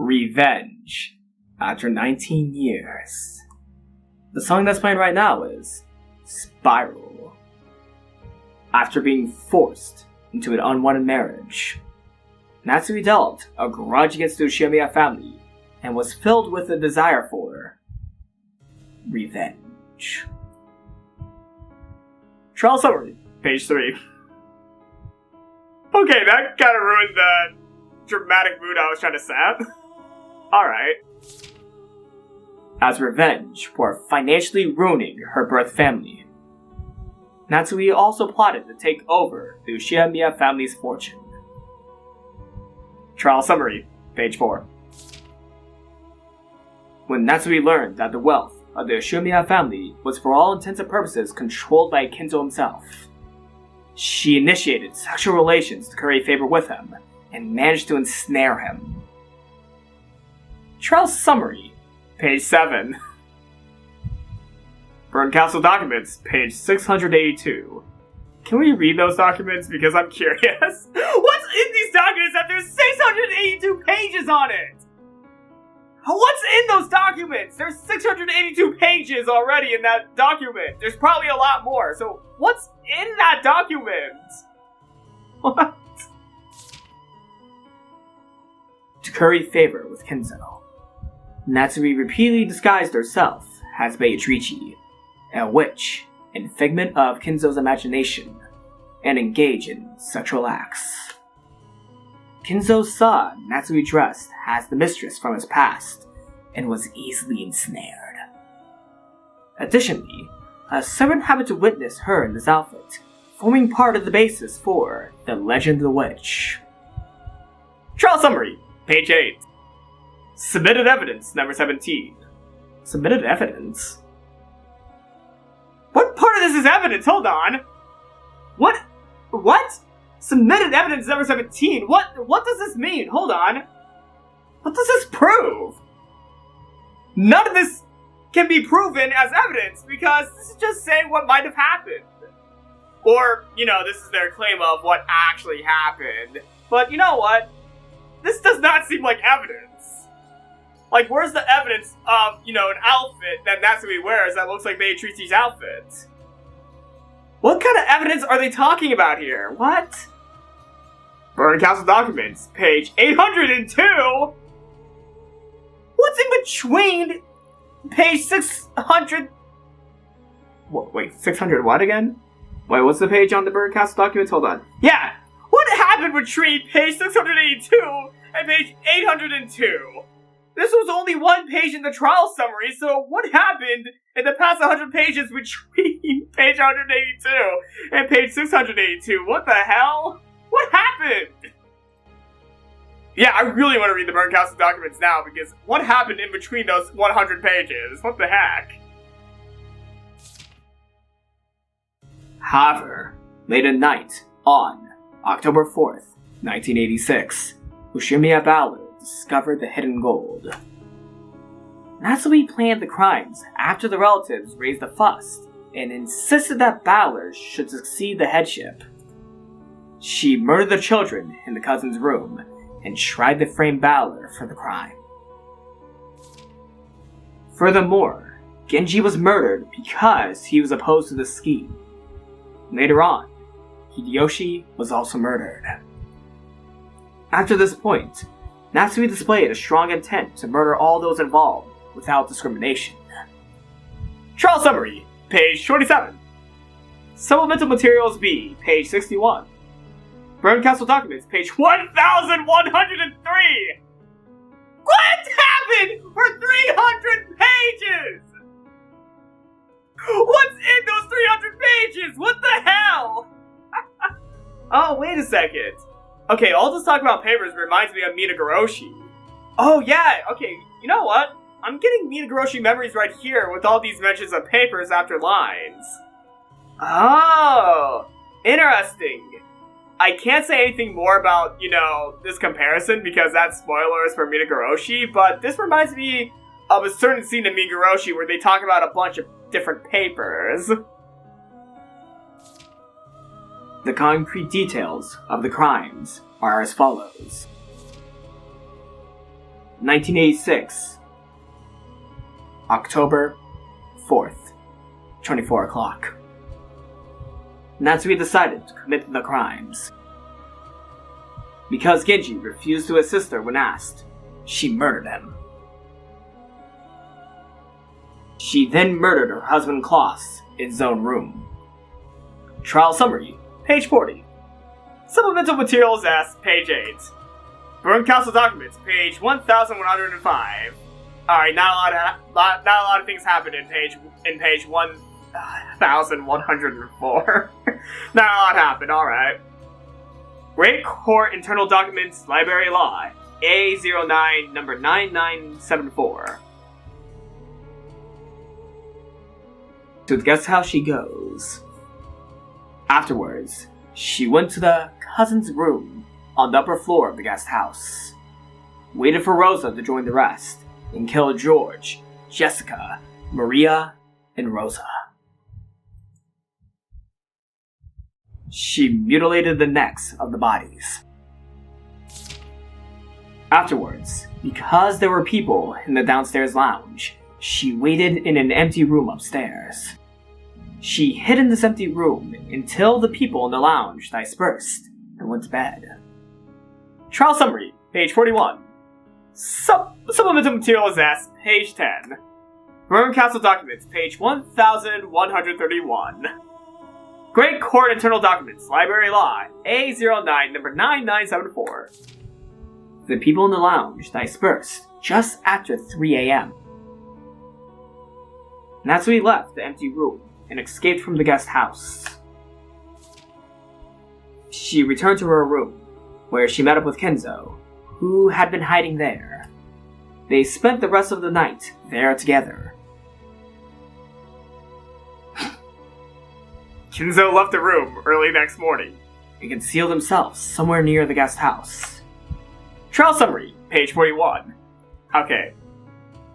Revenge. After 19 years. The song that's playing right now is Spiral. After being forced into an unwanted marriage, Natsui developed a grudge against the Ushimiya family and was filled with a desire for revenge. Trial summary, page 3. Okay, that kind of ruined the dramatic mood I was trying to set. Alright. As revenge for financially ruining her birth family, Natsui also plotted to take over the Ushimiya family's fortune. Trial summary, page 4. When Natsui learned that the wealth of the Ushimiya family was for all intents and purposes controlled by Kinzo himself, she initiated sexual relations to curry favor with him and managed to ensnare him. Trial summary, page 7. Bernkastel documents, page 682. Can we read those documents because I'm curious? What's in these documents that there's 682 pages on it? What's in those documents? There's 682 pages already in that document. There's probably a lot more. So what's in that document? What? To curry favor with Kinzo, Natsui repeatedly disguised herself as Beatrice, a witch and figment of Kinzo's imagination, and engaged in sexual acts. Kinzo saw Natsui dressed as the mistress from his past, and was easily ensnared. Additionally, a servant happened to witness her in this outfit, forming part of the basis for the Legend of the Witch. Trial summary, page 8. Submitted evidence, number 17. Submitted evidence? What part of this is evidence? Hold on. What? Submitted evidence number 17? What does this mean? Hold on. What does this prove? None of this can be proven as evidence because this is just saying what might have happened. Or, this is their claim of what actually happened. But you know what? This does not seem like evidence. Like, where's the evidence of, an outfit that Natsui wears that looks like Beatrice's outfit? What kind of evidence are they talking about here? What? Bernkastel documents, page 802? What's in between page 600? Wait, 600 what again? Wait, what's the page on the Bernkastel documents? Hold on. Yeah! What happened between page 682 and page 802? This was only one page in the trial summary, so what happened in the past 100 pages between page 182 and page 682? What the hell? What happened? Yeah, I really want to read the Bernkastel documents now, because what happened in between those 100 pages? What the heck? However, late at night, on October 4th, 1986, Ushimiya Battler discovered the hidden gold. Natsui planned the crimes after the relatives raised a fuss and insisted that Battler should succeed the headship. She murdered the children in the cousin's room and tried to frame Battler for the crime. Furthermore, Genji was murdered because he was opposed to the scheme. Later on, Hideyoshi was also murdered. After this point, Natsui displayed a strong intent to murder all those involved without discrimination. Trial summary, page 27. Supplemental materials B, page 61. Bernkastel documents, page 1103. What happened for 300 pages? What's in those 300 pages? What the hell? Oh, wait a second. Okay, all this talk about papers reminds me of Minagoroshi. Oh yeah, okay, you know what? I'm getting Minagoroshi memories right here with all these mentions of papers after lines. Oh, interesting. I can't say anything more about, this comparison because that's spoilers for Minagoroshi, but this reminds me of a certain scene in Minagoroshi where they talk about a bunch of different papers. The concrete details of the crimes are as follows. 1986. October 4th, 24 o'clock. Natsumi decided to commit the crimes. Because Genji refused to assist her when asked, she murdered him. She then murdered her husband Klaus in his own room. Trial summary, page 40. Supplemental materials as page 8. Bernkastel documents, page 1105. Alright, not a lot of things happened in page 1104. Not a lot happened, alright. Great Court Internal Documents, Library Law, A09, number 9974. To the guest house she goes. Afterwards, she went to the cousin's room on the upper floor of the guest house, waited for Rosa to join the rest, and killed George, Jessica, Maria, and Rosa. She mutilated the necks of the bodies. Afterwards, because there were people in the downstairs lounge, she waited in an empty room upstairs. She hid in this empty room until the people in the lounge dispersed and went to bed. Trial summary, page 41. Supplemental materials as page 10. Bernkastel documents, page 1131. Great Court Internal Documents, Library Law, A09, number 9974. The people in the lounge dispersed just after 3 a.m. Natsumi left the empty room and escaped from the guest house. She returned to her room, where she met up with Kenzo, who had been hiding there. They spent the rest of the night there together. Kenzo left the room early next morning and concealed himself somewhere near the guest house. Trial summary, page 41. Okay.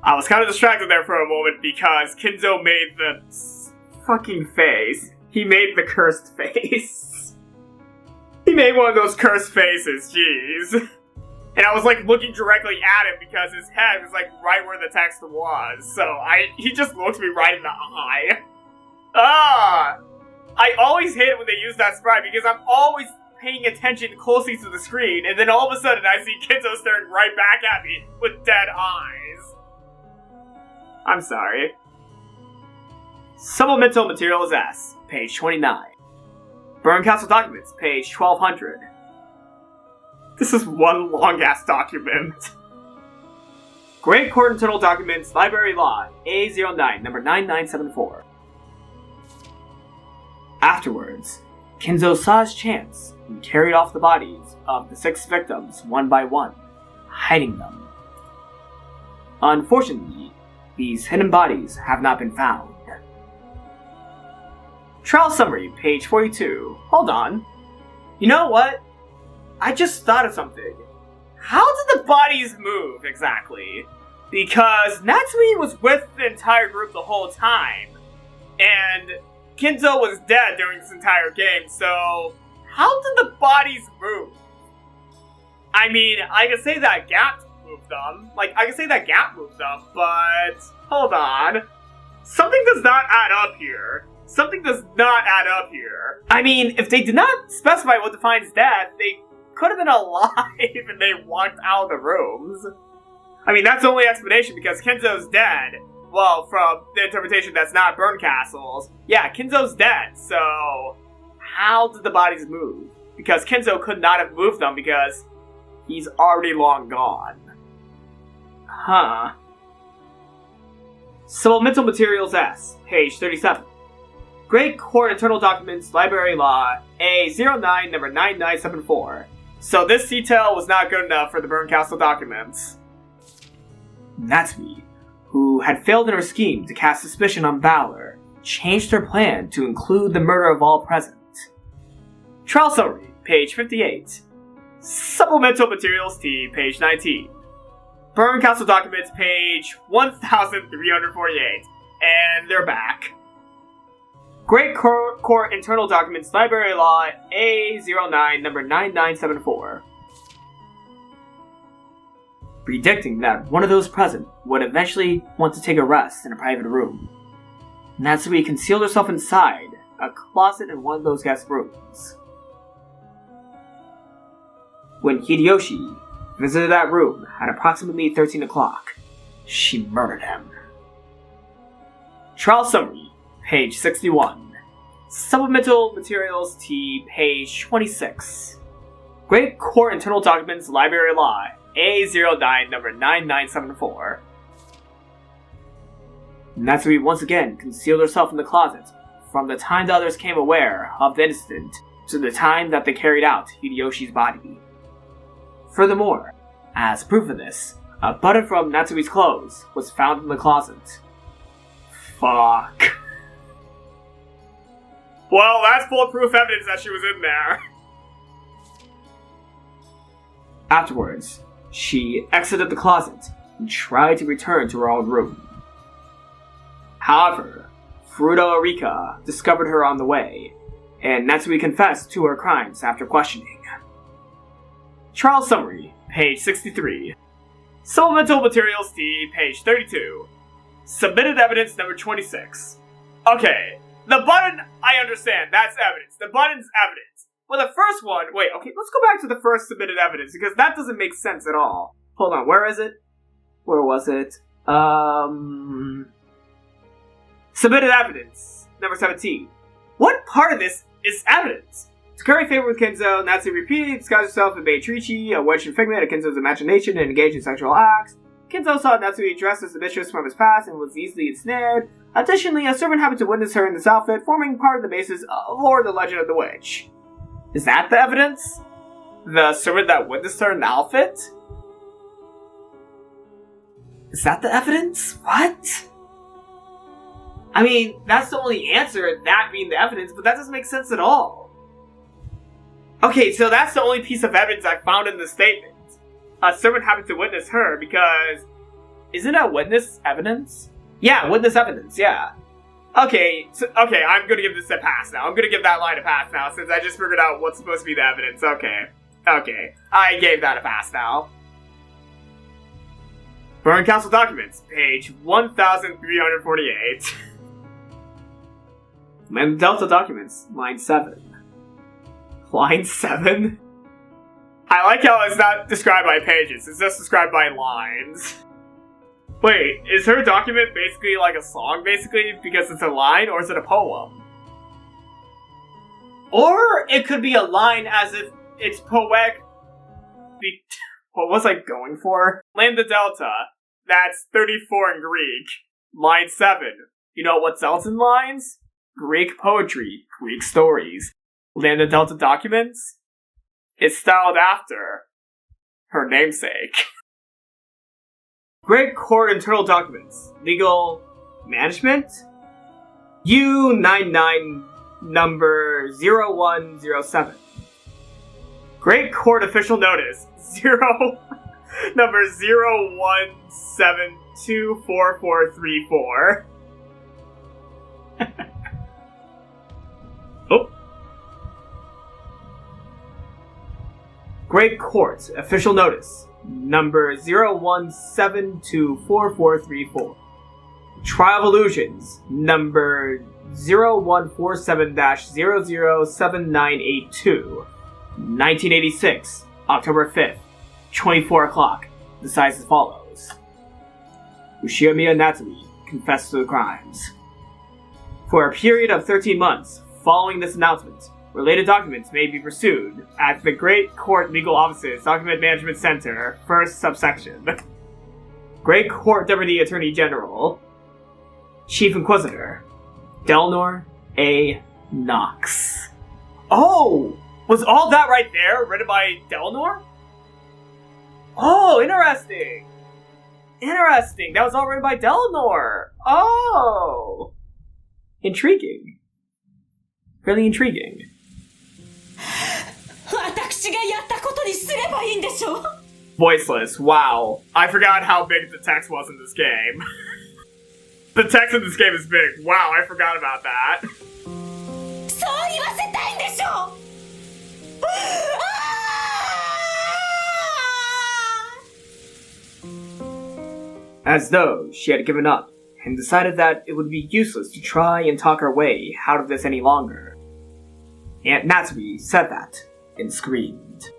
I was kind of distracted there for a moment because Kenzo made the fucking face. He made the cursed face. He made one of those cursed faces, jeez. And I was like looking directly at him because his head was like right where the text was. So he just looked me right in the eye. I always hate it when they use that sprite because I'm always paying attention closely to the screen, and then all of a sudden I see Kenzo staring right back at me with dead eyes. I'm sorry. Supplemental Materials S, page 29. Bernkastel Documents, page 1200. This is one long-ass document. Great Court Internal Documents, Library Law, A09, number 9974. Afterwards, Kenzo saw his chance and carried off the bodies of the 6 victims one by one, hiding them. Unfortunately, these hidden bodies have not been found. Trial summary, page 42. Hold on. You know what? I just thought of something. How did the bodies move, exactly? Because Natsumi was with the entire group the whole time, and Kenzo was dead during this entire game, so how did the bodies move? I mean, I can say that Gap moved them. But hold on. Something does not add up here. I mean, if they did not specify what defines death, they could have been alive and they walked out of the rooms. I mean, that's the only explanation because Kenzo's dead. Well, from the interpretation that's not Bernkastel's. Yeah, Kenzo's dead, so how did the bodies move? Because Kenzo could not have moved them because he's already long gone. Huh. Supplemental Materials S, page 37. Great Court Internal Documents, Library Law, A09, number 9974. So this detail was not good enough for the Bernkastel documents. Natsumi, who had failed in her scheme to cast suspicion on Battler, changed her plan to include the murder of all present. Trial summary, page 58. Supplemental Materials T, page 19. Bernkastel documents, page 1348. And they're back. Great Court Internal Documents, Library Law, A09, number 9974. predicting that one of those present would eventually want to take a rest in a private room. Natsui concealed herself inside a closet in one of those guest rooms. When Hideyoshi visited that room at approximately 13 o'clock, she murdered him. Trial summary, page 61. Supplemental materials T, page 26. Great Court Internal Documents, Library Law, A09, number 9974. Natsui once again concealed herself in the closet from the time the others came aware of the incident to the time that they carried out Hideyoshi's body. Furthermore, as proof of this, a button from Natsui's clothes was found in the closet. Fuck. Well, that's foolproof evidence that she was in there. Afterwards, she exited the closet and tried to return to her own room. However, Furuta Erika discovered her on the way, and Natsui confessed to her crimes after questioning. Trial summary, page 63. Supplemental materials D, page 32. Submitted evidence number 26. Okay, the button, I understand, that's evidence. The button's evidence. Well, the first one, wait, okay, let's go back to the first submitted evidence, because that doesn't make sense at all. Hold on, where is it? Where was it? Submitted evidence, number 17. What part of this is evidence? To curry favor with Kenzo, Natsui repeatedly disguised herself as Beatrice, a witch and figment of Kenzo's imagination, and engaged in sexual acts. Kenzo saw Natsui dressed as a mistress from his past and was easily ensnared. Additionally, a servant happened to witness her in this outfit, forming part of the basis of Lore the Legend of the Witch. Is that the evidence? The servant that witnessed her in the outfit? Is that the evidence? What? I mean, that's the only answer, that being the evidence, but that doesn't make sense at all. Okay, so that's the only piece of evidence I found in the statement. A servant happened to witness her because... Isn't that witness evidence? Yeah, witness evidence, yeah. Okay, I'm gonna give this a pass now. I'm gonna give that line a pass now, since I just figured out what's supposed to be the evidence. Okay, I gave that a pass now. Bernkastel documents, page 1348. And Delta documents, line 7. Line 7? I like how it's not described by pages, it's just described by lines. Wait, is her document basically like a song, basically, because it's a line, or is it a poem? Or it could be a line as if it's poetic. What was I going for? Lambda Delta, that's 34 in Greek. Line 7. You know what's else in lines? Greek poetry, Greek stories. Lambda Delta documents? It's styled after her namesake. Great Court Internal Documents. Legal Management? U99 number 0107. Great Court Official Notice. Number 01724434. Oh. Great Court Official Notice. Number 01724434. Trial of Illusions. Number 0147-007982. 1986. October 5th. 24 o'clock. Decides as follows. Ushiomiya Natsui confessed to the crimes. For a period of 13 months following this announcement, related documents may be pursued at the Great Court Legal Offices Document Management Center, first subsection. Great Court Deputy Attorney General, Chief Inquisitor, Dlanor A. Knox. Oh! Was all that right there written by Dlanor? Oh, interesting! Interesting! That was all written by Dlanor! Oh! Intriguing. Really intriguing. Voiceless. Wow. I forgot how big the text was in this game. The text in this game is big. Wow, I forgot about that. as though she had given up and decided that it would be useless to try and talk her way out of this any longer. Aunt Natsume said that and screamed.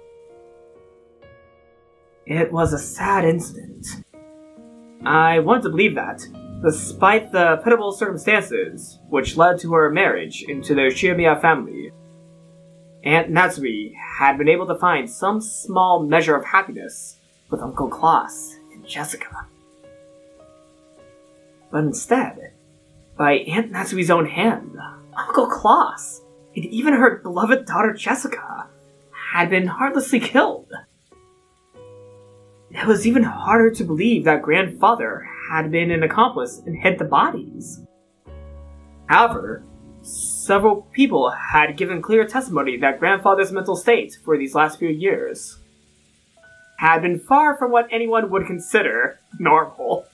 It was a sad incident. I wanted to believe that, despite the pitiable circumstances which led to her marriage into the Shinomiya family, Aunt Natsume had been able to find some small measure of happiness with Uncle Klaus and Jessica. But instead, by Aunt Natsume's own hand, Uncle Klaus, and even her beloved daughter Jessica, had been heartlessly killed. It was even harder to believe that grandfather had been an accomplice and hid the bodies. However, several people had given clear testimony that grandfather's mental state for these last few years had been far from what anyone would consider normal.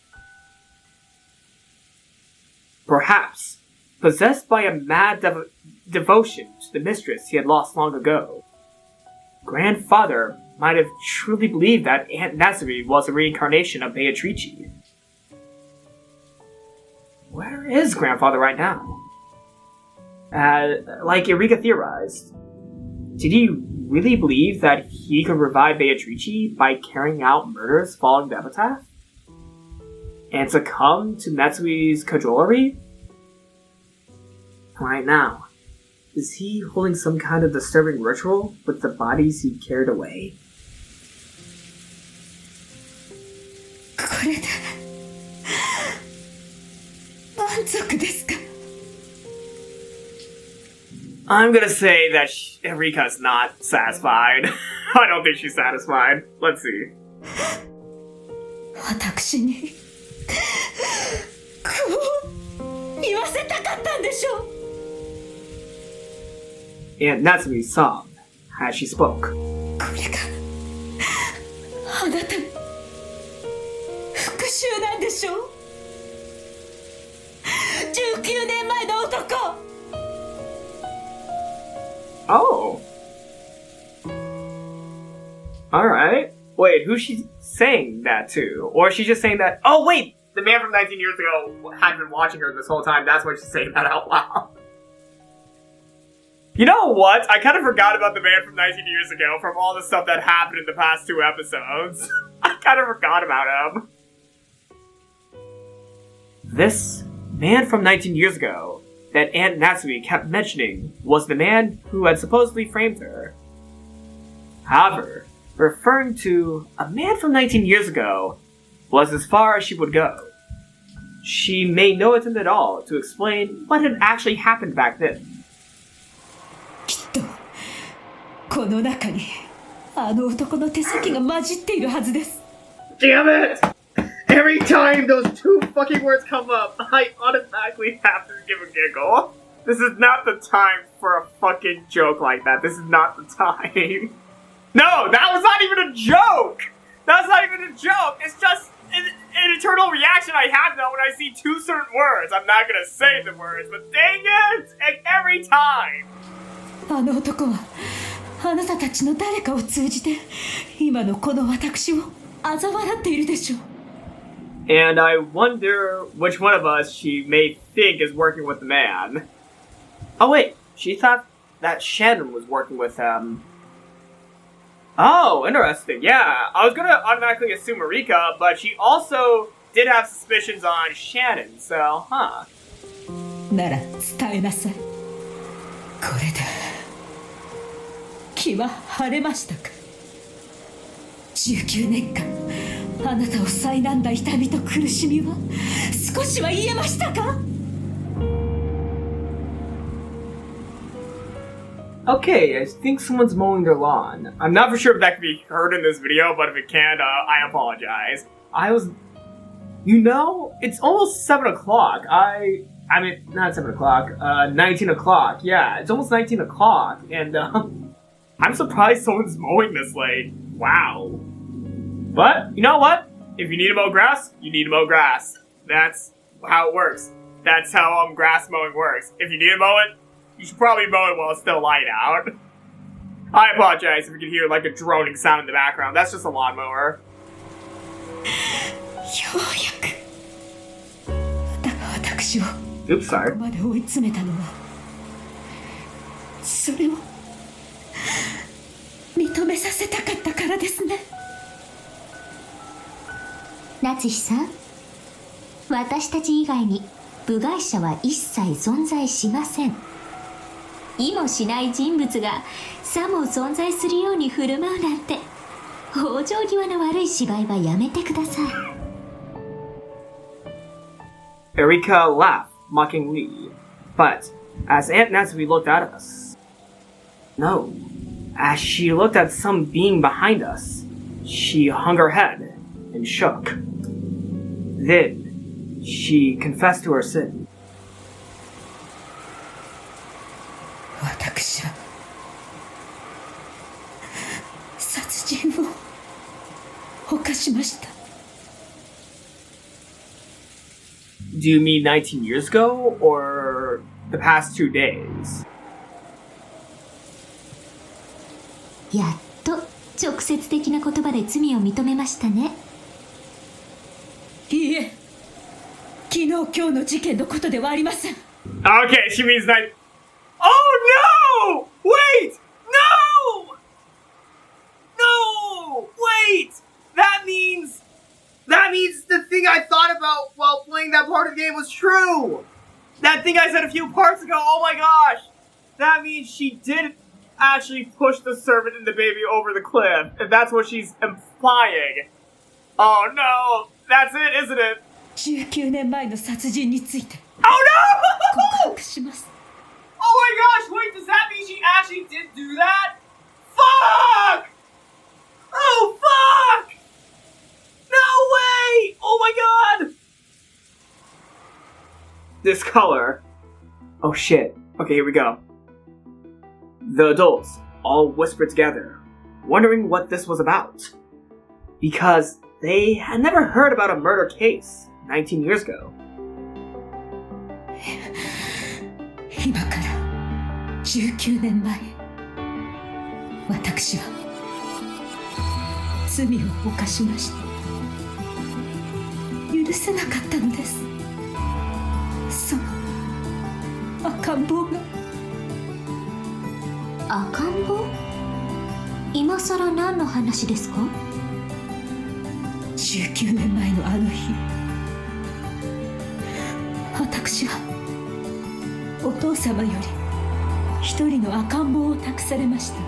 Perhaps, possessed by a mad devotion to the mistress he had lost long ago, grandfather might have truly believed that Aunt Natsume was a reincarnation of Beatrice. Where is grandfather right now? Like Erika theorized, did he really believe that he could revive Beatrice by carrying out murders following the epitaph? And succumb to Natsume's cajolery? Right now, is he holding some kind of disturbing ritual with the bodies he carried away? これで満足ですか? I'm gonna say that Erika's not satisfied. I don't think she's satisfied. Let's see. 私にこう言わせたかったんでしょ? Aunt Natsume sobbed as she spoke. これがあなたの復讐なんでしょ? 19年前の男! Oh. Alright. Wait, who's she saying that to? Or is she just saying that... Oh, wait! The man from 19 years ago had been watching her this whole time. That's why she's saying that out loud. You know what? I kind of forgot about the man from 19 years ago from all the stuff that happened in the past 2 episodes. I kind of forgot about him. This man from 19 years ago that Aunt Natsume kept mentioning was the man who had supposedly framed her. However, referring to a man from 19 years ago was as far as she would go. She made no attempt at all to explain what had actually happened back then. きっとこの中にあの男の手先が混じっているはずです。 Damn it! Every time those 2 fucking words come up, I automatically have to give a giggle. This is not the time for a fucking joke like that. This is not the time. No, that was not even a joke! That's not even a joke! It's just an internal reaction I have now when I see 2 certain words. I'm not gonna say the words, but dang it! Every time! あの男はあなたたちの誰かを通じて今のこの私を嘲笑っているでしょう。 And I wonder which one of us she may think is working with the man. Oh wait, she thought that Shannon was working with him. Oh, interesting. Yeah, I was gonna automatically assume Erika, but she also did have suspicions on Shannon, so, huh. なら伝えなさい。これで気は晴れましたか? 19年間あなたを苛んだ痛みと苦しみは少しは癒えましたか? Okay, I think someone's mowing their lawn. I'm not for sure if that can be heard in this video, but if it can, I apologize. You know, it's almost 7 o'clock. I mean, not 7 o'clock, 19 o'clock. Yeah, it's almost 19 o'clock, and, I'm surprised someone's mowing this late. Wow. But, you know what? If you need to mow grass, you need to mow grass. That's how it works. That's how, grass mowing works. If you need to mow it, you should probably mow it while it's still light out. I apologize if you can hear, like, a droning sound in the background. That's just a lawnmower. ようやく私を Oops, こ sorry. こまで追い詰めたのは、それを認めさせたかったからですね。夏日さん、私たち以外に部外者は一切存在しません。意もしない人物がさも存在するように振る舞うなんて、往生際の悪い芝居はやめてください。Erika laughed mockingly, but as Aunt Natsui looked at us, no, as she looked at some being behind us, she hung her head and shook. Then she confessed to her sin. 私は殺人を犯しました。Do you mean 19 years ago, or the past 2 days? やっと直接的な言葉で罪を認めましたね。いいえ、昨日今日の事件のことではありません。 Okay, she means that. Oh no! Wait! No! No! Wait! That means the thing I thought about while playing that part of the game was true! That thing I said a few parts ago, oh my gosh! That means she did actually push the servant and the baby over the cliff, if that's what she's implying. Oh no! That's it, isn't it? 19年前の殺人について Oh no! 告白します。 Oh my gosh, wait, does that mean she actually did do that? Fuck! Oh, fuck! No way! Oh my god! This color. Oh shit. Okay, here we go. The adults all whispered together, wondering what this was about. Because they had never heard about a murder case 19 years ago. 今から19年前、私は罪を犯しました。許せなかったのです。その赤ん坊が。赤ん坊？今さら何の話ですか？19年前のあの日、私はお父様より一人の赤ん坊を託されました。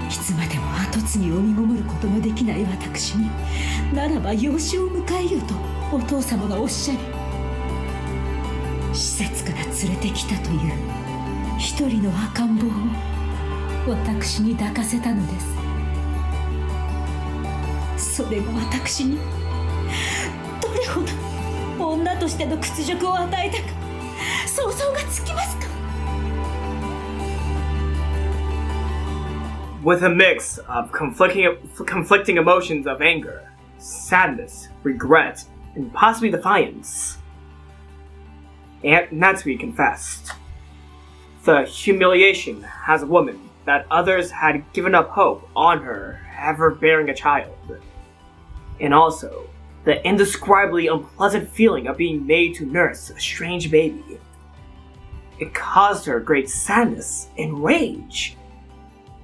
いつまでも跡継ぎを身ごもることのできない私に、ならば養子を迎えよとお父様がおっしゃり、施設から連れてきたという一人の赤ん坊を私に抱かせたのです。それが私にどれほど女としての屈辱を与えたか、想像がつきますか？ With a mix of conflicting emotions of anger, sadness, regret, and possibly defiance, Aunt Natsui confessed. The humiliation as a woman that others had given up hope on her ever bearing a child. And also, the indescribably unpleasant feeling of being made to nurse a strange baby. It caused her great sadness and rage.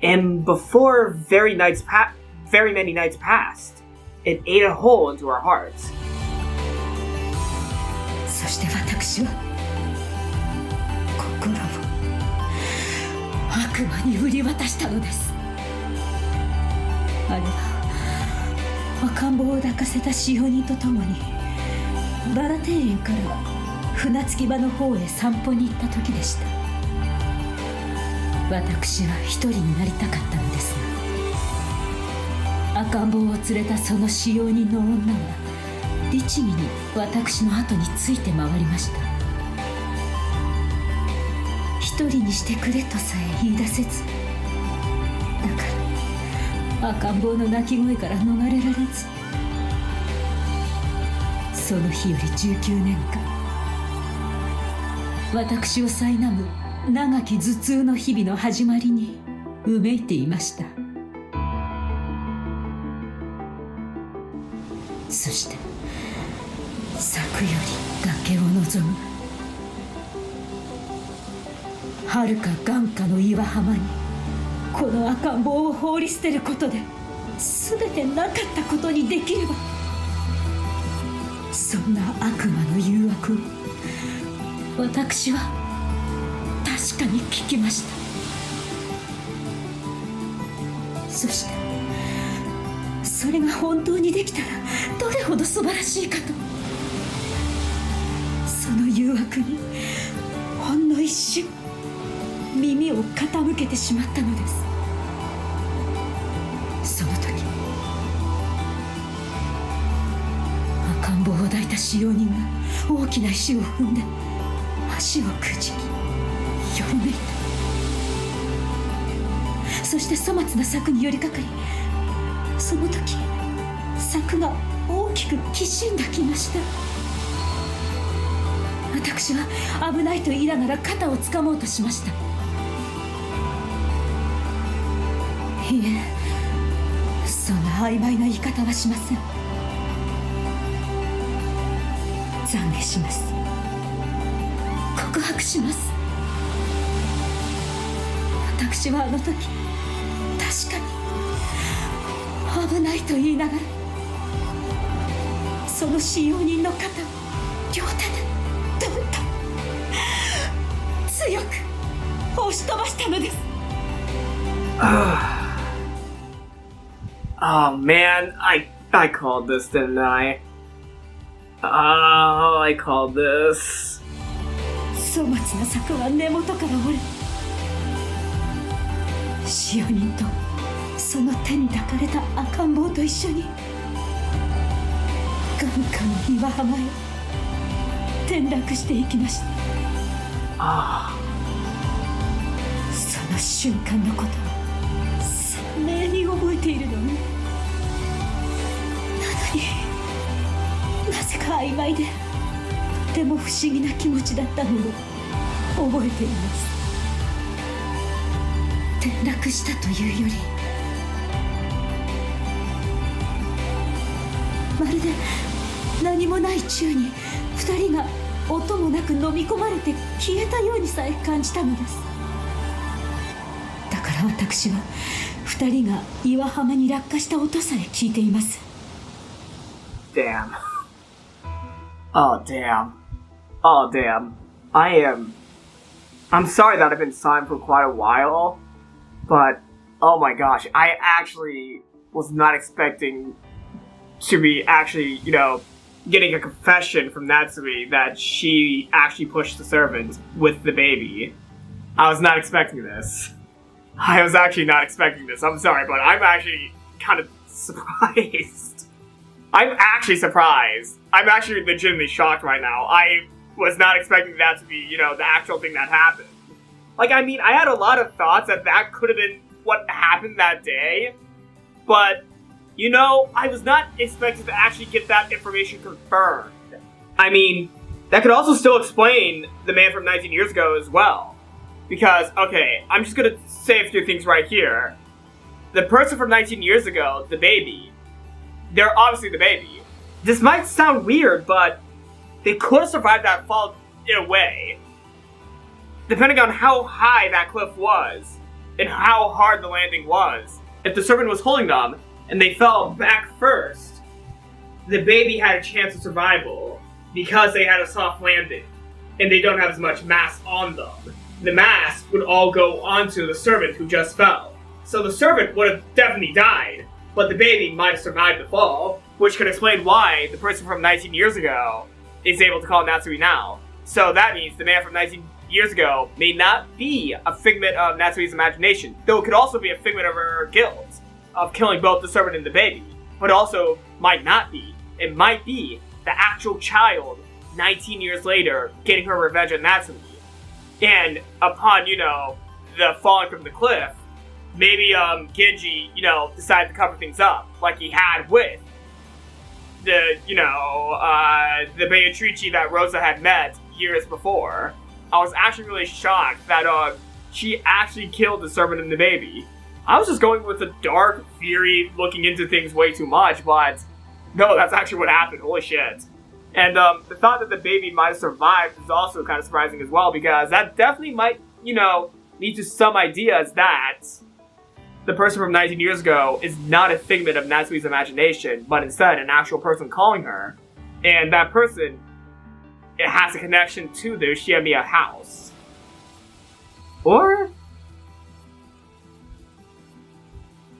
And before very many nights passed, it ate a hole into her heart. そして私は心を悪魔に売り渡したのです。あれは赤ん坊を抱かせた使用人と共にバラ庭園から船着き場の方へ散歩に行った時でした。私は一人になりたかったのですが、赤ん坊を連れたその使用人の女は律儀に私の後について回りました。一人にしてくれとさえ言い出せず、だから赤ん坊の泣き声から逃れられず、その日より19年間、私を苛む長き頭痛の日々の始まりにうめいていました。そして咲くより崖を望む。遥か眼下の岩浜にこの赤ん坊を放り捨てることで全てなかったことにできれば、そんな悪魔の誘惑を私は確かに聞きました。そしてそれが本当にできたらどれほど素晴らしいかと、その誘惑にほんの一瞬耳を傾けてしまったのです。その時赤ん坊を抱いた使用人が大きな石を踏んで足をくじきよろめいた。そして粗末な柵に寄りかかり、その時柵が大きくきしんだきました。私は危ないと言いながら肩をつかもうとしました。いえ、そんな曖昧な言い方はしません。懺悔します。告白します。私はあの時確かに危ないと言いながらその使用人の肩を両手でどんと強く押し飛ばしたのです。Oh man, I called this, didn't I? Oh, I called this. 粗末な柵は根元から折れ、使用人とその手に抱かれた赤ん坊と一緒に眼下の岩浜へ転落していきました。その瞬間のことを鮮明に覚えているのに、なのになぜか曖昧でとても不思議な気持ちだったのを覚えています。転落したというより、まるで何もない宙に2人が音もなく飲み込まれて消えたようにさえ感じたのです。だから私は2人が岩浜に落下した音さえ聞いています。 Damn. Oh damn. Oh damn. I'm sorry that I've been silent for quite a while, but oh my gosh, I actually was not expecting to be actually, getting a confession from Natsui that she actually pushed the servant with the baby. I was not expecting this. I was actually not expecting this. I'm sorry, but I'm actually kind of surprised. I'm actually surprised. I'm actually legitimately shocked right now. I was not expecting that to be, the actual thing that happened. I had a lot of thoughts that could have been what happened that day, but I was not expected to actually get that information confirmed. That could also still explain the man from 19 years ago as well. Because, okay, I'm just gonna say a few things right here. The person from 19 years ago, the baby, they're obviously the baby. This might sound weird, but they could have survived that fall in a way. Depending on how high that cliff was, and how hard the landing was. If the servant was holding them, and they fell back first, the baby had a chance of survival because they had a soft landing and they don't have as much mass on them. The mass would all go onto the servant who just fell. So the servant would have definitely died, but the baby might have survived the fall, which could explain why the person from 19 years ago is able to call Natsui now. So that means the man from 19 years ago may not be a figment of Natsui's imagination, though it could also be a figment of her guilt of killing both the servant and the baby, but also might not be. It might be the actual child 19 years later getting her revenge on Natsui. And upon, the falling from the cliff, maybe Genji, decided to cover things up like he had with the Beatrice that Rosa had met years before. I was actually really shocked that she actually killed the servant and the baby. I was just going with the dark theory, looking into things way too much, but no, that's actually what happened. Holy shit. And the thought that the baby might have survived is also kind of surprising as well, because that definitely might, lead to some ideas that the person from 19 years ago is not a figment of Natsui's imagination, but instead an actual person calling her. And that person, it has a connection to the Ushiyamiya house. Or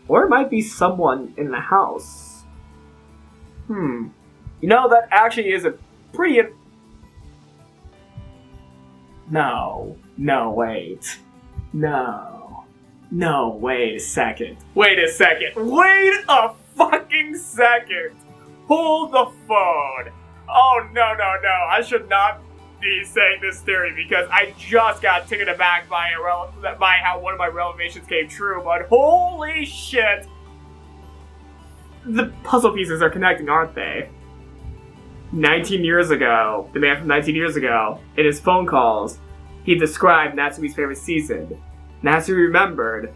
it might be someone in the house. That actually is a pretty... No, wait. No, wait a second. Wait a fucking second. Hold the phone. Oh, no. I should not be saying this theory because I just got taken aback by how one of my revelations came true, but holy shit. The puzzle pieces are connecting, aren't they? 19 years ago, the man from 19 years ago, in his phone calls, he described Natsui's favorite season. Natsui remembered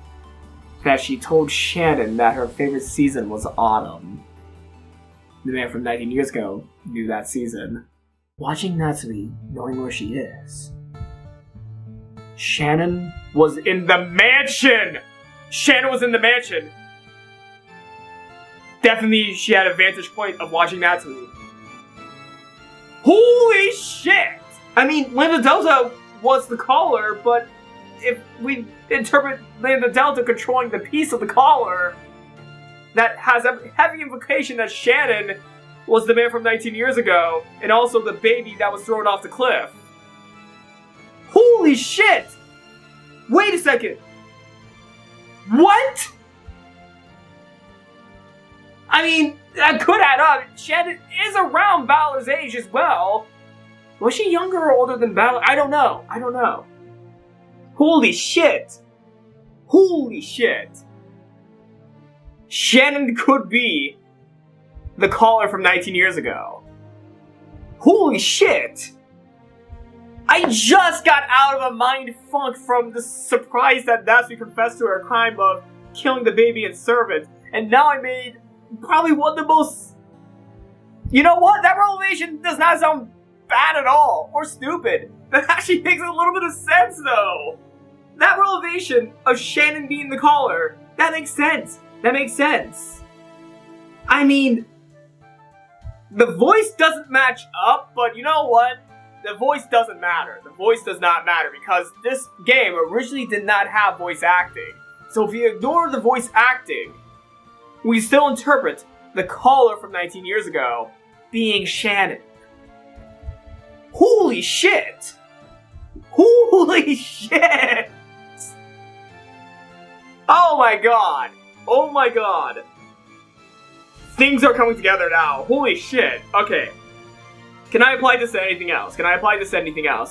that she told Shannon that her favorite season was autumn. The man from 19 years ago knew that season. Watching Natsui, knowing where she is. Shannon was in the mansion! Definitely she had a vantage point of watching Natsui. Holy shit! I mean, Lambda Delta was the caller, but if we interpret Lambda Delta controlling the piece of the caller, that has a heavy implication that Shannon was the man from 19 years ago, and also the baby that was thrown off the cliff. Holy shit! Wait a second! What? I mean, that could add up. Shannon is around Battler's age as well. Was she younger or older than Battler? I don't know. Holy shit! Shannon could be the caller from 19 years ago. Holy shit! I just got out of a mind funk from the surprise that Natsui confessed to her crime of killing the baby and servant, and now I made probably one of the most... You know what? That revelation does not sound bad at all, or stupid. That actually makes a little bit of sense, though. That revelation of Shannon being the caller, that makes sense. I mean, the voice doesn't match up, but you know what? The voice doesn't matter. The voice does not matter, because this game originally did not have voice acting. So if you ignore the voice acting, we still interpret the caller from 19 years ago being Shannon. Holy shit! Oh my god! Things are coming together now. Holy shit. Okay. Can I apply this to anything else?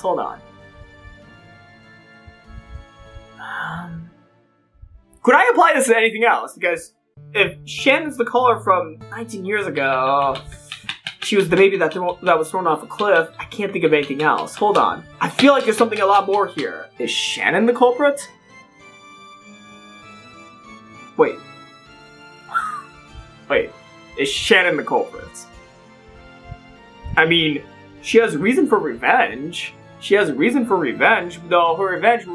Hold on. Could I apply this to anything else? Because if Shannon's the caller from 19 years ago, she was the baby that was thrown off a cliff, I can't think of anything else. Hold on. I feel like there's something a lot more here. Is Shannon the culprit? Wait. Is Shannon the culprit? I mean, she has reason for revenge. Though her revenge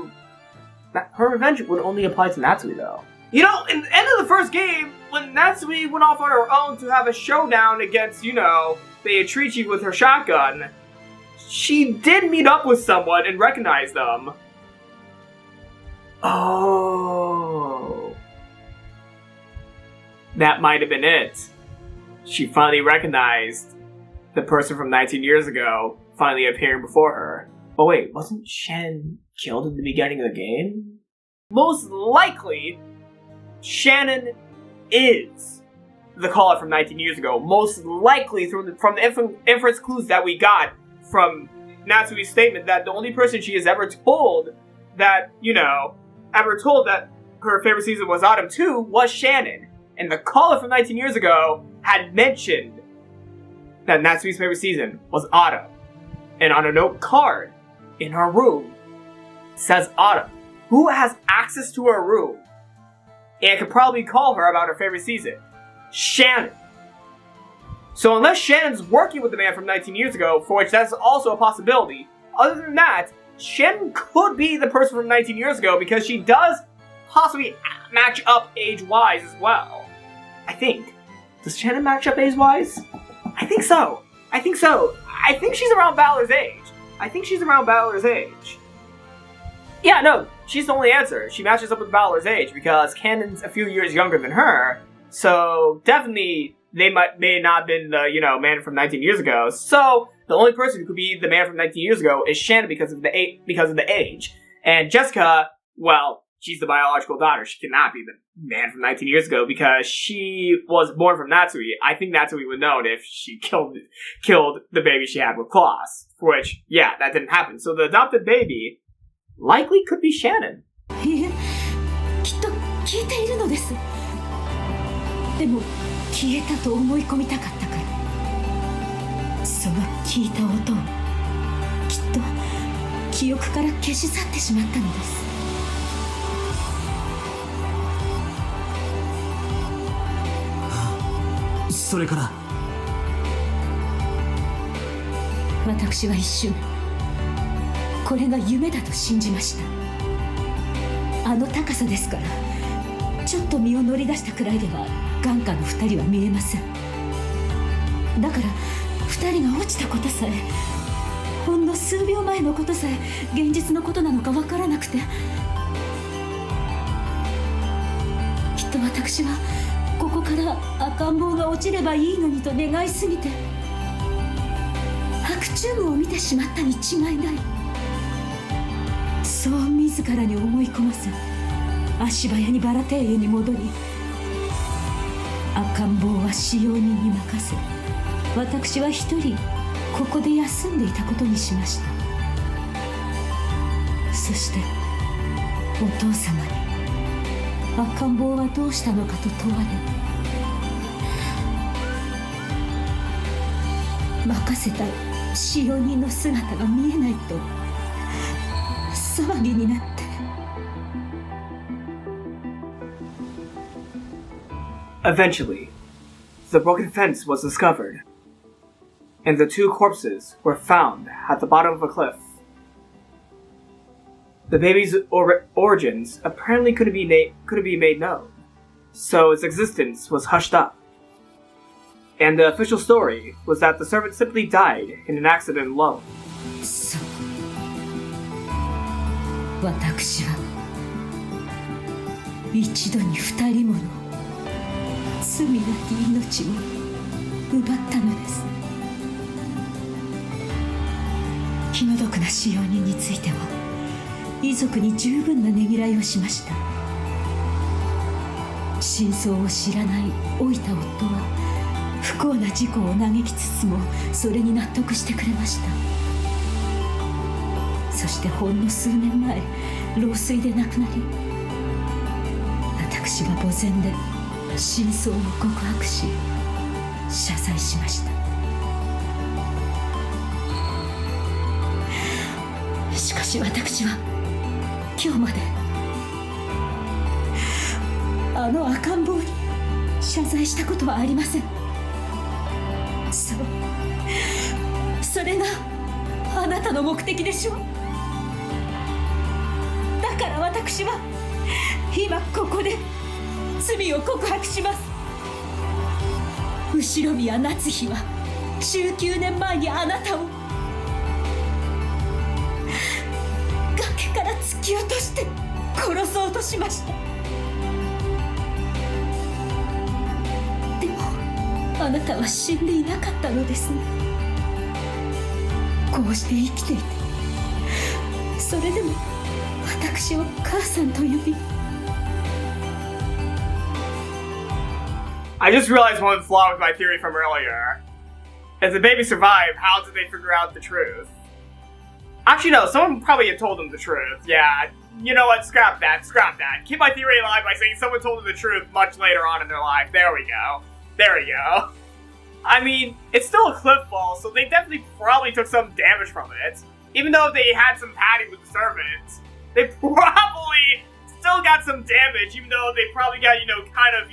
would only apply to Natsui, though. You know, in the end of the first game, when Natsui went off on her own to have a showdown against, Beatrice with her shotgun, she did meet up with someone and recognize them. Oh. That might have been it. She finally recognized the person from 19 years ago finally appearing before her. But wait, wasn't Shannon killed in the beginning of the game? Most likely, Shannon is the caller from 19 years ago. Most likely from the inference clues that we got from Natsui's statement that the only person she has ever told that, her favorite season was autumn too was Shannon. And the caller from 19 years ago had mentioned that Natsui's favorite season was autumn. And on a note card in her room says autumn. Who has access to her room and could probably call her about her favorite season? Shannon. So unless Shannon's working with the man from 19 years ago, for which that's also a possibility, other than that, Shannon could be the person from 19 years ago because she does possibly match up age-wise as well. I think. Does Shannon match up age-wise? I think so. I think she's around Battler's age. Yeah, no, she's the only answer. She matches up with Battler's age because Cannon's a few years younger than her. So definitely they may not have been the, man from 19 years ago. So the only person who could be the man from 19 years ago is Shannon because of the age. And Jessica, well, she's the biological daughter. She cannot be the man from 19 years ago because she was born from Natsui. I think Natsui would know if she killed the baby she had with claws. For which, yeah, that didn't happen. So the adopted baby likely could be Shannon. いえ、きっと聞いているのです。でも消えたと思い込みたかったから。その聞いた音をきっと記憶から消し去ってしまったのです。それから私は一瞬これが夢だと信じました。あの高さですからちょっと身を乗り出したくらいでは眼下の2人は見えません。だから2人が落ちたことさえほんの数秒前のことさえ現実のことなのかわからなくて、きっと私はここから赤ん坊が落ちればいいのにと願いすぎて白チュームを見てしまったに違いない。そう自らに思い込ませ足早にバラ庭園に戻り赤ん坊は使用人に任せ私は一人ここで休んでいたことにしました。そしてお父様に赤ん坊はどうしたのかと問われ任せた使用人の姿が見えないと騒ぎになって。 Eventually, the broken fence was discovered, and the two corpses were found at the bottom of a cliff. The baby's origins apparently couldn't be made known, so its existence was hushed up. And the official story was that the servant simply died in an accident alone. そう、私は一度に二人もの罪なき命を奪ったのです。気の毒な使用人については遺族に十分なねぎらいをしました。真相を知らない老いた夫は不幸な事故を嘆きつつもそれに納得してくれました。そしてほんの数年前老衰で亡くなり私は墓前で真相を告白し謝罪しました。しかし私は今日まであの赤ん坊に謝罪したことはありません。そう、それがあなたの目的でしょう。だから私は今ここで罪を告白します。後宮夏日は19年前にあなたを崖から突き落として殺そうとしました。でもあなたは死んでいなかったのですね。こうして生きていてそれでも私を母さんと呼び。I just realized one flaw with my theory from earlier. If the baby survived, how did they figure out the truth? Actually, no, someone probably had told them the truth. Yeah, you know what? Scrap that. Keep my theory alive by saying someone told them the truth much later on in their life. There we go. I mean, it's still a cliff fall, so they definitely probably took some damage from it. Even though they had some padding with the servants, they probably still got some damage, even though they probably got, kind of,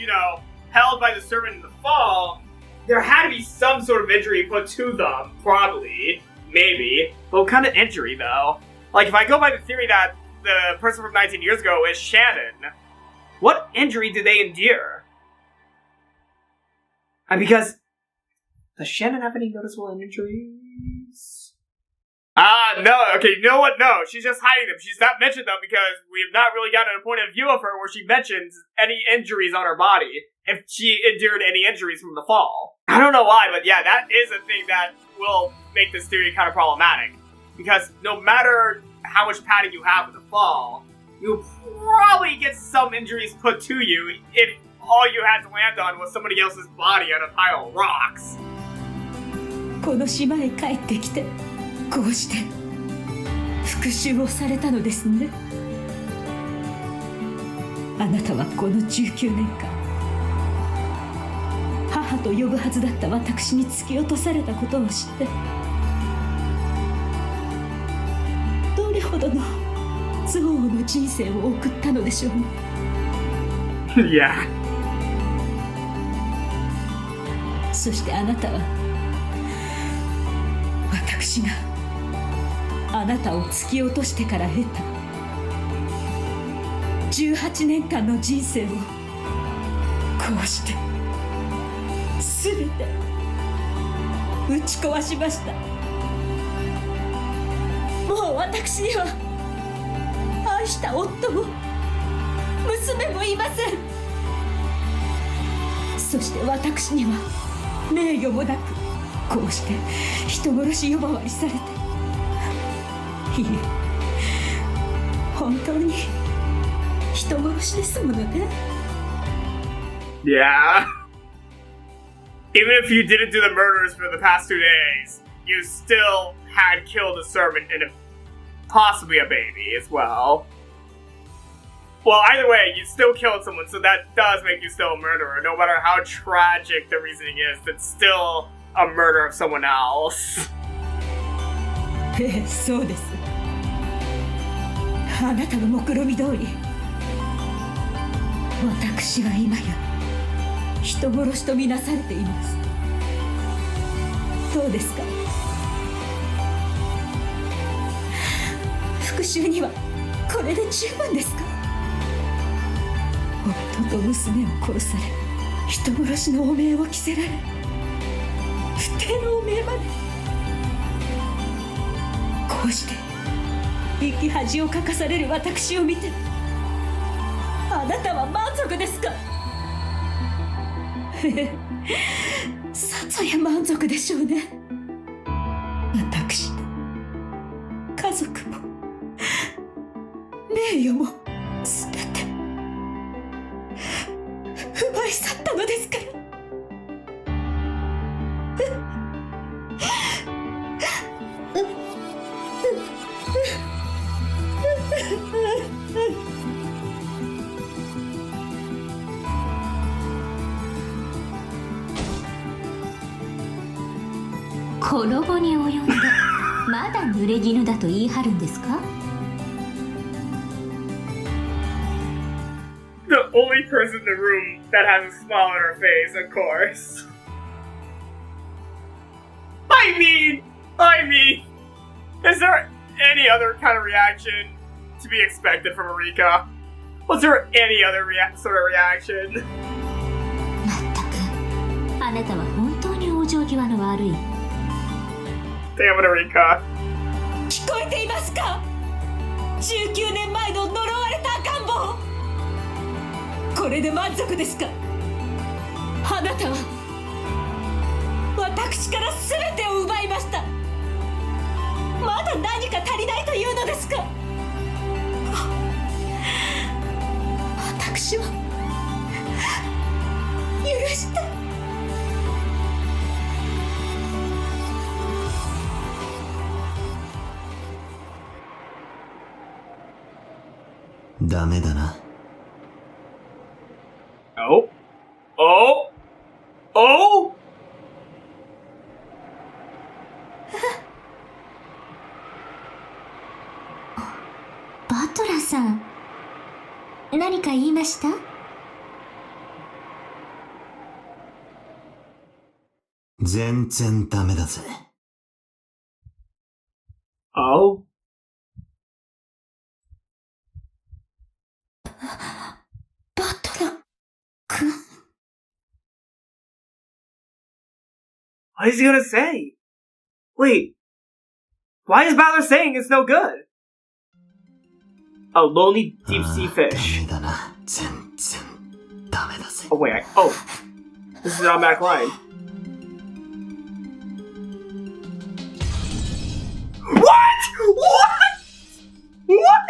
held by the servant in the fall. there had to be some sort of injury put to them, probably, maybe. But what kind of injury, though? Like, if I go by the theory that the person from 19 years ago is Shannon, what injury did they endure? And because, does Shannon have any noticeable injuries? No, okay, you know what? No, she's just hiding them. She's not mentioned them because we have not really gotten a point of view of her where she mentions any injuries on her body, if she endured any injuries from the fall. I don't know why, but yeah, that is a thing that will make this theory kind of problematic. Because no matter how much padding you have with the fall, you'll probably get some injuries put to you if all you had to land on was somebody else's body on a pile of rocks. この島へ帰ってきて、こうして復讐をされたのですね。あなたはこの19年間、母と呼ぶはずだった私に突き落とされたことを知って、どれほどの憎悪の人生を送ったのでしょうね。いや。そしてあなたは、私があなたを突き落としてから得た18年間の人生をこうして全て打ち壊しました。もう私には愛した夫も娘もいません。そして私には名誉もなく、こうして人殺し呼ばわりされて、いえ、本当に人殺しですものね。Yeah. Even if you didn't do the murders for the past 2 days, you still had killed a servant and possibly a baby as well. Well, either way, you still killed someone, so that does make you still a murderer. No matter how tragic the reasoning is, it's still a murder of someone else. ええ、そうです。あなたの目論見通り、私は今や人殺しとみなされています。どうですか？復讐にはこれで十分ですか？夫と娘を殺され、人殺しの汚名を着せられ、不貞の汚名まで。こうして生き恥をかかされる私を見て、あなたは満足ですか？さぞや満足でしょうね。私と家族も名誉もすべて奪い去ったのですから。この後に及んでまだ濡れ衣だと言い張るんですか？ The only person in the room that has a smile on her face, of course. I mean, is there any other kind of reaction to be expected from Erika? Was there any other sort of reaction? まったく、あなたは本当に往生際の悪い。Damn it, Erika. 聞こえていますか？19年前の呪われた赤ん坊。これで満足ですか？あなたは私から全てを奪いました。まだ何か足りないというのですか？私を許して。ダメだな。Oh? Oh? Oh? バトラーさん、何か言いました？全然ダメだぜ。Oh? Battler. What is he gonna say? Wait. Why is Battler saying it's no good? A lonely deep sea fish. ダメだな。全然ダメだぜ。Oh wait, oh. This is an automatic line. What? What? What?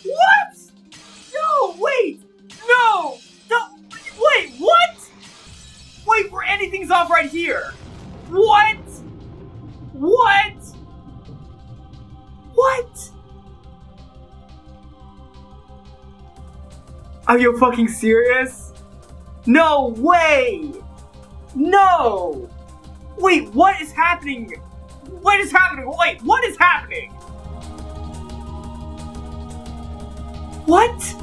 What? No, wait! No! Wait, what? Wait, we're ending things off right here. What? What? What? Are you fucking serious? No way! No! Wait, what is happening? What is happening? Wait, what is happening? What?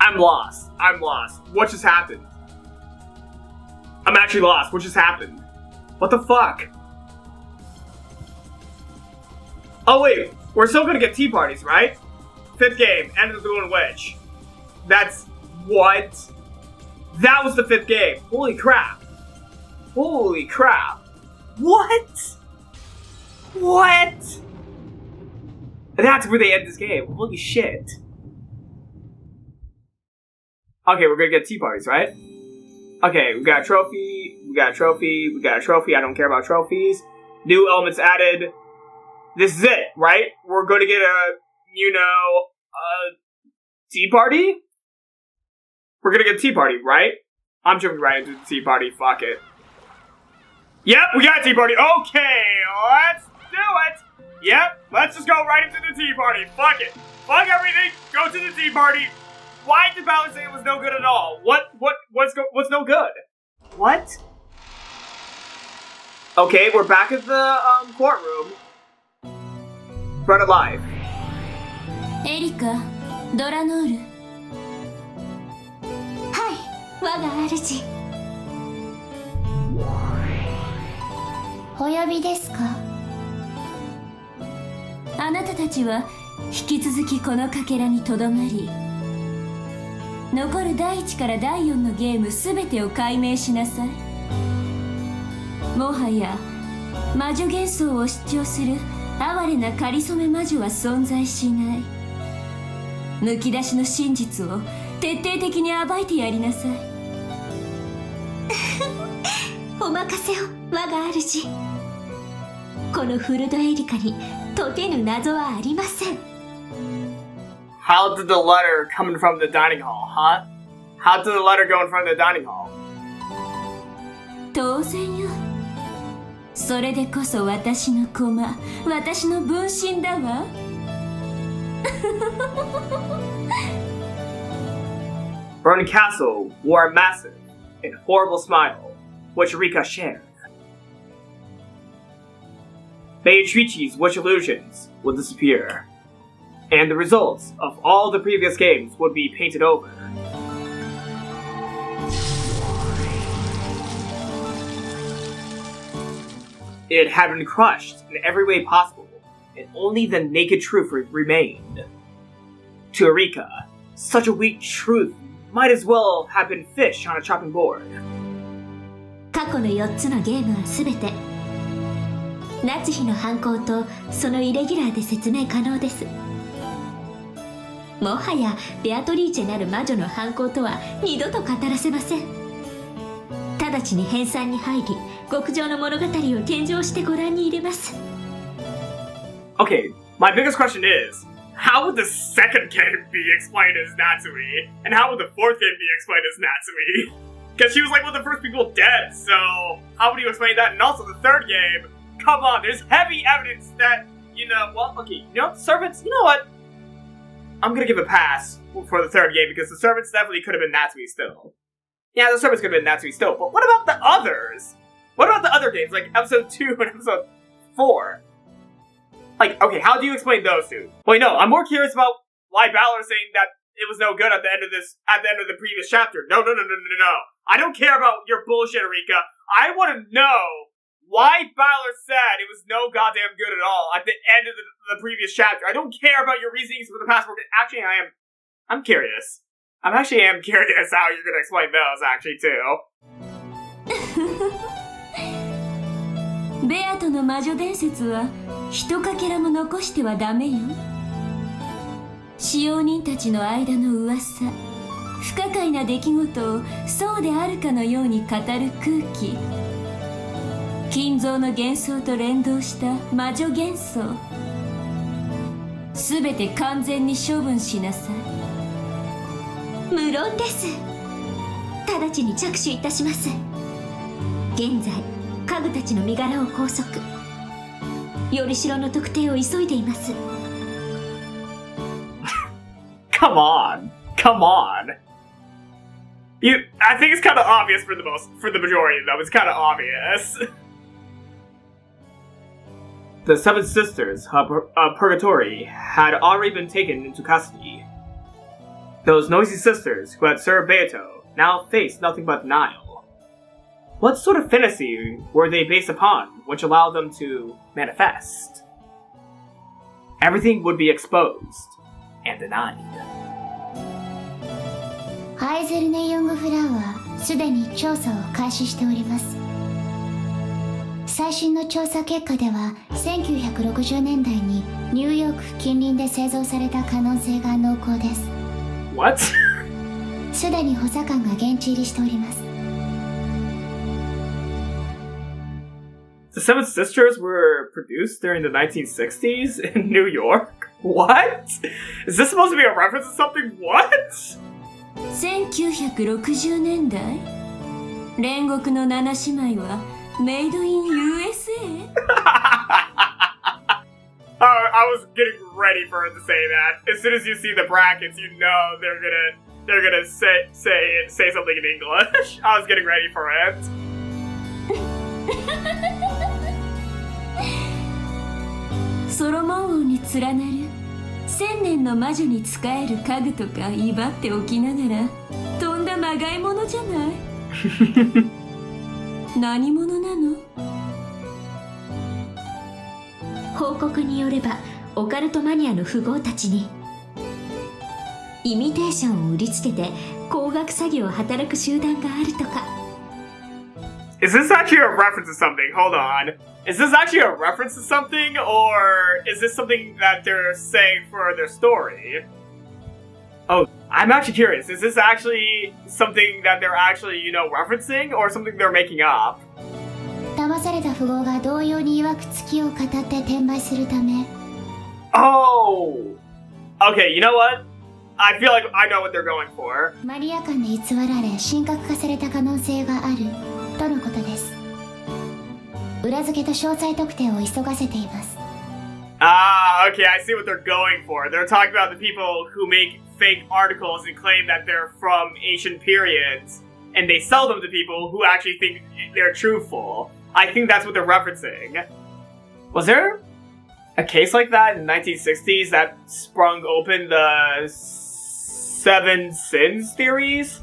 I'm lost. I'm lost. What just happened? I'm actually lost. What just happened? What the fuck? Oh wait, we're still gonna get tea parties, right? 5th game, end of the Golden Wedge. That's... what? That was the 5th game. Holy crap. Holy crap. What? What? That's where they end this game. Holy shit. Okay, we're gonna get tea parties, right? Okay, we got a trophy, we got a trophy, we got a trophy. I don't care about trophies. New elements added. This is it, right? We're gonna get a, tea party? We're gonna get a tea party, right? I'm jumping right into the tea party, fuck it. Yep, we got a tea party. Okay, let's do it. Yep, let's just go right into the tea party. Fuck it. Fuck everything, go to the tea party. Why did Battler say it was no good at all? What's no good? What? Okay, we're back at the courtroom. Run it live. Erika, Dlanor. はい、我が主。お呼びですか？あなたたちは引き続きこのかけらにとどまり、残る第1から第4のゲームすべてを解明しなさい。もはや魔女幻想を主張する哀れなかりそめ魔女は存在しない。むき出しの真実を徹底的に暴いてやりなさい。お任せを我が主。このフルドエリカに解けぬ謎はありません。How did the letter come from the dining hall, huh? How did the letter go in front of the dining hall? 当然よ。それでこそ私の駒、私の分身だわ。Bernkastel wore a massive and horrible smile, which Erika shared. Beatrice's witch illusions would disappear, and the results of all the previous games would be painted over. It had been crushed in every way possible, and only the naked truth remained. To Erika, such a weak truth might as well have been fish on a chopping board. 過去の4つのゲームはすべて夏日の犯行とそのイレギュラーで説明可能です。もはやベアトリーチェなる魔女の犯行とは二度と語らせません。直ちに編纂に入り、極上の物語を献上してご覧に入れます。Okay, my biggest question is, how would the second game be explained as Natsui? And how would the 4th game be explained as Natsui? Because she was like one of the first people dead, so how would you explain that? And also the 3rd game, come on, there's heavy evidence that, servants, you know what? I'm gonna give a pass for the 3rd game because the servants definitely could have been Natsui still. Yeah, the servants could have been Natsui still, but what about the others? What about the other games, like episode 2 and episode 4? Like, okay, how do you explain those two? Wait, no, I'm more curious about why Battler's saying that it was no good at the end of the previous chapter. No. I don't care about your bullshit, Erika. I want to know why Battler said it was no goddamn good at all at the end of the previous chapter. I don't care about your reasonings for the passport. Actually, I'm curious. I am curious how you're gonna explain those, actually, too. ベアトの魔女伝説はひとかけらも残してはダメよ。使用人たちの間の噂、不可解な出来事をそうであるかのように語る空気、金蔵の幻想と連動した魔女幻想、すべて完全に処分しなさい。無論です。直ちに着手いたします。現在家具たちの身柄を拘束、よりしろの特定を急いでいます。Come on. I think it's kind of obvious for the majority of them. It's kind of obvious. The Seven Sisters of Purgatory had already been taken into custody. Those noisy sisters who had served Beato now faced nothing but denial. What sort of fantasy were they based upon which allowed them to manifest? Everything would be exposed and denied. ハイゼルネ・ヨングフラウはすでに調査を開始しております。最新の調査結果では1960年代にニューヨーク近隣で製造された可能性が濃厚です。 What? すでに補佐官が現地入りしております。 The Seven Sisters were produced during the 1960s in New York? What? Is this supposed to be a reference to something? What? 1960年代煉獄の七姉妹はメイドイン USA? I was getting ready for it to say that. As soon as you see the brackets, you know they're gonna say something in English. I was getting ready for it. ソロモン王に連なる千年の魔女に仕える家具とか威張っておきながらとんだまがいものじゃない。何者なの？報告によればオカルトマニアの富豪たちにイミテーションを売りつけて高額詐欺を働く集団があるとか。 Is this actually a reference to something? Hold on. Is this actually a reference to something, or is this something that they're saying for their story? Oh, I'm actually curious. Is this actually something that they're actually, referencing, or something they're making up? 騙された富豪が同様に曰く月を語って転売するため。 Oh! Okay, you know what? I feel like I know what they're going for. マリア間で偽られ神格化された可能性があるとのことです。裏付けと詳細特定を急がせています。 Ah, okay, I see what they're going for. They're talking about the people who make fake articles and claim that they're from ancient periods, and they sell them to people who actually think they're truthful. I think that's what they're referencing. Was there a case like that in the 1960s that sprung open the Seven Sins theories?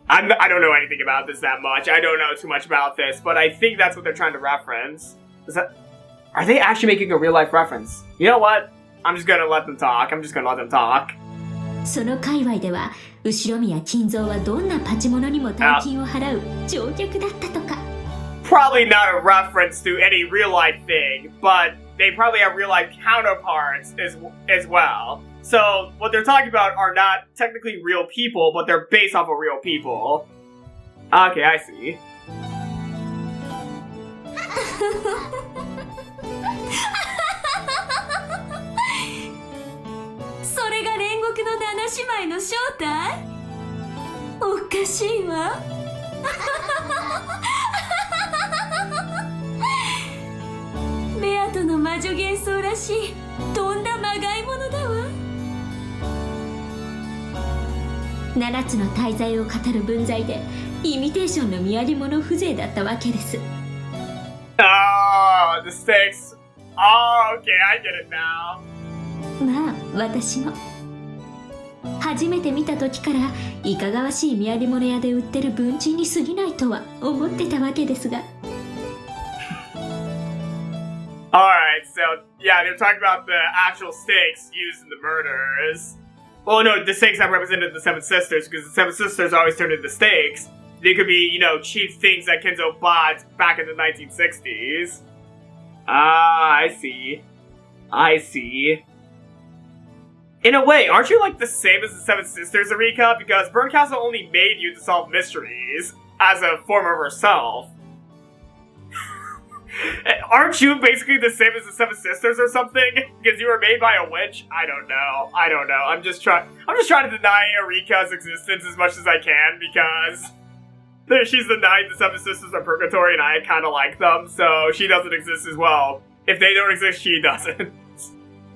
I don't know anything about this that much. I don't know too much about this, but I think that's what they're trying to reference. Are they actually making a real-life reference? You know what? I'm just gonna let them talk. その界隈では後宮金蔵はどんなパチモノにも大金を払う乗客だったとか。 Probably not a reference to any real-life thing, but they probably have real-life counterparts as well. So, what they're talking about are not technically real people, but they're based off of real people. Okay, I see. それが煉獄の七姉妹の正体？おかしいわ。ベアトの魔女幻想らしいとんだまがいものだわ。7つの大罪を語る分際でイミテーションの見ありもの風情だったわけです。Oh, the stakes Oh, okay, I get it now. まあ私も初めて見た時からいかがわしい土産物屋で売ってる文鎮に過ぎないとは思ってたわけですが。 Alright, so, yeah, they're talking about the actual stakes used in the murders. Well, no, the stakes that represented the Seven Sisters, because the Seven Sisters always turned into stakes. They could be, cheap things that Kenzo bought back in the 1960s. Ah, I see. In a way, aren't you like the same as the Seven Sisters, Erika? Because Bernkastel only made you to solve mysteries as a form of herself. Aren't you basically the same as the Seven Sisters or something? Because you were made by a witch? I don't know. I'm just trying to deny Erika's existence as much as I can because she's denying the Seven Sisters of Purgatory and I kind of like them, so she doesn't exist as well. If they don't exist, she doesn't.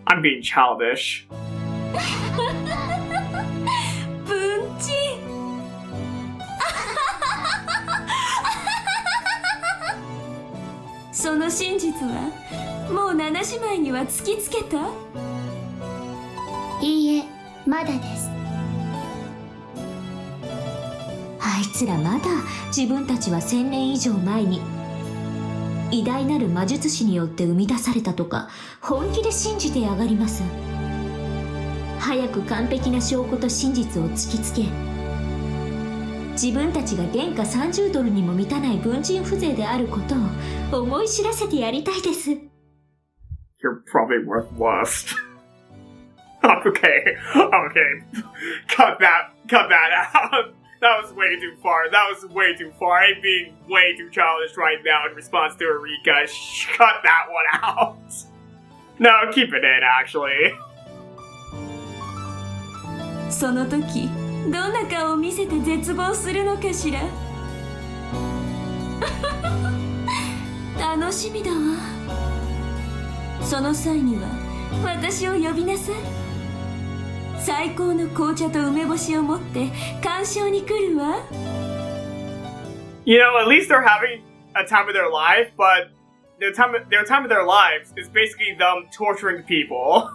I'm being childish. 文鎮その真実はもう七姉妹には突きつけた？いいえ、まだです。あいつらまだ自分たちは1000年以上前に偉大なる魔術師によって生み出されたとか本気で信じてやがります。早く完璧な証拠と真実を突きつけ、自分たちが原価30ドルにも満たない文鎮風情であることを思い知らせてやりたいです。 You're probably worth less. Okay. Cut that out. That was way too far. I'm being way too childish right now in response to Erika. Cut that one out. No, keep it in, actually. その時どんな顔を見せて絶望するのかしら。楽しみだわ。その際には私を呼びなさい。最高の紅茶と梅干しを持って鑑賞に来るわ。At least they're having a time of their life, but their time of their lives is basically them torturing people.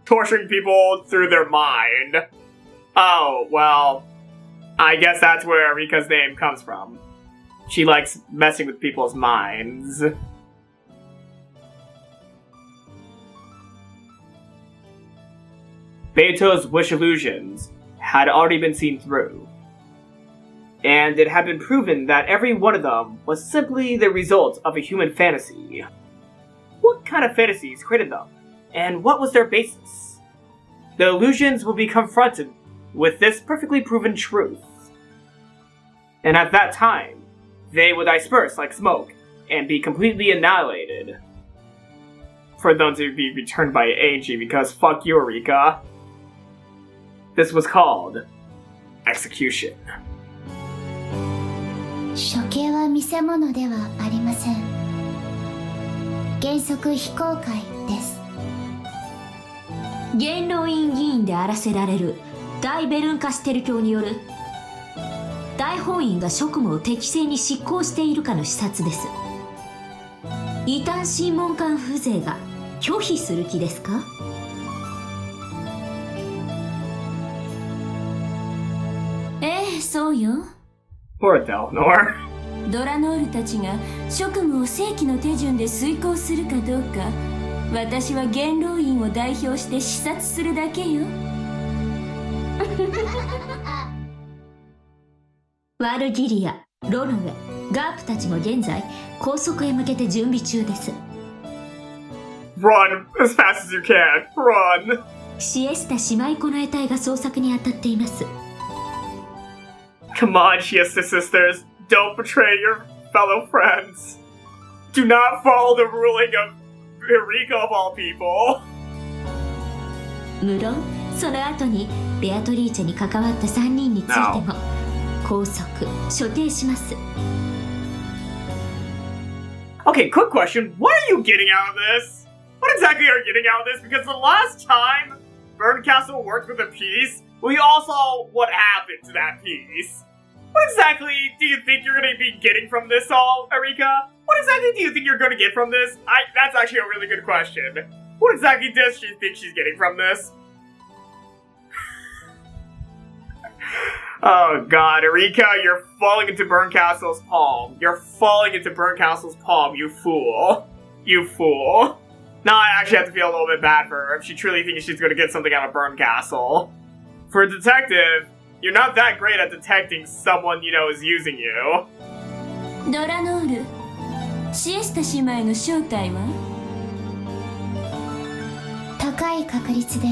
Torturing people through their mind. Oh, well, I guess that's where Erika's name comes from. She likes messing with people's minds. Beato's wish illusions had already been seen through, and it had been proven that every one of them was simply the result of a human fantasy. What kind of fantasies created them, and what was their basis? The illusions will be confronted with this perfectly proven truth. And at that time, they would disperse like smoke and be completely annihilated. For them to be returned by Angie because fuck you, Erika. This was called execution. 処刑は見せ物ではありません。原則非公開です。元老院議員であらせられる大ベルンカステル教による大本院が職務を適正に執行しているかの視察です。異端審問官風情が拒否する気ですか？ええ、そうよ。Poor Dlanor. ドラノールたちが職務を正規の手順で遂行するかどうか、私は元老院を代表して視察するだけよ。ワルギリア、ロルウェ、ガープたちも現在拘束へ向けて準備中です。 Run as fast as you can. Run. シエスタ姉妹子の得体が捜索に当たっています。 Come on, Siesta sisters. Don't betray your fellow friends. Do not follow the ruling of Erika of all people. 無論その後にベアトリーチェに関わった3人についても拘束、処刑します。 Okay, quick question. What are you getting out of this? What exactly are you getting out of this? Because the last time Bernkastel worked with a piece, we all saw what happened to that piece. What exactly do you think you're going to be getting from this all, Erika? What What exactly do you think you're going to get from this? That's actually a really good question. What exactly does she think she's getting from this? Oh god, Erika, you're falling into Bernkastel's palm. You're falling into Bernkastel's palm, you fool. You fool. Now I actually have to feel a little bit bad for her if she truly thinks she's going to get something out of Bernkastel. For a detective, you're not that great at detecting someone you know is using you. ドラノール、シエスタ姉妹の正体は？高い確率で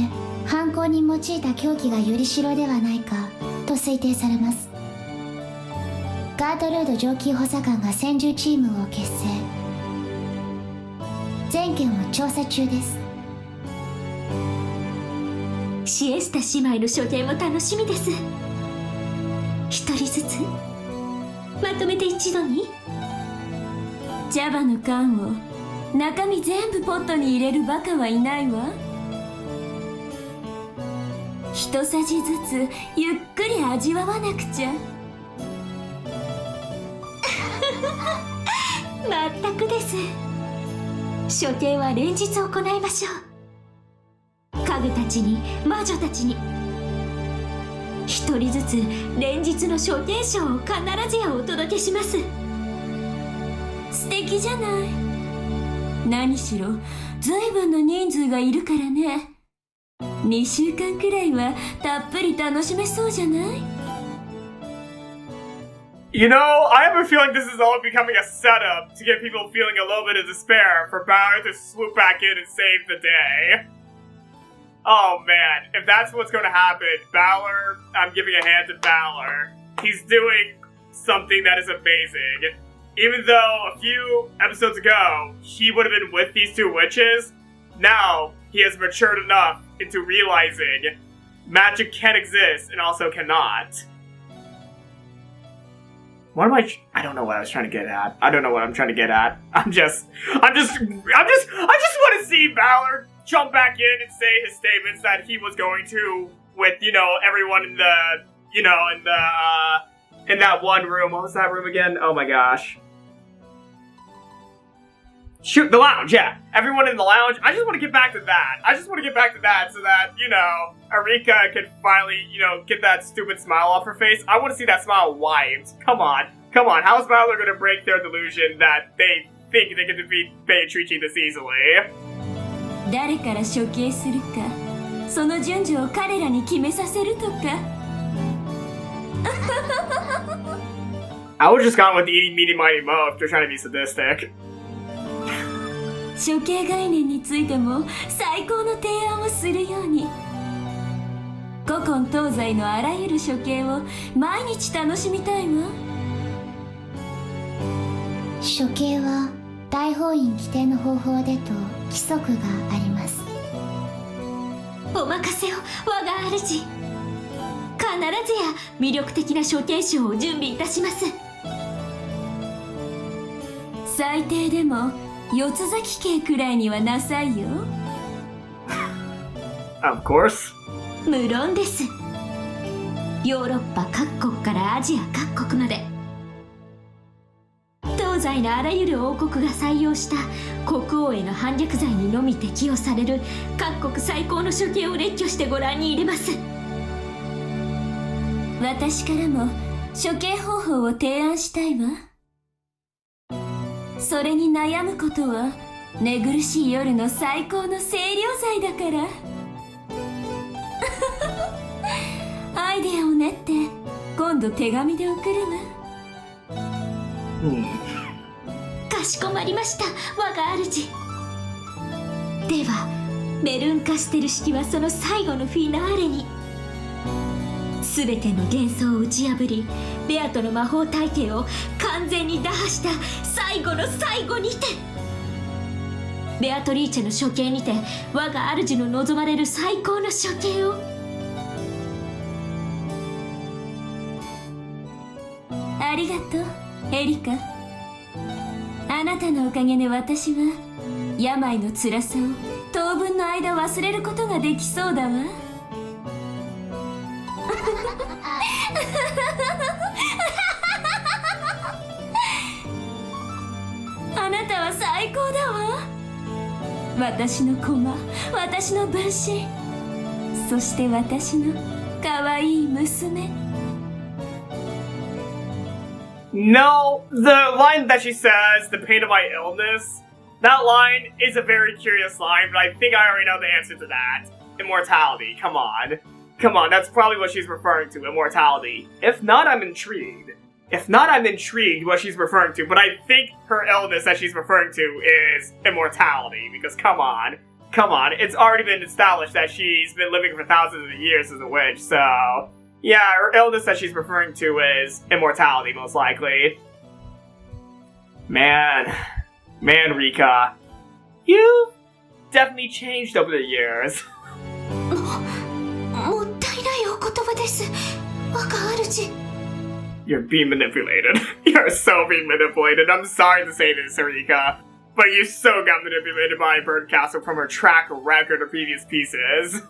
犯行に用いた凶器がよりしろではないかと推定されます。ガートルード上級補佐官が専従チームを結成。全件を調査中です。シエスタ姉妹の所見も楽しみです。一人ずつまとめて一度に。茶葉の缶を中身全部ポットに入れるバカはいないわ。一さじずつゆっくり味わわなくちゃ。まったくです。処刑は連日行いましょう。家具たちに魔女たちに一人ずつ連日の処刑賞を必ずやお届けします。素敵じゃない。何しろずいぶんの人数がいるからね。2週間くらいはたっぷり楽しめそうじゃない？ You know, I have a feeling this is all becoming a setup to get people feeling a little bit of despair for Battler to swoop back in and save the day. Oh man, if that's what's going to happen, Battler, I'm giving a hand to Battler. He's doing something that is amazing. Even though a few episodes ago, he would have been with these two witches, now he has matured enough into realizing magic can exist and also cannot. What am I don't know what I was trying to get at. I don't know what I'm trying to get at. I just want to see Battler jump back in and say his statements that he was going to with, you know, everyone in the, you know, in that one room. What was that room again? Oh my gosh. Shoot, the lounge, yeah. Everyone in the lounge. I just want to get back to that. I just want to get back to that so that, you know, Erika can finally, you know, get that stupid smile off her face. I want to see that smile wiped. Come on. Come on. How is Battler going to break their delusion that they think they can defeat Beatrice this easily? 誰から処刑するか、その順序を彼らに決めさせるとか。I would just gone with eating meaty mighty mo if they're trying to be sadistic. 処刑概念についても最高の提案をするように。古今東西のあらゆる処刑を毎日楽しみたいわ。処刑は大法院規定の方法でと規則があります。お任せを我が主。必ずや魅力的な処刑賞を準備いたします。最低でも四つ咲き系くらいにはなさいよ。Of course. 無論です。ヨーロッパ各国からアジア各国まで、東西のあらゆる王国が採用した国王への反逆罪にのみ適用される各国最高の処刑を列挙してご覧に入れます。私からも処刑方法を提案したいわ。それに悩むことは寝苦しい夜の最高の清涼剤だから。アイデアを練って今度手紙で送るわ。かしこまりました、我が主。ではベルンカステル式はその最後のフィナーレに。全ての幻想を打ち破り、ベアトの魔法体系を完全に打破した最後の最後にて、ベアトリーチェの処刑にて我が主の望まれる最高の処刑を。ありがとう、エリカ。あなたのおかげで私は病の辛さを当分の間忘れることができそうだわ。私の駒、私の分身、そして私の可愛い娘。 No, the line that she says, the pain of my illness, that line is a very curious line, but I think I already know the answer to that. Immortality, come on. Come on, that's probably what she's referring to, immortality. If not, I'm intrigued. If not, I'm intrigued what she's referring to, but I think her illness that she's referring to is immortality, because come on, it's already been established that she's been living for thousands of years as a witch, so... yeah, her illness that she's referring to is immortality, most likely. Man, Rika, you've definitely changed over the years. もったいないお言葉です、若主。 You're being manipulated. You're so being manipulated. I'm sorry to say this, Erika, but you so got manipulated by Bernkastel from her track record of previous pieces.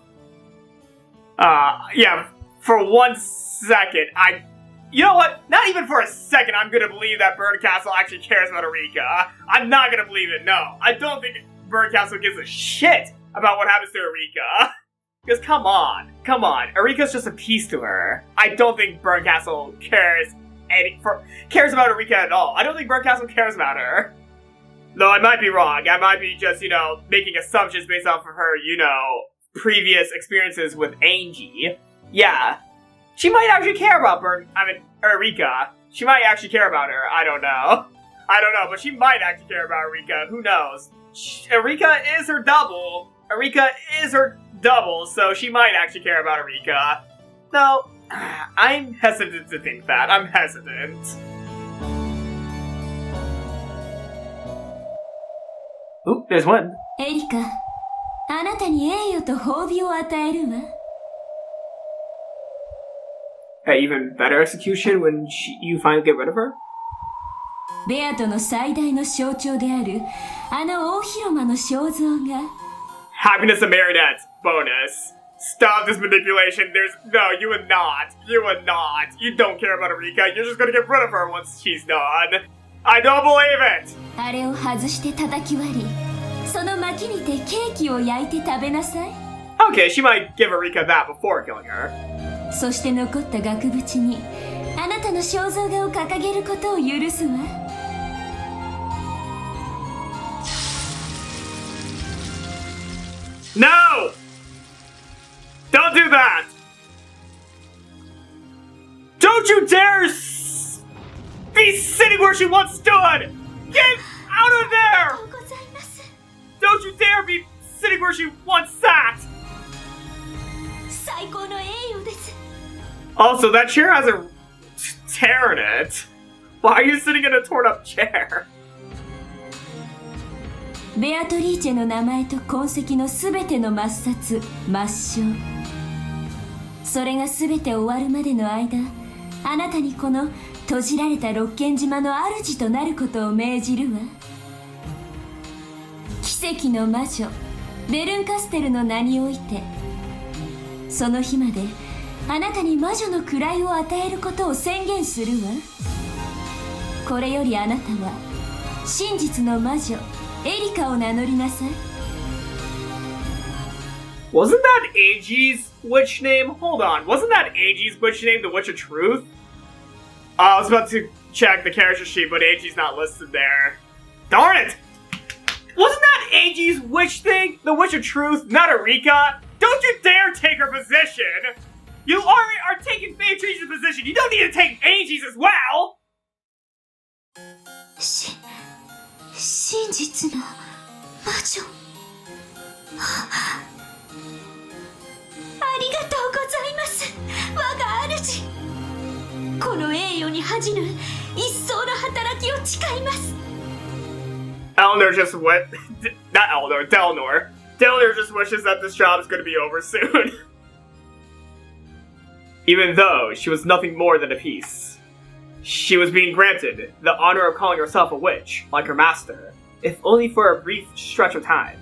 Yeah, for 1 second, you know what? Not even for a second I'm gonna believe that Bernkastel actually cares about Erika. I'm not gonna believe it, no. I don't think Bernkastel gives a shit about what happens to Erika. Because come on. Erika's just a piece to her. I don't think Bernkastel cares about Erika at all. I don't think Bernkastel cares about her. Though I might be wrong. I might be just, making assumptions based off of her, previous experiences with Angie. Yeah. She might actually care about Erika. She might actually care about her. I don't know, but she might actually care about Erika. Who knows? Erika is her double, so she might actually care about Erika. No, I'm hesitant to think that. I'm hesitant. Ooh, there's one. エリカ、あなたに栄誉と褒美を与えるわ。 Even better execution when you finally get rid of her? ベアトの最大の象徴であるあの大広間の肖像が Happiness of marionettes. Bonus. Stop this manipulation. No, you would not. You don't care about Erika. You're just gonna get rid of her once she's done. I don't believe it. あれを外して叩き割り、その薪にてケーキを焼いて食べなさい。 Okay, she might give Erika that before killing her. そして残った額縁にあなたの肖像画を掲げることを許すわ。 No! Don't do that! Don't you dare be sitting where she once stood! Get out of there! Don't you dare be sitting where she once sat! 最高の栄誉です。 Also, that chair has a tear in it. Why are you sitting in a torn up chair? ベアトリーチェの名前と痕跡のすべての抹殺、抹消。それがすべて終わるまでの間、あなたにこの閉じられた六軒島の主となることを命じるわ。奇跡の魔女、ベルンカステルの名において、その日まであなたに魔女の位を与えることを宣言するわ。これよりあなたは真実の魔女、エリカを名乗りなさい。 Wasn't that Angie's witch name? Hold on, wasn't that Angie's witch name the Witch of Truth? I was about to check the character sheet, but Angie's not listed there. Darn it! Wasn't that Angie's witch thing the Witch of Truth, not Erika? Don't you dare take her position! You already are taking Beatrice's position, you don't need to take Angie's as well! 真実の魔女。ありがとうございます、我が主。この栄誉に恥じぬ一層の働きを誓います。 Dlanor just not Dlanor. Dlanor just wishes that this job is going to be over soon. Even though she was nothing more than a piece. She was being granted the honor of calling herself a witch, like her master, if only for a brief stretch of time.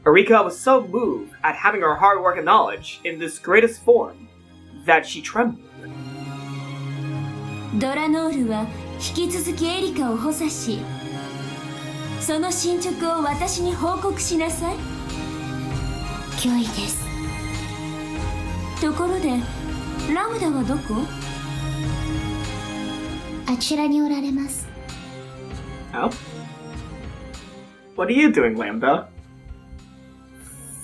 Erika was so moved at having her hard work and knowledge in this greatest form that she trembled. ドラノールは引き続きエリカを補佐し、その進捗を私に報告しなさい。脅威です。ところでラムダはどこ？あちらにおられます。Oh? What are you doing, Lambda?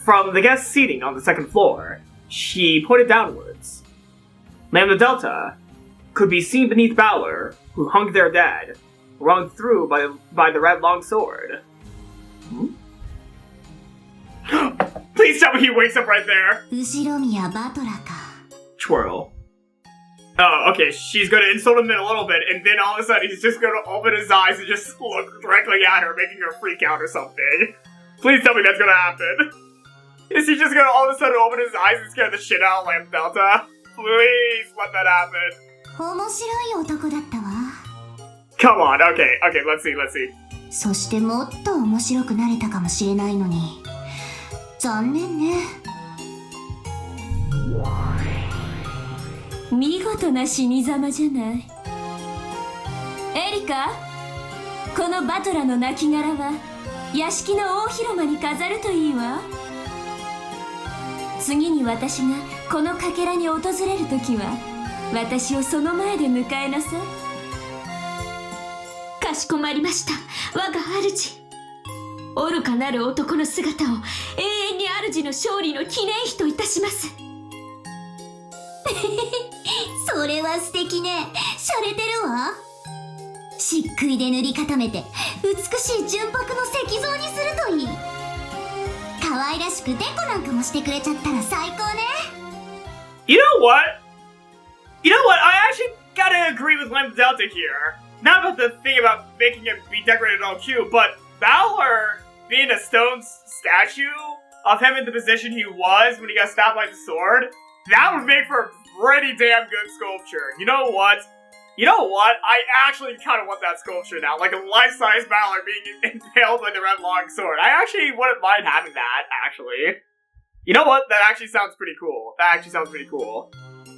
From the guest seating on the second floor, she pointed downwards. Lambda Delta could be seen beneath Battler, who hung there dead, rung through by the red longsword. Hmm? Please tell me he wakes up right there! 後ろ宮バトラか。 Twirl. Oh, okay, she's gonna insult him in a little bit, and then all of a sudden he's just gonna open his eyes and just look directly at her, making her freak out or something. Please tell me that's gonna happen. Is he just gonna all of a sudden open his eyes and scare the shit out of Lamb Delta? Please let that happen. 面白い男だったわ。 Come on, okay, let's see. そしてもっと面白くなれたかもしれないのに。残念ね。見事な死に様じゃない。エリカ、このバトラの亡骸は屋敷の大広間に飾るといいわ。次に私がこのかけらに訪れるときは私をその前で迎えなさい。かしこまりました、我が主。愚かなる男の姿を永遠に主の勝利の記念碑といたします。それは素敵ね。しゃれてるわ。漆喰で塗り固めて美しい純白の石像にするといい。可愛らしくデコなんかもしてくれちゃったら最高ね。 You know what? I actually gotta agree with Lamb Delta here. Not about the thing about making him be decorated all cute, but Battler being a stone statue of him in the position he was when he got stabbed by the sword, that would make for a pretty damn good sculpture. You know what? I actually kind of want that sculpture now. Like a life-size Battler being impaled by the red long sword. I actually wouldn't mind having that, actually. You know what? That actually sounds pretty cool.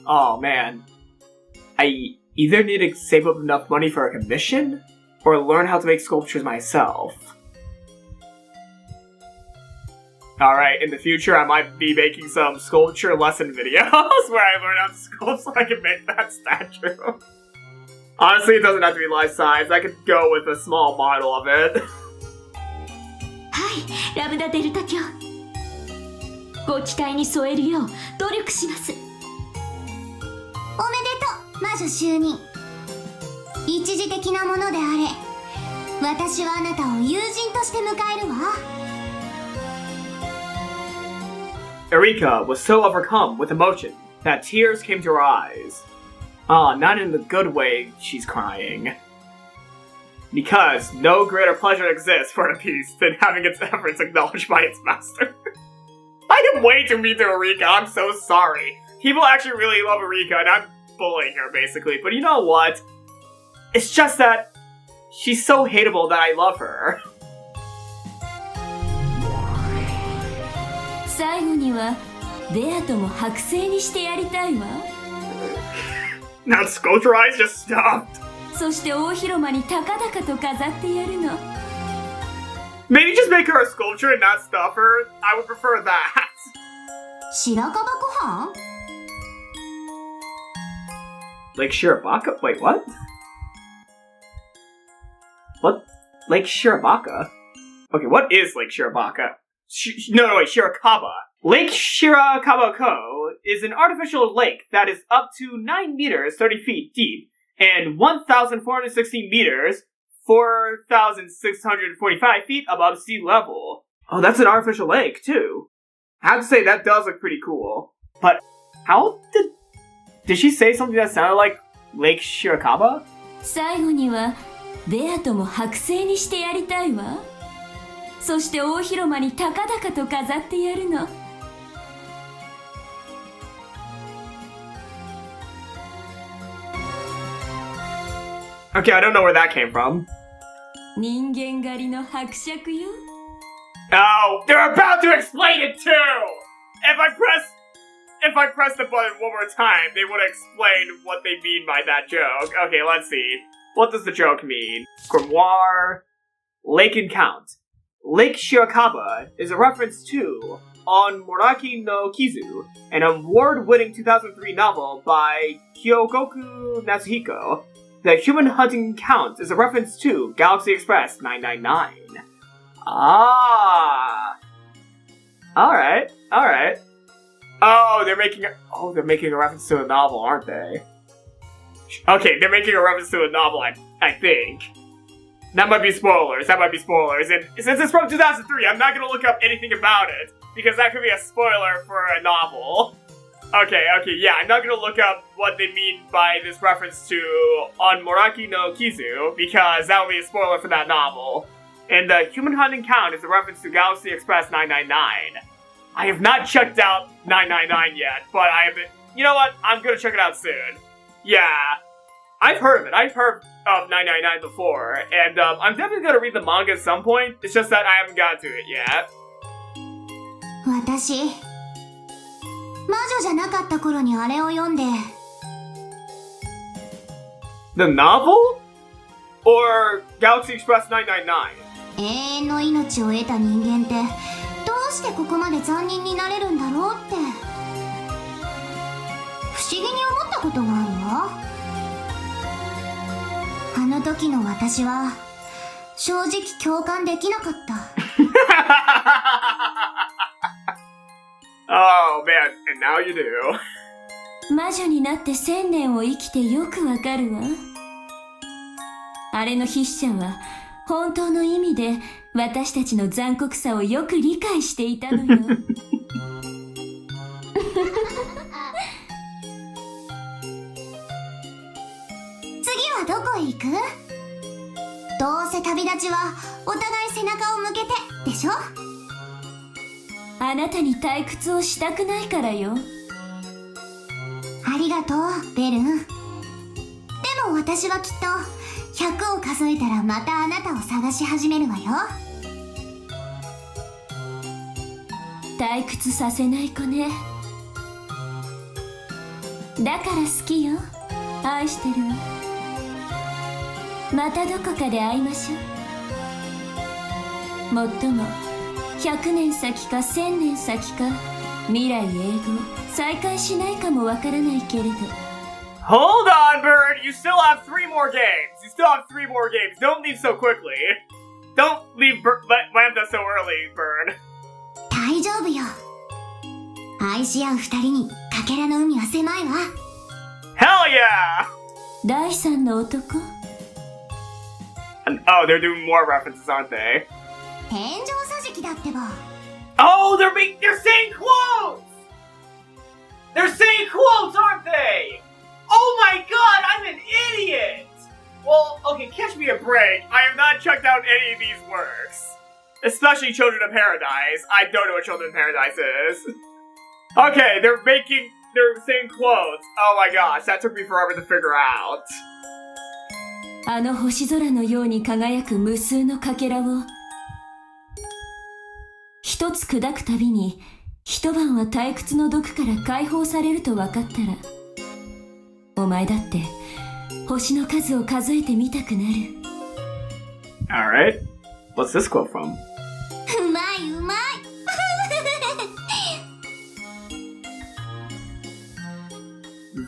Oh, man. I either need to save up enough money for a commission, or learn how to make sculptures myself. Alright, in the future I might be making some sculpture lesson videos where I learn how to sculpt so I can make that statue. Honestly, it doesn't have to be life-size. I could go with a small model of it. はい、ラムダデルタ卿。ご期待に添えるよう努力します。おめでとう、魔女就任。一時的なものであれ。私はあなたを友人として迎えるわ。Erika was so overcome with emotion that tears came to her eyes. Not in the good way she's crying. Because no greater pleasure exists for a piece than having its efforts acknowledged by its master. I am way too mean to Erika, I'm so sorry. People actually really love Erika and I'm bullying her basically, but you know what? It's just that she's so hateable that I love her. 最後にはベアトも剥製にしてやりたいわ。Now sculpture eyes just stopped. そして大広間に高々と飾ってやるの。Maybe just make her a sculpture and not stuff her. I would prefer that. 白樺ご飯 Lake Shirabaka? Wait, what? What? Lake Shirabaka? Okay, what is Lake Shirabaka? Wait, Shirakaba. Lake Shirakaba-ko is an artificial lake that is up to 9 meters, 30 feet deep, and 1,460 meters, 4,645 feet above sea level. Oh, that's an artificial lake, too. I have to say, that does look pretty cool. But, did she say something that sounded like Lake Shirakaba? 最後にはベアトも剥製にしてやりたいわ。そして大広間に高々と飾ってやるの。Okay, I don't know where that came from. 人間狩りの伯爵よ。Oh, they're about to explain it too! If I press the button one more time, they would explain what they mean by that joke. Okay, let's see. What does the joke mean? Grimoire. Lake Count. Lake Shirakawa is a reference to On Moraki no Kizu, an award-winning 2003 novel by Kyogoku Natsuhiko. The Human Hunting Count is a reference to Galaxy Express 999. Ah. Alright. Oh, they're making a reference to a novel, aren't they? Okay, they're making a reference to a novel, I think. That might be spoilers, and since it's from 2003, I'm not gonna look up anything about it, because that could be a spoiler for a novel. Okay, yeah, I'm not gonna look up what they mean by this reference to On Moraki no Kizu, because that would be a spoiler for that novel. And the Human Hunting Count is a reference to Galaxy Express 999. I have not checked out 999 yet, but I have been... You know what? I'm gonna check it out soon. Yeah. I've heard of it. I've heard of 999 before, and I'm definitely gonna read the manga at some point. It's just that I haven't got to it yet. 私、魔女じゃなかった頃にあれを読んで。The novel? Or Galaxy Express 999? 永遠の命を得た人間ってどうしてここまで残忍になれるんだろうって不思議に思ったことがあるわ。あの時の私は正直共感できなかった。Oh man, and now you do. 魔女になって1000年を生きてよくわかるわ。あれの筆者は本当の意味で私たちの残酷さをよく理解していたのよ。次はどこへ行く？どうせ旅立ちはお互い背中を向けてでしょ？あなたに退屈をしたくないからよ。ありがとう、ベルン。でも私はきっと100を数えたらまたあなたを探し始めるわよ。退屈させない子ね。だから好きよ。愛してるわ。またどこかで会いましょう。もっとも100年先か1000年先か未来永劫再会しないかもわからないけれど。Hold on, Bird! You still have 3 more games! You still have 3 more games! Don't leave so quickly! Don't leave Lambda so early, Bird! 大丈夫よ。愛し合う二人にかけらの海は狭いわ。Hell yeah! 第三の男？ Oh, they're doing more references, aren't they? 天井桟敷だってば。Oh, they're saying quotes! They're saying quotes, aren't they? Oh my god, I'm an idiot! Well, okay, catch me a break. I have not checked out any of these works. Especially Children of Paradise. I don't know what Children of Paradise is. Okay, they're saying quotes. Oh my gosh, that took me forever to figure out. あの星空のように輝く無数のかけらを一つ砕くたびに一晩は退屈の毒から解放されると分かったらお前だって星の数を数えてみたくなる。 Alright, what's this quote from? うまいうまい。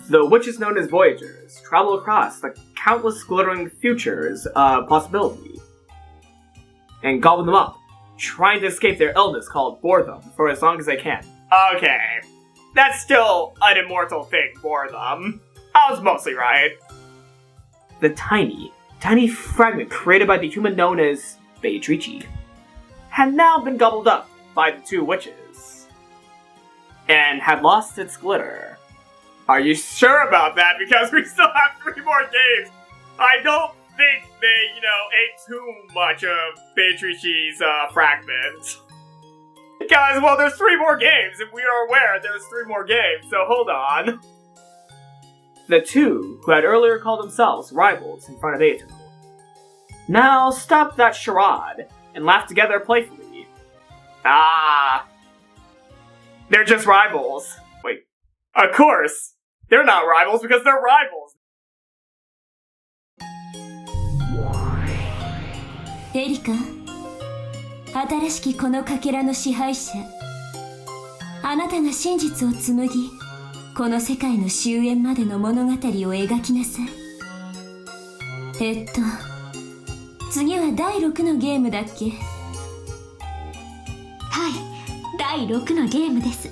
The witches known as Voyagers travel across the countless glittering futures of possibility and gobble them up, trying to escape their illness called boredom for as long as they can. Okay, that's still an immortal thing, boredom. I was mostly right. The tiny fragment created by the human known as Beatrice had now been gobbled up by the 2 witches and had lost its glitter. Are you sure about that? Because we still have 3 more games. I don't think they, ate too much of Beatrice's fragment. Because, well, there's 3 more games, and we are aware there's 3 more games, so hold on. The 2, who had earlier called themselves rivals in front of Beato, now stopped that charade and laughed together playfully. Ah. They're just rivals. Wait. Of course. They're not rivals because they're rivals. エリカ、新しきこのかけらの支配者、あなたが真実を紡ぎ、この世界の終焉までの物語を描きなさい。次は第6のゲームだっけ？はい、第6のゲームです。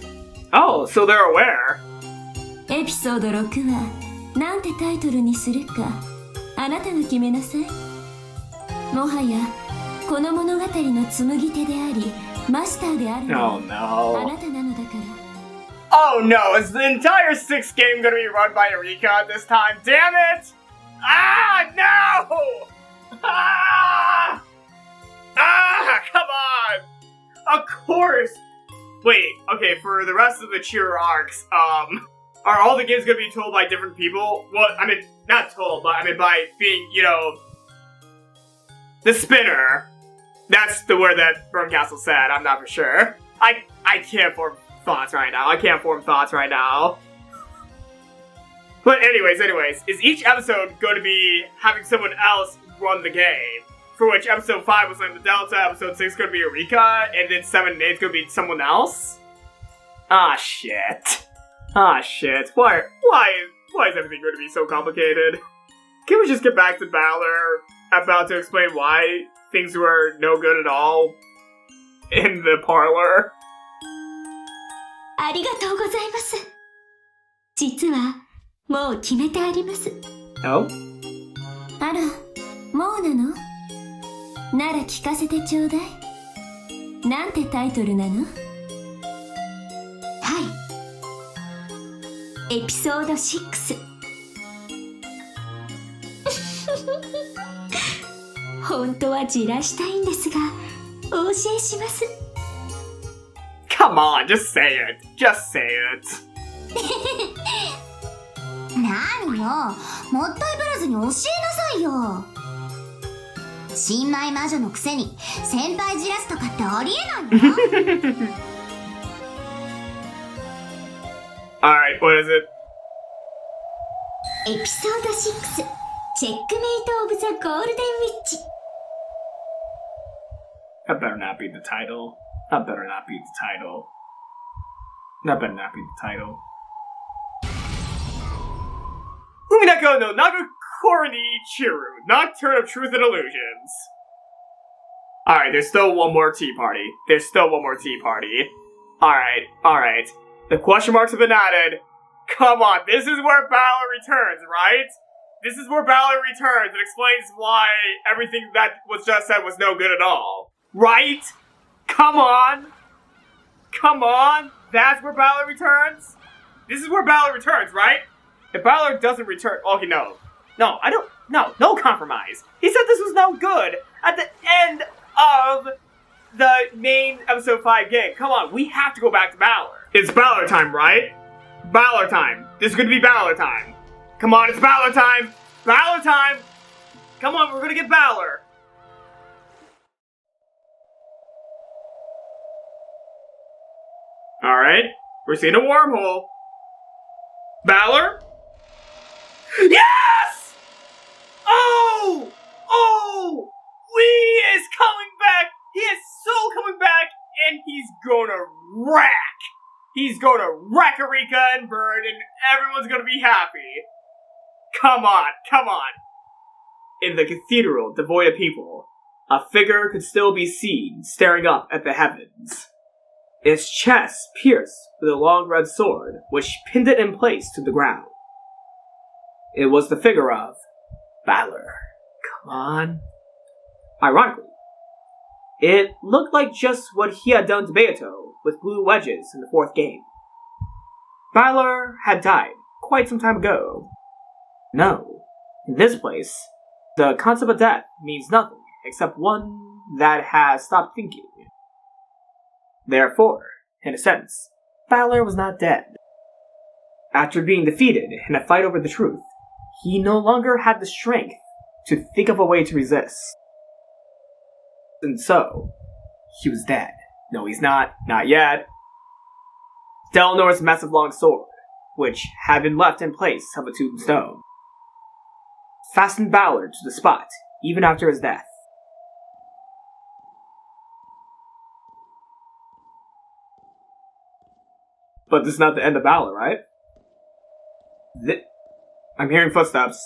Oh, so they're aware. エピソード6はなんてタイトルにするかあなたが決めなさい。もはやこの物語の紡ぎ手でありマスターであるのは Oh no. あなたなのだから。 Oh no, is the entire 6th game gonna be run by Erika this time? Damn it! Ah, no! Come on! Of course! Wait, okay, for the rest of the cheer arcs, are all the games gonna be told by different people? Well, I mean, not told, but I mean by being, you know, the spinner. That's the word that Bernkastel said, I'm not for sure. I can't form thoughts right now. But anyways, is each episode going to be having someone else run the game? For which episode 5 was like the Delta, episode 6 is going to be Erika, and then 7 and 8 is going to be someone else? Ah, shit. Why is everything going to be so complicated? Can we just get back to Battler about to explain why things were no good at all in the parlor? ありがとうございます。実はもう決めてあります。 Oh? あら、もうなの？なら聞かせてちょうだい。なんてタイトルなの？はい、エピソード6。本当はじらしたいんですがお教えします。 Come on, just say it. Just say it. 何よ、もったいぶらずに教えなさいよ。新米魔女のくせに先輩じらすとかってありえないの？ Alright, what is it? エピソード6、チェックメイト・オブ・ザ・ゴールデン・ウィッチ。 That better not be the title. Umineko no Nagakori ni Chiru, Nocturne of Truth and Illusions. Alright, there's still one more tea party. Alright. The question marks have been added. Come on, this is where Battler returns, right? This is where Battler returns and explains why everything that was just said was no good at all. Right? Come on, that's where Battler returns? This is where Battler returns, right? If Battler doesn't return, okay, no, no compromise. He said this was no good at the end of the main episode 5 game. Come on, we have to go back to Battler. It's Battler time, right? Battler time. This is gonna be Battler time. Come on, it's Battler time. Come on, we're gonna get Battler. Alright, we're seeing a wormhole. Battler? Yes! Oh! Lee is coming back! He is so coming back, and he's gonna wreck Erika and Bird, and everyone's gonna be happy. Come on. In the cathedral devoid of people, a figure could still be seen staring up at the heavens. Its chest pierced with a long red sword, which pinned it in place to the ground. It was the figure of Battler. Come on. Ironically, it looked like just what he had done to Beato with blue wedges in the 4th game. Battler had died quite some time ago. No, in this place, the concept of death means nothing except one that has stopped thinking. Therefore, in a sense, Battler was not dead. After being defeated in a fight over the truth, he no longer had the strength to think of a way to resist. And so, he was dead. No, he's not. Not yet. Dlanor's massive long sword, which had been left in place of a tombstone, fastened Battler to the spot even after his death. But this is not the end of Battler, right? I'm hearing footsteps.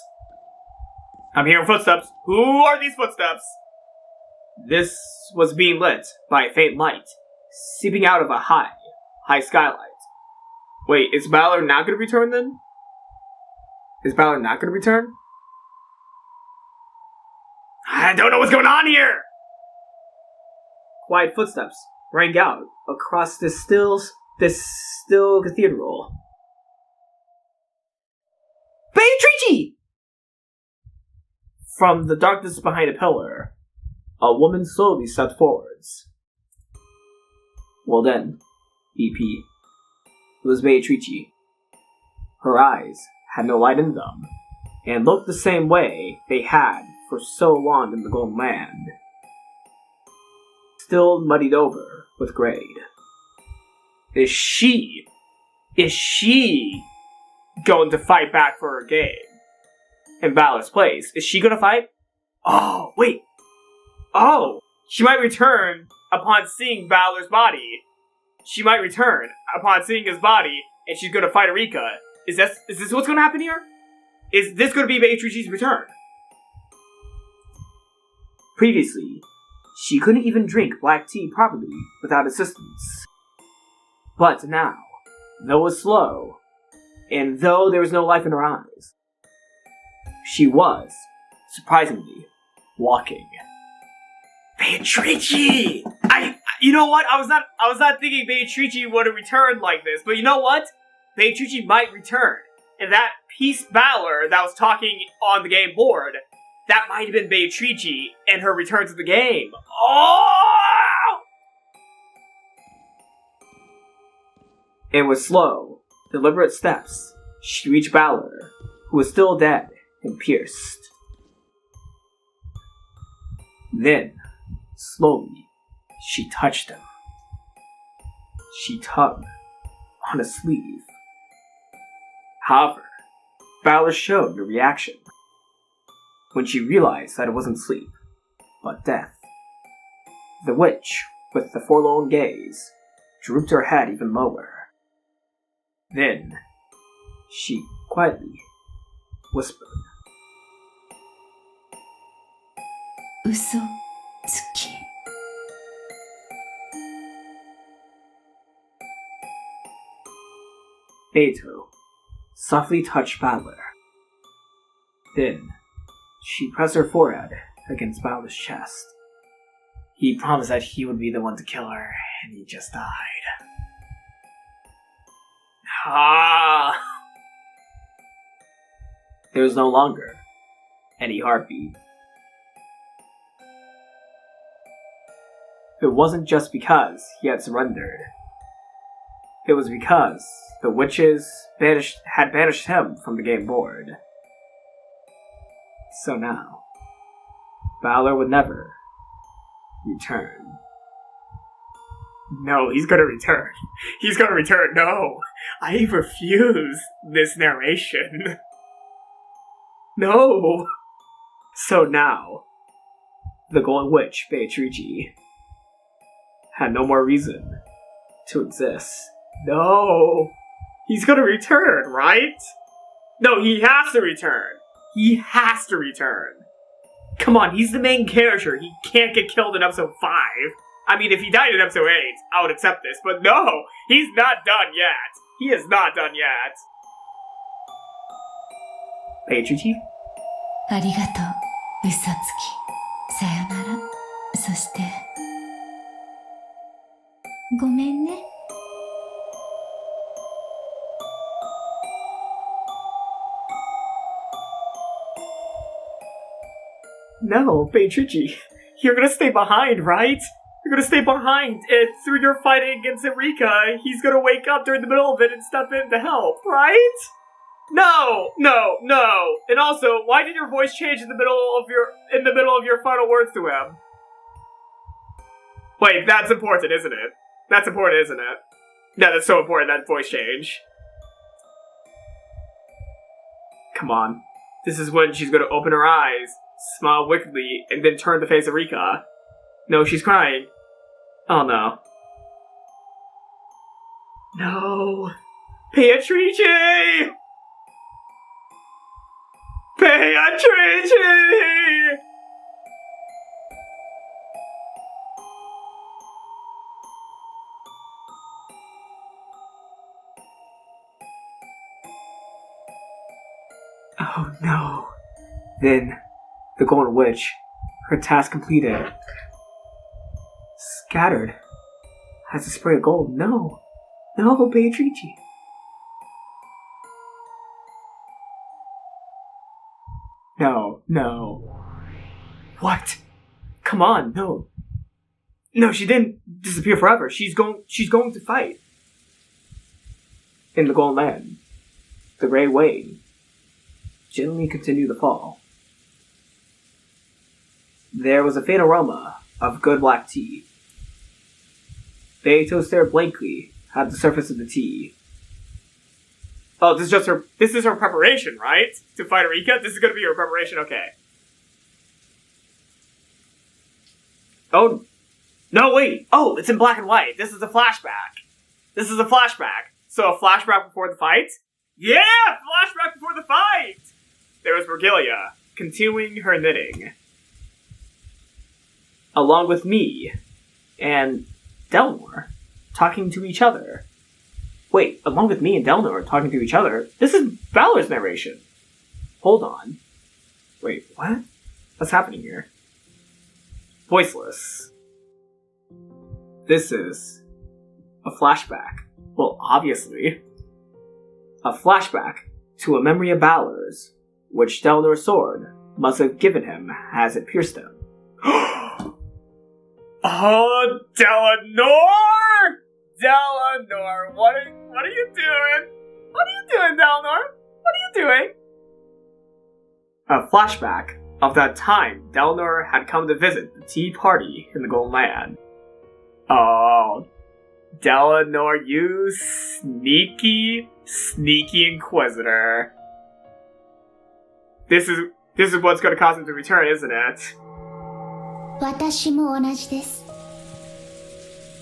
I'm hearing footsteps. Who are these footsteps? This was being lit by a faint light, seeping out of a high skylight. Wait, is Battler not going to return then? Is Battler not going to return? I don't know what's going on here! Quiet footsteps rang out across this still cathedral. Beatrice! From the darkness behind a pillar, a woman slowly stepped forwards. Well then, EP. It was Beatrice. Her eyes had no light in them, and looked the same way they had for so long in the Golden Land. Still muddied over with grade. Is she going to fight back for her game? In Battler's place? Is she gonna fight? Oh, wait. Oh, she might return upon seeing Battler's body. She might return upon seeing his body, and she's gonna fight Erika. Is this what's gonna happen here? Is this gonna be Beatrice's return? Previously, she couldn't even drink black tea properly without assistance. But now, though it was slow, and though there was no life in her eyes, she was, surprisingly, walking. Beatrice! You know what? I was not thinking Beatrice would have returned like this, but you know what? Beatrice might return. And that Peace Battler that was talking on the game board, that might have been Beatrice and her return to the game. Oh! And with slow, deliberate steps, she reached Battler, who was still dead and pierced. Then, slowly, she touched him. She tugged on his sleeve. However, Battler showed no reaction. When she realized that it wasn't sleep, but death, the witch, with the forlorn gaze, drooped her head even lower. Then, she quietly whispered, 嘘つき Beato softly touched Battler. Then, she pressed her forehead against Battler's chest. He promised that he would be the one to kill her, and he just died. Ah! There was no longer any heartbeat. It wasn't just because he had surrendered. It was because the witches had banished him from the game board. So now, Battler would never return. No, he's gonna return. He's gonna return. No, I refuse this narration. No. So now, the Golden Witch, Beatrice, had no more reason to exist. No. He's gonna return, right? No, he has to return. He has to return. Come on, he's the main character. He can't get killed in episode 5. I mean, if he died in episode 8, I would accept this. But no, he's not done yet. He is not done yet. Beatrice? ありがとう、嘘つき。さよなら。そして、ごめんね。No, Beatrice, you're gonna stay behind, right? You're gonna stay behind, and through your fighting against Erika, he's gonna wake up during the middle of it and step in to help, right? No! And also, why did your voice change in the middle of your final words to him? Wait, that's important, isn't it? That's important, isn't it? Yeah, that's so important, that voice change. Come on. This is when she's gonna open her eyes, smile wickedly, and then turn to face Erika. No, she's crying. Oh no. No. Beatrice! Beatrice! Oh no. Then, the Golden Witch, her task completed, scattered as a spray of gold. No. No, Beatrice. No. What? Come on, no. No, she didn't disappear forever. She's going to fight. In the Golden Land, the gray wane gently continued to fall. There was a faint aroma of good black tea. Beato stared blankly at the surface of the tea. Oh, this is her preparation, right? To fight Erika? This is gonna be her preparation, okay. Oh, no, wait. Oh, it's in black and white. This is a flashback. So a flashback before the fight? Yeah, flashback before the fight! There was Virgilia, continuing her knitting. Along with me and Dlanor talking to each other. Wait, along with me and Dlanor talking to each other? This is Battler's narration. Hold on. Wait, what? What's happening here? Voiceless. This is a flashback. Well, obviously. A flashback to a memory of Battler's, which Dlanor's sword must have given him as it pierced him. Oh, Dlanor! Dlanor, what are you doing? What are you doing, Dlanor? What are you doing? A flashback of that time Dlanor had come to visit the tea party in the Golden Land. Oh, Dlanor, you sneaky inquisitor. This is what's going to cause him to return, isn't it? 私も同じです。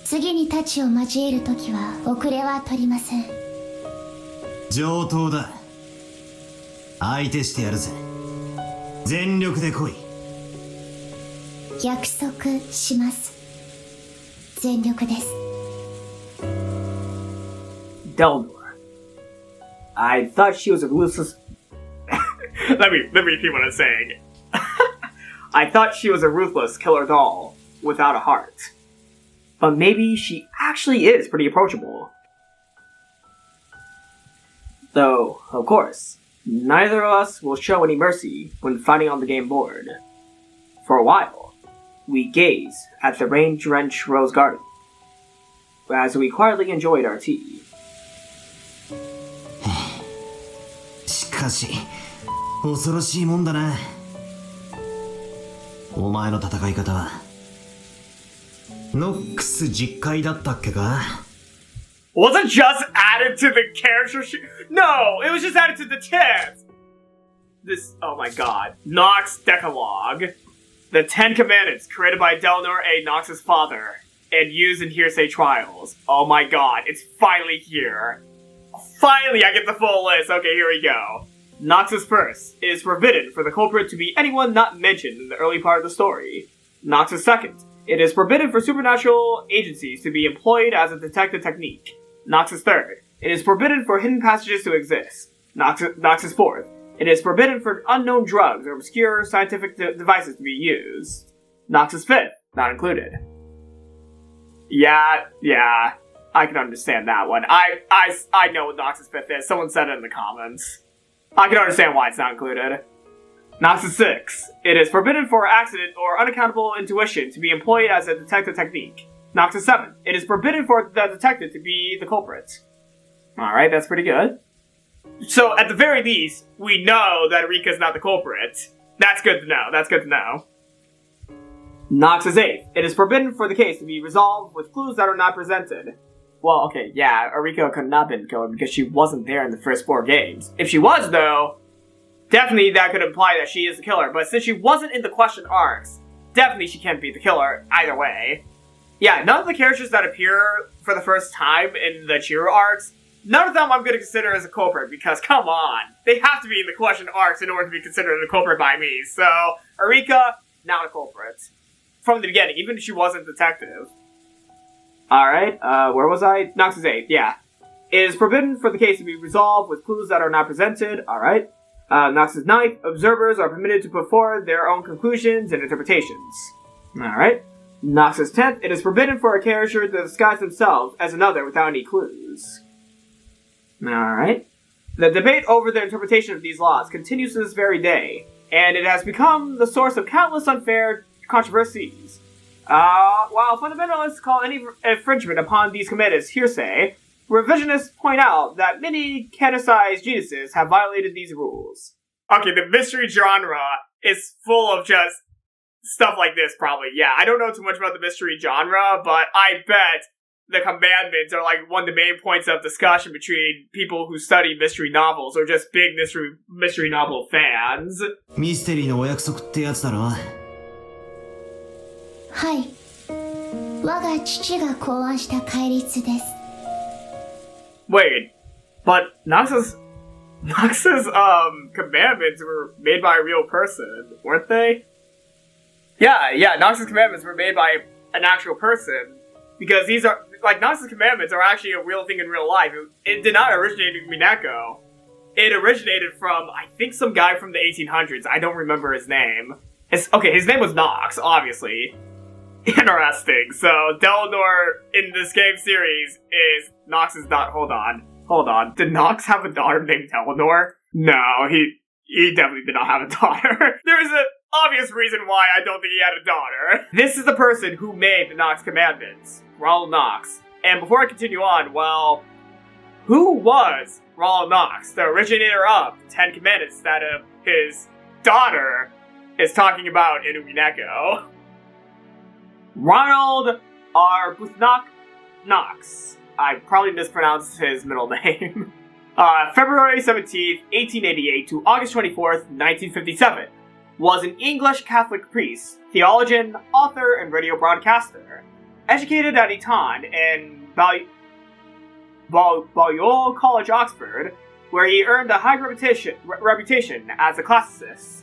次に太刀を交えるときは遅れは取りません。上等だ。相手してやるぜ。全力で来い。約束します。全力です。Dlanor. I thought she was a ruthless... let me repeat what I'm saying. I thought she was a ruthless killer doll without a heart. But maybe she actually is pretty approachable. Though, of course, neither of us will show any mercy when fighting on the game board. For a while, we gaze at the rain-drenched rose garden as we quietly enjoyed our tea. しかし、恐ろしいもんだな。お前の戦い方はノックス実会だったっけか? Was it just added to the character sheet? No, it was just added to the test. This, oh my god. Nox Decalogue. The 10 Commandments created by Dlanor A. Nox's father and used in hearsay trials. Oh my god, it's finally here. Finally, I get the full list. Okay, here we go. Nox's first. It is forbidden for the culprit to be anyone not mentioned in the early part of the story. Nox's second. It is forbidden for supernatural agencies to be employed as a detective technique. Nox's third. It is forbidden for hidden passages to exist. Nox's fourth. It is forbidden for unknown drugs or obscure scientific devices to be used. Nox's fifth. Not included. Yeah. I can understand that one. I know what Nox's fifth is. Someone said it in the comments. I can understand why it's not included. Nox's sixth. It is forbidden for accident or unaccountable intuition to be employed as a detective technique. Nox's seventh. It is forbidden for the detective to be the culprit. Alright, that's pretty good. So, at the very least, we know that Erika's not the culprit. That's good to know. Nox's eighth. It is forbidden for the case to be resolved with clues that are not presented. Well, okay, yeah, Erika could not have been killed because she wasn't there in the first 4 games. If she was, though, definitely that could imply that she is the killer. But since she wasn't in the question arcs, definitely she can't be the killer either way. Yeah, none of the characters that appear for the first time in the Chiro arcs, none of them I'm going to consider as a culprit, because come on, they have to be in the question arcs in order to be considered a culprit by me. So, Erika, not a culprit. From the beginning, even if she wasn't a detective. Alright, where was I? Nox's 8, yeah. It is forbidden for the case to be resolved with clues that are not presented. Alright. Nox's 9th, observers are permitted to put forward their own conclusions and interpretations. Alright. Nox's 10th, it is forbidden for a character to disguise themselves as another without any clues. Alright. The debate over the interpretation of these laws continues to this very day, and it has become the source of countless unfair controversies. While fundamentalists call any infringement upon these commitments hearsay, revisionists point out that many canonicized geniuses have violated these rules. Okay, the mystery genre is full of just stuff like this, probably. Yeah, I don't know too much about the mystery genre, but I bet the commandments are like one of the main points of discussion between people who study mystery novels or just big mystery novel fans. ミステリーのお約束ってやつだろ。はい。我が父が考案した戒律です。Wait, but Nox's commandments were made by a real person, weren't they? Yeah, Nox's commandments were made by an actual person. Because these are, like, Nox's commandments are actually a real thing in real life. It did not originate in Umineko. It originated from, I think, some guy from the 1800s. I don't remember his name. Okay, his name was Nox, obviously. Interesting. So, Dlanor in this game series is Nox's daughter. Hold on. Did Nox have a daughter named Dlanor? No, he definitely did not have a daughter. There is an obvious reason why I don't think he had a daughter. This is the person who made the Nox commandments, Ronald Nox. And before I continue on, well, who was Ronald Nox, the originator of the 10 Commandments that his daughter is talking about in Umineko? Ronald Arbuthnot Nox. I probably mispronounced his middle name. February 17th, 1888 to August 24th, 1957. Was an English Catholic priest, theologian, author, and radio broadcaster. Educated at Eton and Balliol College, Oxford, where he earned a high reputation as a classicist.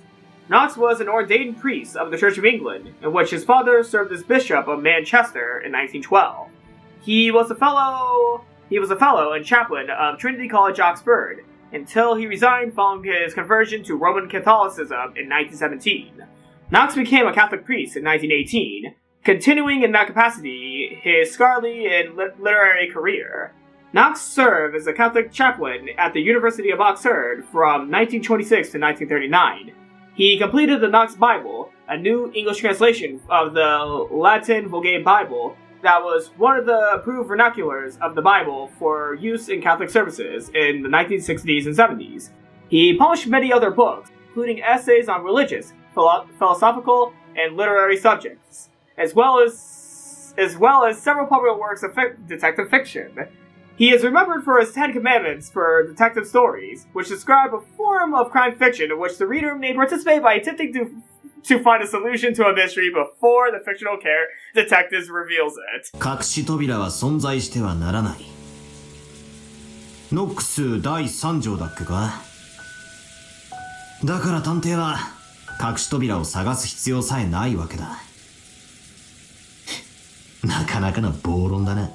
Nox was an ordained priest of the Church of England, in which his father served as Bishop of Manchester in 1912. He was a fellow and chaplain of Trinity College, Oxford, until he resigned following his conversion to Roman Catholicism in 1917. Nox became a Catholic priest in 1918, continuing in that capacity his scholarly and literary career. Nox served as a Catholic chaplain at the University of Oxford from 1926 to 1939. He completed the Nox Bible, a new English translation of the Latin Vulgate Bible that was one of the approved vernaculars of the Bible for use in Catholic services in the 1960s and 70s. He published many other books, including essays on religious, philosophical, and literary subjects, as well as several popular works of detective fiction. He is remembered for his 10 Commandments for detective stories, which describe a form of crime fiction in which the reader may participate by attempting to find a solution to a mystery before the fictional detective reveals it. 隠し扉は存在してはならない。ノックス第3条だっけか。だから探偵は隠し扉を探す必要さえないわけだ。なかなかの暴論だな。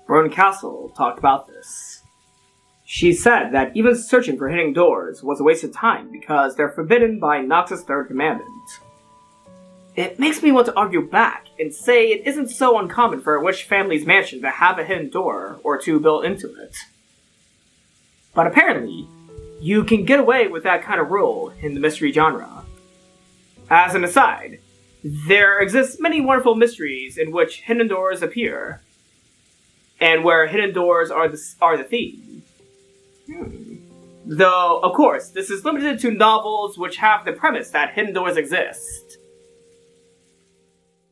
Bernkastel talked about this. She said that even searching for hidden doors was a waste of time because they're forbidden by Nox's third commandment. It makes me want to argue back and say it isn't so uncommon for a witch family's mansion to have a hidden door or two built into it. But apparently, you can get away with that kind of rule in the mystery genre. As an aside, there exist many wonderful mysteries in which hidden doors appear, and where hidden doors are the theme. Though, of course, this is limited to novels which have the premise that hidden doors exist.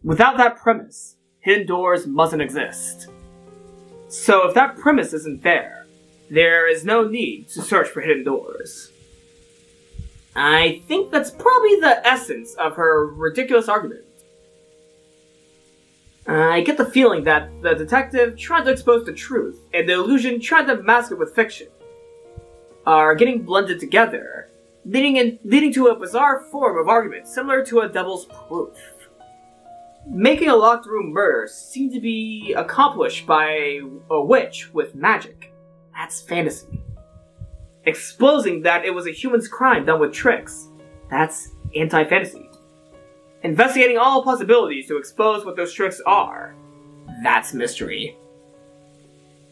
Without that premise, hidden doors mustn't exist. So if that premise isn't there, there is no need to search for hidden doors. I think that's probably the essence of her ridiculous argument. I get the feeling that the detective tried to expose the truth, and the illusion tried to mask it with fiction, are getting blended together, leading to a bizarre form of argument similar to a devil's proof. Making a locked room murder seemed to be accomplished by a witch with magic. That's fantasy. Exposing that it was a human's crime done with tricks. That's anti-fantasy. Investigating all possibilities to expose what those tricks are. That's mystery.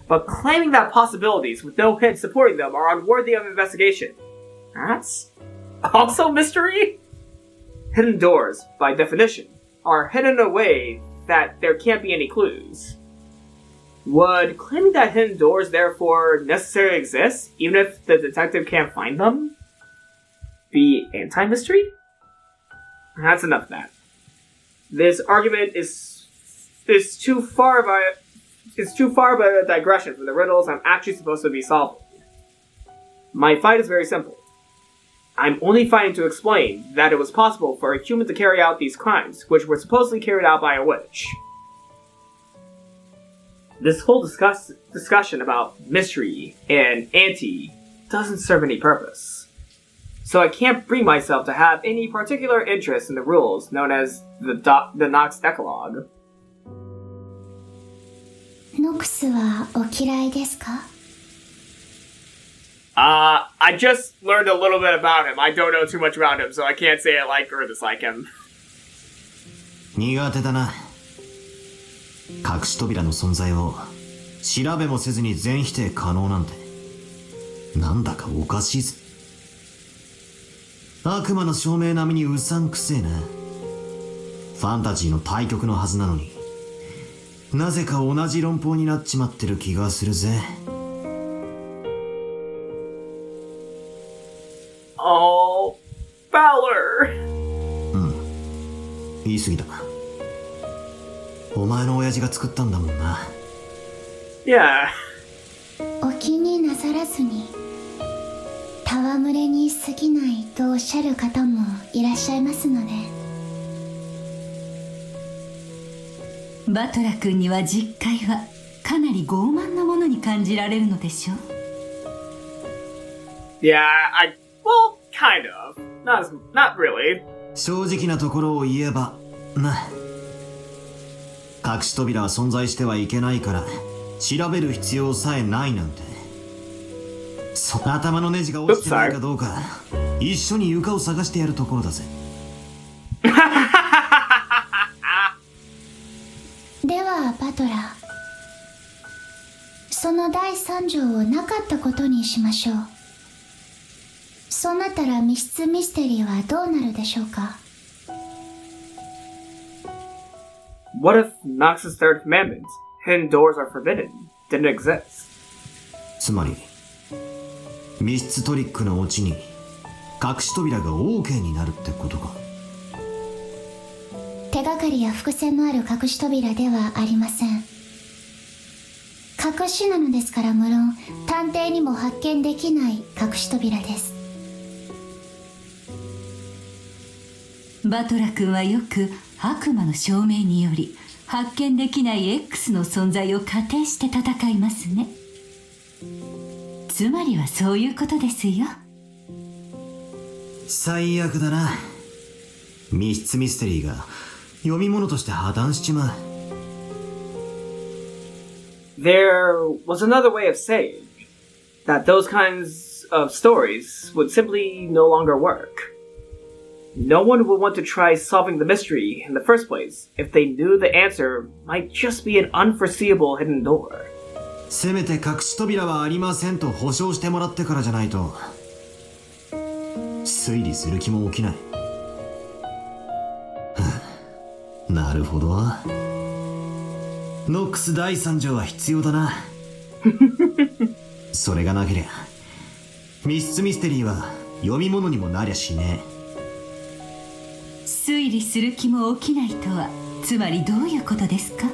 But claiming that possibilities with no hint supporting them are unworthy of investigation. That's also mystery? Hidden doors, by definition, are hidden in a way that there can't be any clues. Would claiming that hidden doors therefore necessarily exist, even if the detective can't find them, be anti-mystery? That's enough of that. This argument is too far of a digression from the riddles I'm actually supposed to be solving. My fight is very simple. I'm only fighting to explain that it was possible for a human to carry out these crimes, which were supposedly carried out by a witch. This whole discussion about mystery and anti doesn't serve any purpose. So I can't bring myself to have any particular interest in the rules known as the Nox Decalogue. Nox はお嫌いですか? I just learned a little bit about him. I don't know too much about him, so I can't say I like or dislike him. 苦手だな。隠し扉の存在を調べもせずに全否定可能なんてなんだかおかしいぜ。悪魔の証明並みにうさんくせえな。ファンタジーの対極のはずなのになぜか同じ論法になっちまってる気がするぜ。Oh, Battler. 言い過ぎた。お前の親父が作ったんだもんな。Yeah. お気になさらずに戯れに過ぎないとおっしゃる方もいらっしゃいますので。バトラ君には実戒はかなり傲慢なものに感じられるのでしょう。Yeah, well, kind of. Not really. 正直なところを言えばな。隠し扉は存在してはいけないから調べる必要さえないなんて。頭のネジが落ちてないかどうか一緒に床を探してやるところだぜ。ではバトラー、その第3条をなかったことにしましょう。そうなったら密室ミステリーはどうなるでしょうか。 What if Nox's third commandment, hidden doors are forbidden, didn't exist? つまり密室トリックのオチに隠し扉が OK になるってことか。手がかりや伏線のある隠し扉ではありません。隠しなのですから無論探偵にも発見できない隠し扉です。バトラ君はよく悪魔の証明により発見できない X の存在を仮定して戦いますね。つまりはそういうことですよ。最悪だな。密室ミステリーが読み物として破綻しちまう。There was another way of saying that those kinds of stories would simply no longer work. No one would want to try solving the mystery in the first place if they knew the answer might just be an unforeseeable hidden door. せめて隠し扉はありませんと保証してもらってからじゃないと推理する気も起きない。なるほど。ノックス第3条は必要だな。それがなけりゃ密室ミステリーは読み物にもなりゃしねえ。推理する気も起きないとはつまりどういうことですか。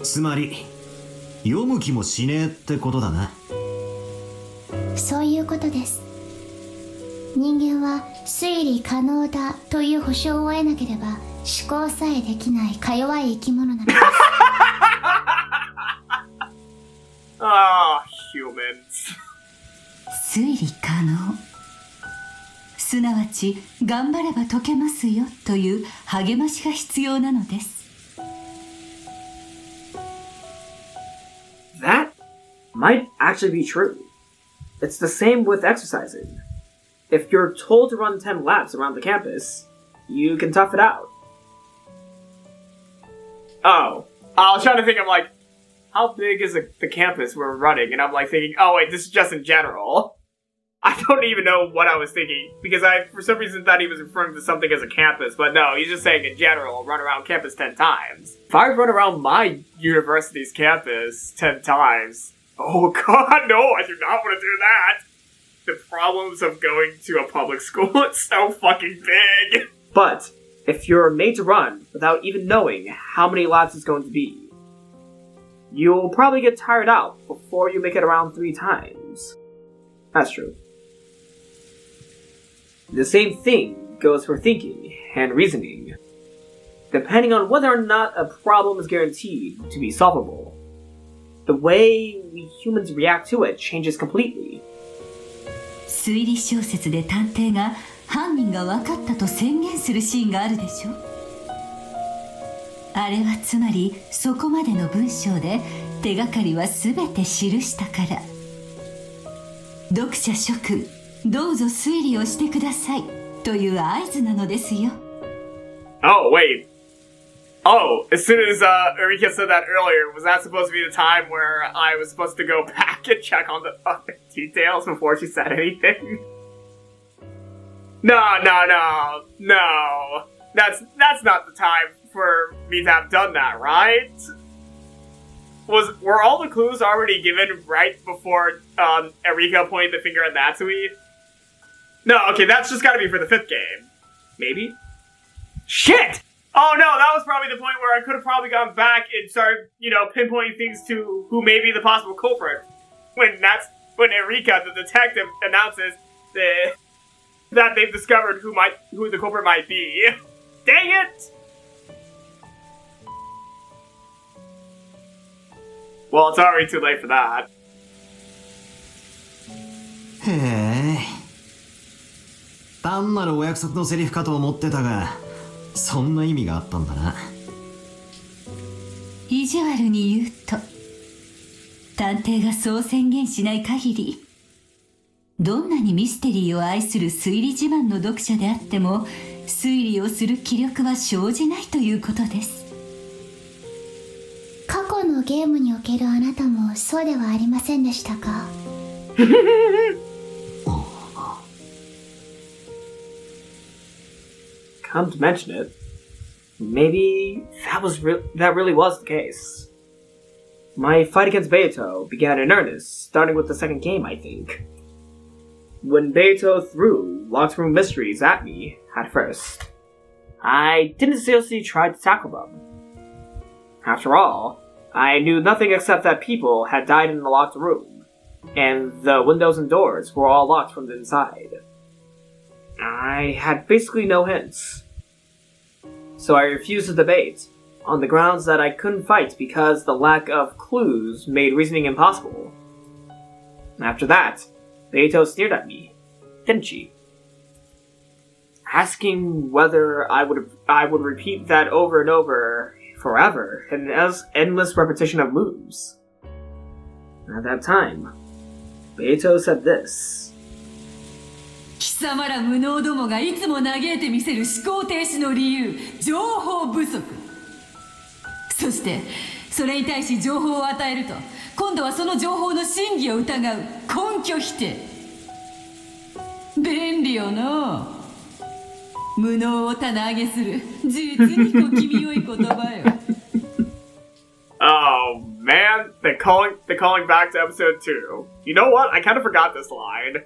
つまり読む気もしねえってことだな。そういうことです。人間は推理可能だという保証を得なければ思考さえできないか弱い生き物なのです。Ah, humans. 推理可能。すなわち頑張れば解けますよという励ましが必要なのです。That might actually be true. It's the same with exercising. If you're told to run 10 laps around the campus, you can tough it out. Oh, I was trying to think of like, how big is the campus we're running? And I'm like thinking, oh wait, this is just in general. I don't even know what I was thinking, because I, for some reason, thought he was referring to something as a campus, but no, he's just saying in general, run around campus 10 times. If I run around my university's campus 10 times, oh god, no, I do not want to do that. The problems of going to a public school, it's so fucking big. But, if you're made to run without even knowing how many laps it's going to be, you'll probably get tired out before you make it around 3 times. That's true. The same thing goes for thinking and reasoning. Depending on whether or not a problem is guaranteed to be solvable, the way we humans react to it changes completely. 推理小説で探偵が犯人が分かったと宣言するシーンがあるでしょ。あれはつまりそこまでの文章で手がかりは全て記したから。読者諸君、どうぞ推理をしてくださいという合図なのですよ。Oh, wait. Oh, as soon as Erika said that earlier, was that supposed to be the time where I was supposed to go back and check on the details before she said anything? No. That's not the time for me to have done that, right? Were all the clues already given right before Erika pointed the finger at Natsui? No, okay, that's just gotta be for the 5th game. Maybe? Shit! Oh no, that was probably the point where I could have probably gone back and started, pinpointing things to who may be the possible culprit. When Erika, the detective, announces that they've discovered who the culprit might be. Dang it! Well, it's already too late for that. へえ。単なるお約束のセリフかと思ってたが、そんな意味があったんだな。意地悪に言うと、探偵がそう宣言しない限り、どんなにミステリーを愛する推理自慢の読者であっても、推理をする気力は生じないということです。過去のゲームにおけるあなたもそうではありませんでしたか？Come to mention it, maybe that really was the case. My fight against Beato began in earnest, starting with the 2nd game, I think. When Beato threw locked room mysteries at me at first, I didn't seriously try to tackle them. After all, I knew nothing except that people had died in the locked room, and the windows and doors were all locked from the inside. I had basically no hints. So I refused to debate, on the grounds that I couldn't fight because the lack of clues made reasoning impossible. After that, Beato sneered at me, didn't she? Asking whether I would repeat that over and over forever in an endless repetition of moves. At that time, Beato said this. 貴様ら無能どもがいつも嘆いてみせる思考停止の理由、情報不足。そしてそれに対し情報を与えると、今度はその情報の真偽を疑う根拠否定。便利よな。無能を棚上げする実に小気味よい言葉よ。Oh man, they're calling back to episode 2. You know what? I kind of forgot this line.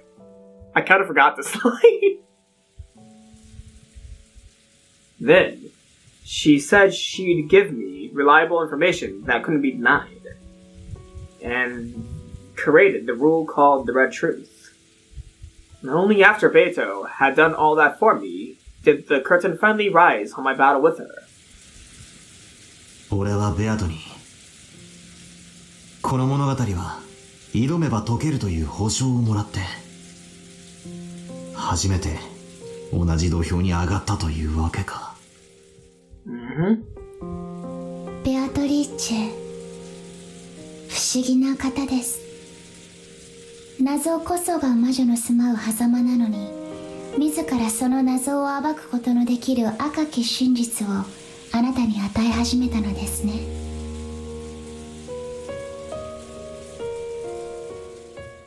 Then, she said she'd give me reliable information that couldn't be denied, and created the rule called the Red Truth. And only after Beato had done all that for me did the curtain finally rise on my battle with her? 俺はベアトにこの物語は挑めば解けるという保証をもらって初めて同じ土俵に上がったというわけか。ベアトリーチェ、不思議な方です。謎こそが魔女の住まう狭間なのに、自らその謎を暴くことのできる赤き真実をあなたに与え始めたのですね。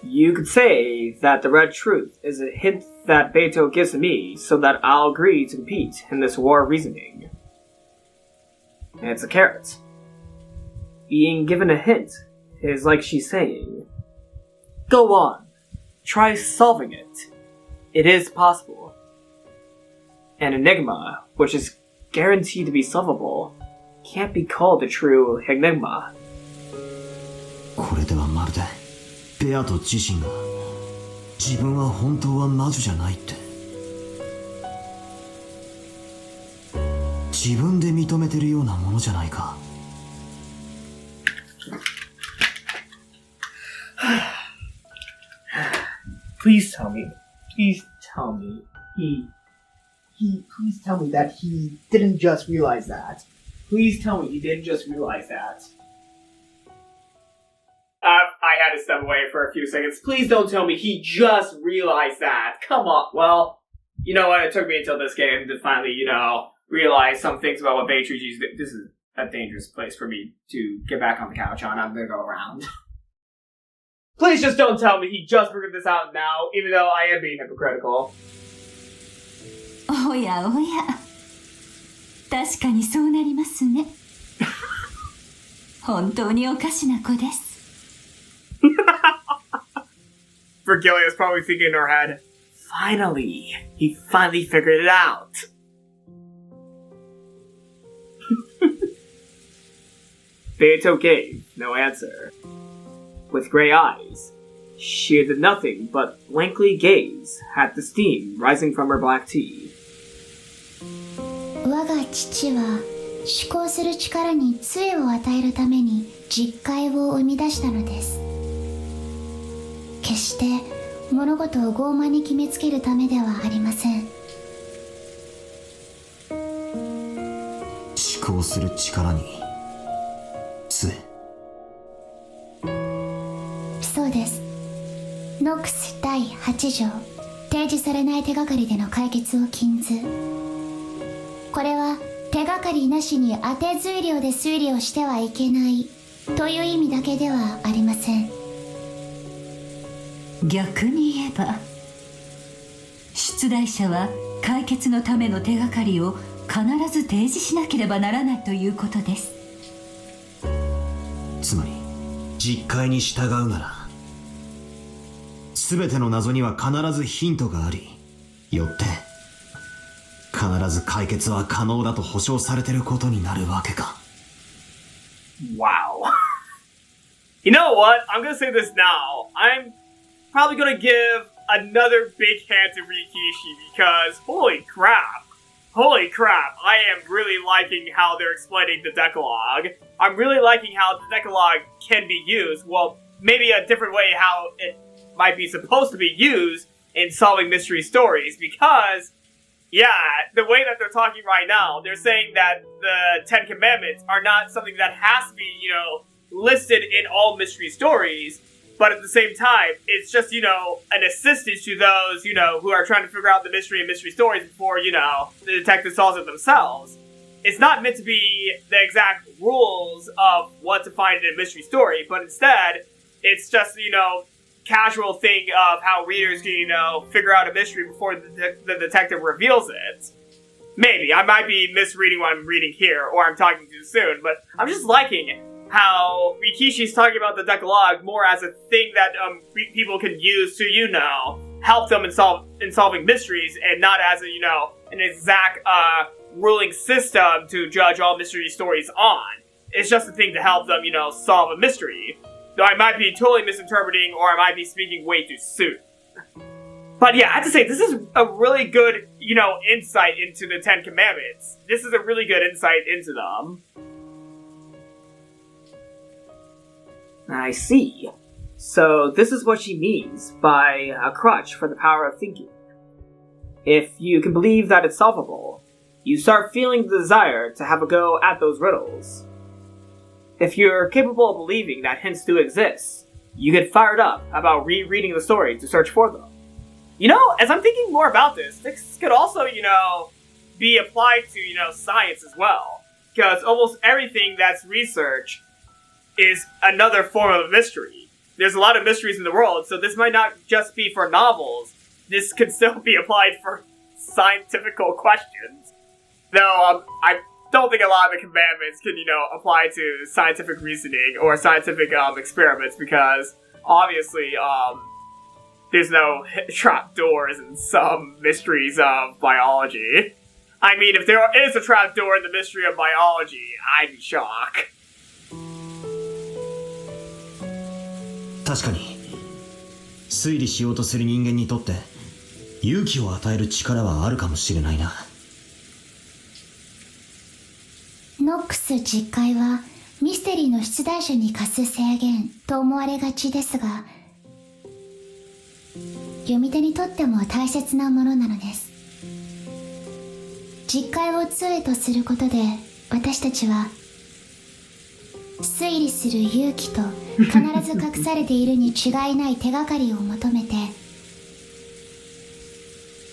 You could say that the red truth is a hint that Beato gives to me so that I'll agree to compete in this war of reasoning. And it's a carrot. Being given a hint is like she's saying, go on, try solving it. It is possible. An enigma, which is guaranteed to be solvable, can't be called a true enigma. これではまるでベアト自身が自分は本当は魔女じゃないって自分で認めてるようなものじゃないか。Please tell me that he didn't just realize that. Please tell me he didn't just realize that. I had to step away for a few seconds. Please don't tell me he just realized that. Come on. Well, you know what? It took me until this game to finally, realize some things about what Beatrice used. This is a dangerous place for me to get back on the couch on. I'm gonna go around. Please just don't tell me he just figured this out now, even though I am being hypocritical. おやおや、確かにそうなりますね。本当におかしな子です。Virgilia's probably thinking in her head, finally, he finally figured it out. Beato gave no answer. With gray eyes, she did nothing but blankly gaze at the steam rising from her black tea. 我が父は思考する力に杖を与えるために実戒を生み出したのです。決して物事を傲慢に決めつけるためではありません。思考する力に杖。そうです。ノックス第8条、提示されない手がかりでの解決を禁ず。これは手がかりなしに当て推量で推理をしてはいけないという意味だけではありません。逆に言えば、出題者は解決のための手がかりを必ず提示しなければならないということです。つまり実戒に従うなら全ての謎には必ずヒントがあり、よって必ず解決は可能だと保証されていることになるわけか。Wow. You know what? I'm gonna say this now. I'm probably gonna give another big hand to Rikishi because holy crap, I am really liking how they're explaining the Decalogue. I'm really liking how the Decalogue can be used. Well, maybe a different way how it might be supposed to be used in solving mystery stories because, yeah, the way that they're talking right now, they're saying that the Ten Commandments are not something that has to be, listed in all mystery stories, but at the same time, it's just, an assistance to those, who are trying to figure out the mystery in mystery stories before, the detective solves it themselves. It's not meant to be the exact rules of what to find in a mystery story, but instead, it's just, casual thing of how readers can, figure out a mystery before the detective reveals it. Maybe. I might be misreading what I'm reading here, or I'm talking too soon, but I'm just liking how Rikishi's talking about the Decalogue more as a thing that people can use to, help them in solving mysteries, and not as a, an exact ruling system to judge all mystery stories on. It's just a thing to help them, solve a mystery. Though I might be totally misinterpreting, or I might be speaking way too soon. But yeah, I have to say, this is a really good, insight into the Ten Commandments. This is a really good insight into them. I see. So this is what she means by a crutch for the power of thinking. If you can believe that it's solvable, you start feeling the desire to have a go at those riddles. If you're capable of believing that hints do exist, you get fired up about rereading the story to search for them. As I'm thinking more about this could also, be applied to, science as well. Because almost everything that's research is another form of mystery. There's a lot of mysteries in the world, so this might not just be for novels. This could still be applied for scientific questions. Though, I don't think a lot of the commandments can, apply to scientific reasoning or scientific experiments, because obviously, there's no trapdoors in some mysteries of biology. I mean, if there is a trapdoor in the mystery of biology, I'd be shocked. 確かに推理しようとする人間にとって勇気を与える力はあるかもしれないな。ノックス実会はミステリーの出題者に課す制限と思われがちですが、読み手にとっても大切なものなのです。実会を杖とすることで、私たちは推理する勇気と必ず隠されているに違いない手がかりを求めて、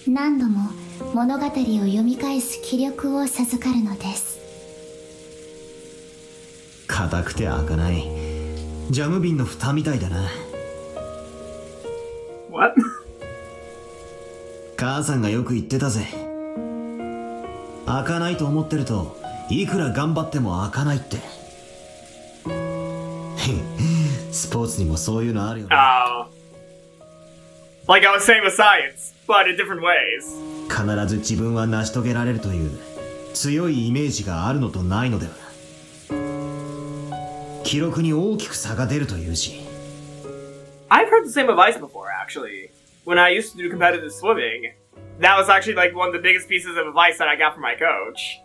何度も物語を読み返す気力を授かるのです。硬くて開かないジャム瓶の蓋みたいだな。What? 母さんがよく言ってたぜ。開かないと思ってるといくら頑張っても開かないって。スポーツにもそういうのあるよね。Like I was saying with science, but in different ways. 必ず自分は成し遂げられるという強いイメージがあるのとないのでは。記録に大きく差が出るというし。I've heard the same advice before, actually. When I used to do competitive swimming, that was actually like one of the biggest pieces of advice that I got from my coach.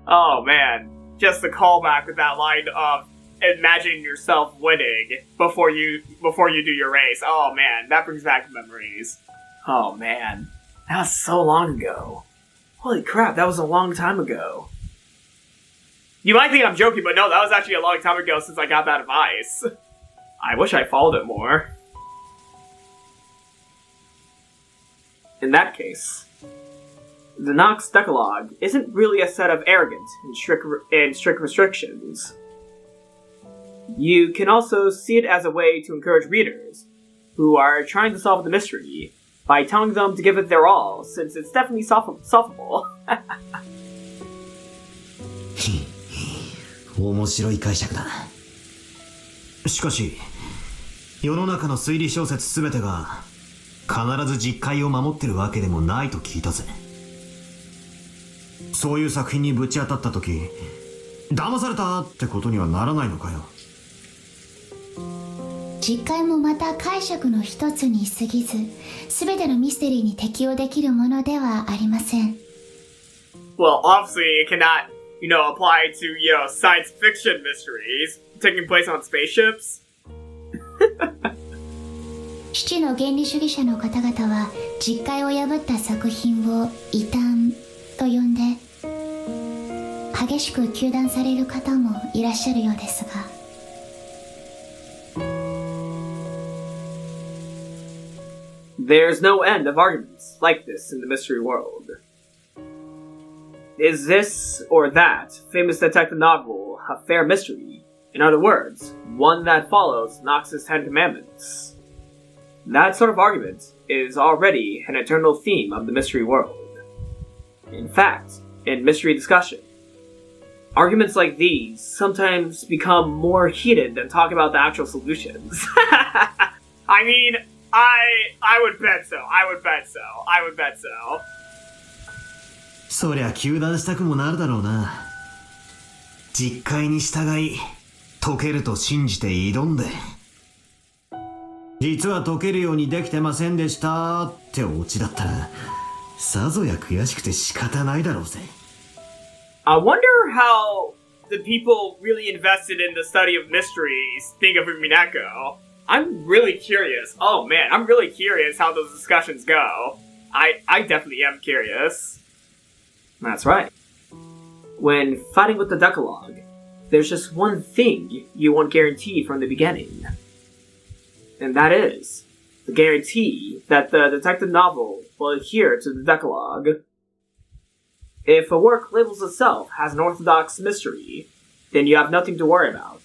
Oh man, just the callback with that line of imagining yourself winning before you do your race. Oh man, that brings back memories. Oh man, that was so long ago. Holy crap, that was a long time ago. You might think I'm joking, but no, that was actually a long time ago since I got that advice. I wish I followed it more. In that case, the Nox Decalogue isn't really a set of arrogant and strict restrictions. You can also see it as a way to encourage readers who are trying to solve the mystery by telling them to give it their all, since it's definitely solvable. 面白い解釈だ。しかし、世の中の推理小説すべてが必ず実戒を守ってるわけでもないと聞いたぜ。そういう作品にぶち当たった時、騙されたってことにはならないのかよ。実戒もまた解釈の一つに過ぎず、すべてのミステリーに適用できるものではありません。Well, obviously it cannot, apply to, science fiction mysteries taking place on spaceships. 父の原理主義者の方々は実戒を破った作品を異端と呼んで激しく糾弾される方もいらっしゃるようですが、There's no end of arguments like this in the mystery world. Is this or that famous detective novel a fair mystery? In other words, one that follows Nox's Ten Commandments. That sort of argument is already an eternal theme of the mystery world. In fact, in mystery discussion, arguments like these sometimes become more heated than talking about the actual solutions. I mean, I would bet so. I would bet so. そりゃ糾弾したくもなるだろうな。実戒に従い解けると信じて挑んで。実は解けるようにできてませんでしたってオチだったら、さぞや悔しくて仕方ないだろうぜ。I wonder how the people really invested in the study of mysteries think of Umineko. I'm really curious. Oh man, I'm really curious how those discussions go. I definitely am curious. That's right. When fighting with the Decalogue, there's just one thing you want guaranteed from the beginning. And that is the guarantee that the detective novel will adhere to the Decalogue. If a work labels itself as an orthodox mystery, then you have nothing to worry about.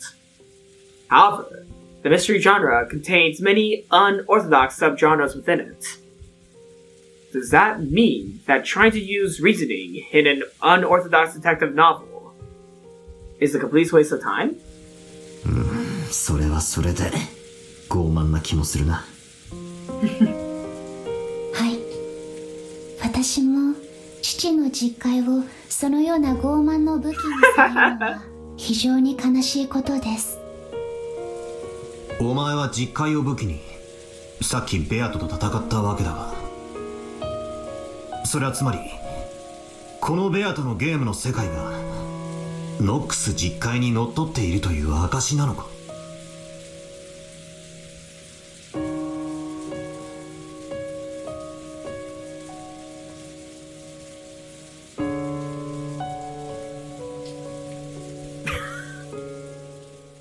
However, the mystery genre contains many unorthodox subgenres within it. Does that mean that trying to use reasoning in an unorthodox detective novel is a complete waste of time? それはそれで傲慢な気もするな。はい。私も父の実会をそのような傲慢の武器にするのは非常に悲しいことです。お前は実会を武器にさっきベアトと戦ったわけだが、それはつまりこのベアトのゲームの世界がノックス実会にのっとっているという証なのか。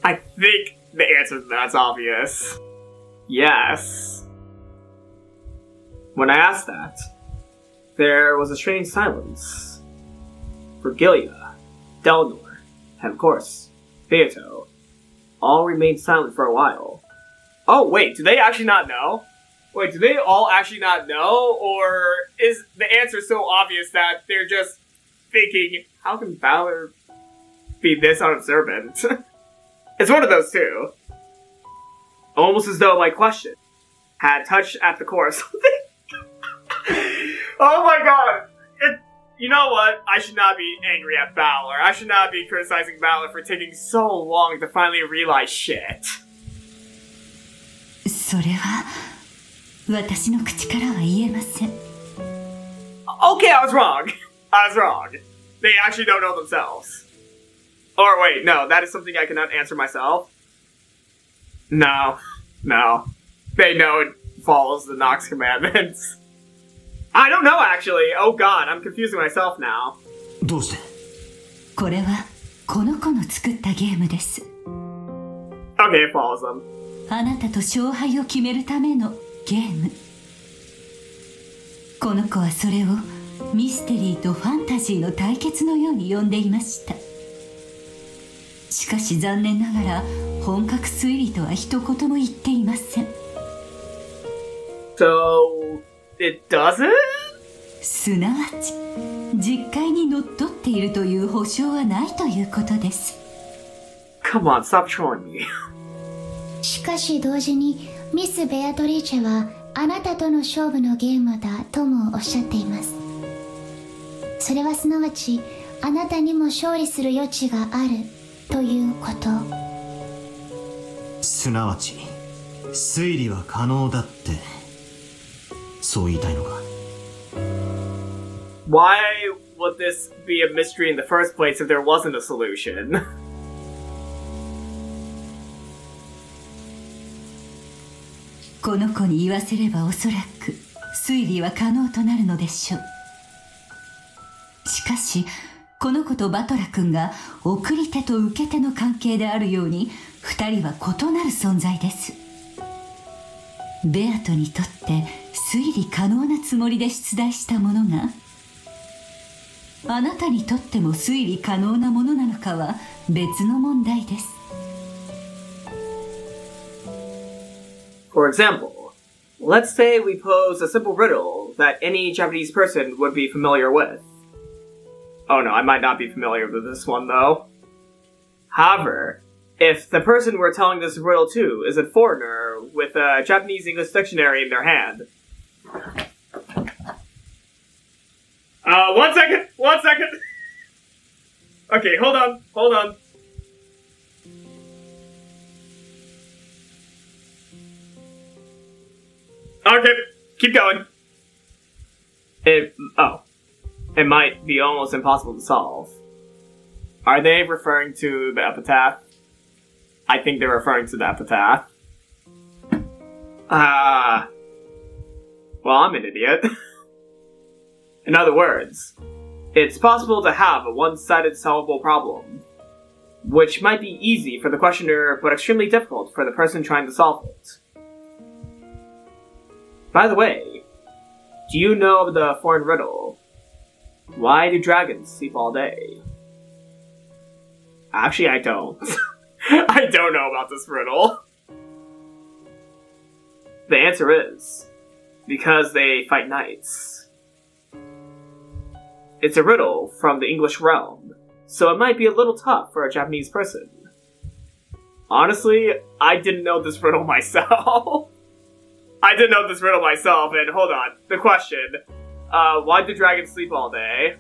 I think the answer to that's obvious. Yes. When I asked that, there was a strange silence. Virgilia, Dlanor, and of course, Beato all remained silent for a while. Oh wait, do they actually not know? Wait, do they all actually not know? Or is the answer so obvious that they're just thinking, how can Battler be this unobservant? It's one of those two. Almost as though my question had touched at the core of something. Oh my god! You know what? I should not be angry at Battler. I should not be criticizing Battler for taking so long to finally realize shit. それは私の口からは言えません。 Okay, I was wrong. I was wrong. They actually don't know themselves. Or wait, no, that is something I cannot answer myself. No. They know it follows the Nox commandments. I don't know, actually. Oh god, I'm confusing myself now. どうして？これはこの子の作ったゲームです。 Okay, it follows them. あなたと勝敗を決めるためのゲーム。この子はそれをミステリーとファンタジーの対決のように呼んでいました。しかし残念ながら本格推理とは一言も言っていません。 So, it doesn't? すなわち実界にのっとっているという保証はないということです。 Come on, stop trolling me. しかし同時にミス・ベアトリーチェはあなたとの勝負のゲームだともおっしゃっています。それはすなわちあなたにも勝利する余地があるということ。すなわち推理は可能だってそう言いたいのか。 Why would this be a mystery in the first place if there wasn't a solution? この子に言わせればおそらく推理は可能となるのでしょう。しかしこの子とバトラ君が送り手と受け手の関係であるように二人は異なる存在です。ベアトにとって推理可能なつもりで出題したものがあなたにとっても推理可能なものなのかは別の問題です。 For example, let's say we pose a simple riddle that any Japanese person would be familiar with. Oh no, I might not be familiar with this one though. However, if the person we're telling this riddle to is a foreigner with a Japanese English dictionary in their hand. 1 second! Okay, hold on. Okay, keep going. It might be almost impossible to solve. Are they referring to the epitaph? I think they're referring to the epitaph. Well, I'm an idiot. In other words, it's possible to have a one-sided solvable problem, which might be easy for the questioner, but extremely difficult for the person trying to solve it. By the way, do you know of the foreign riddle? Why do dragons sleep all day? Actually, I don't. I don't know about this riddle. The answer is, because they fight knights. It's a riddle from the English realm, so it might be a little tough for a Japanese person. Honestly, I didn't know this riddle myself. And hold on, the question. Why do dragons sleep all day?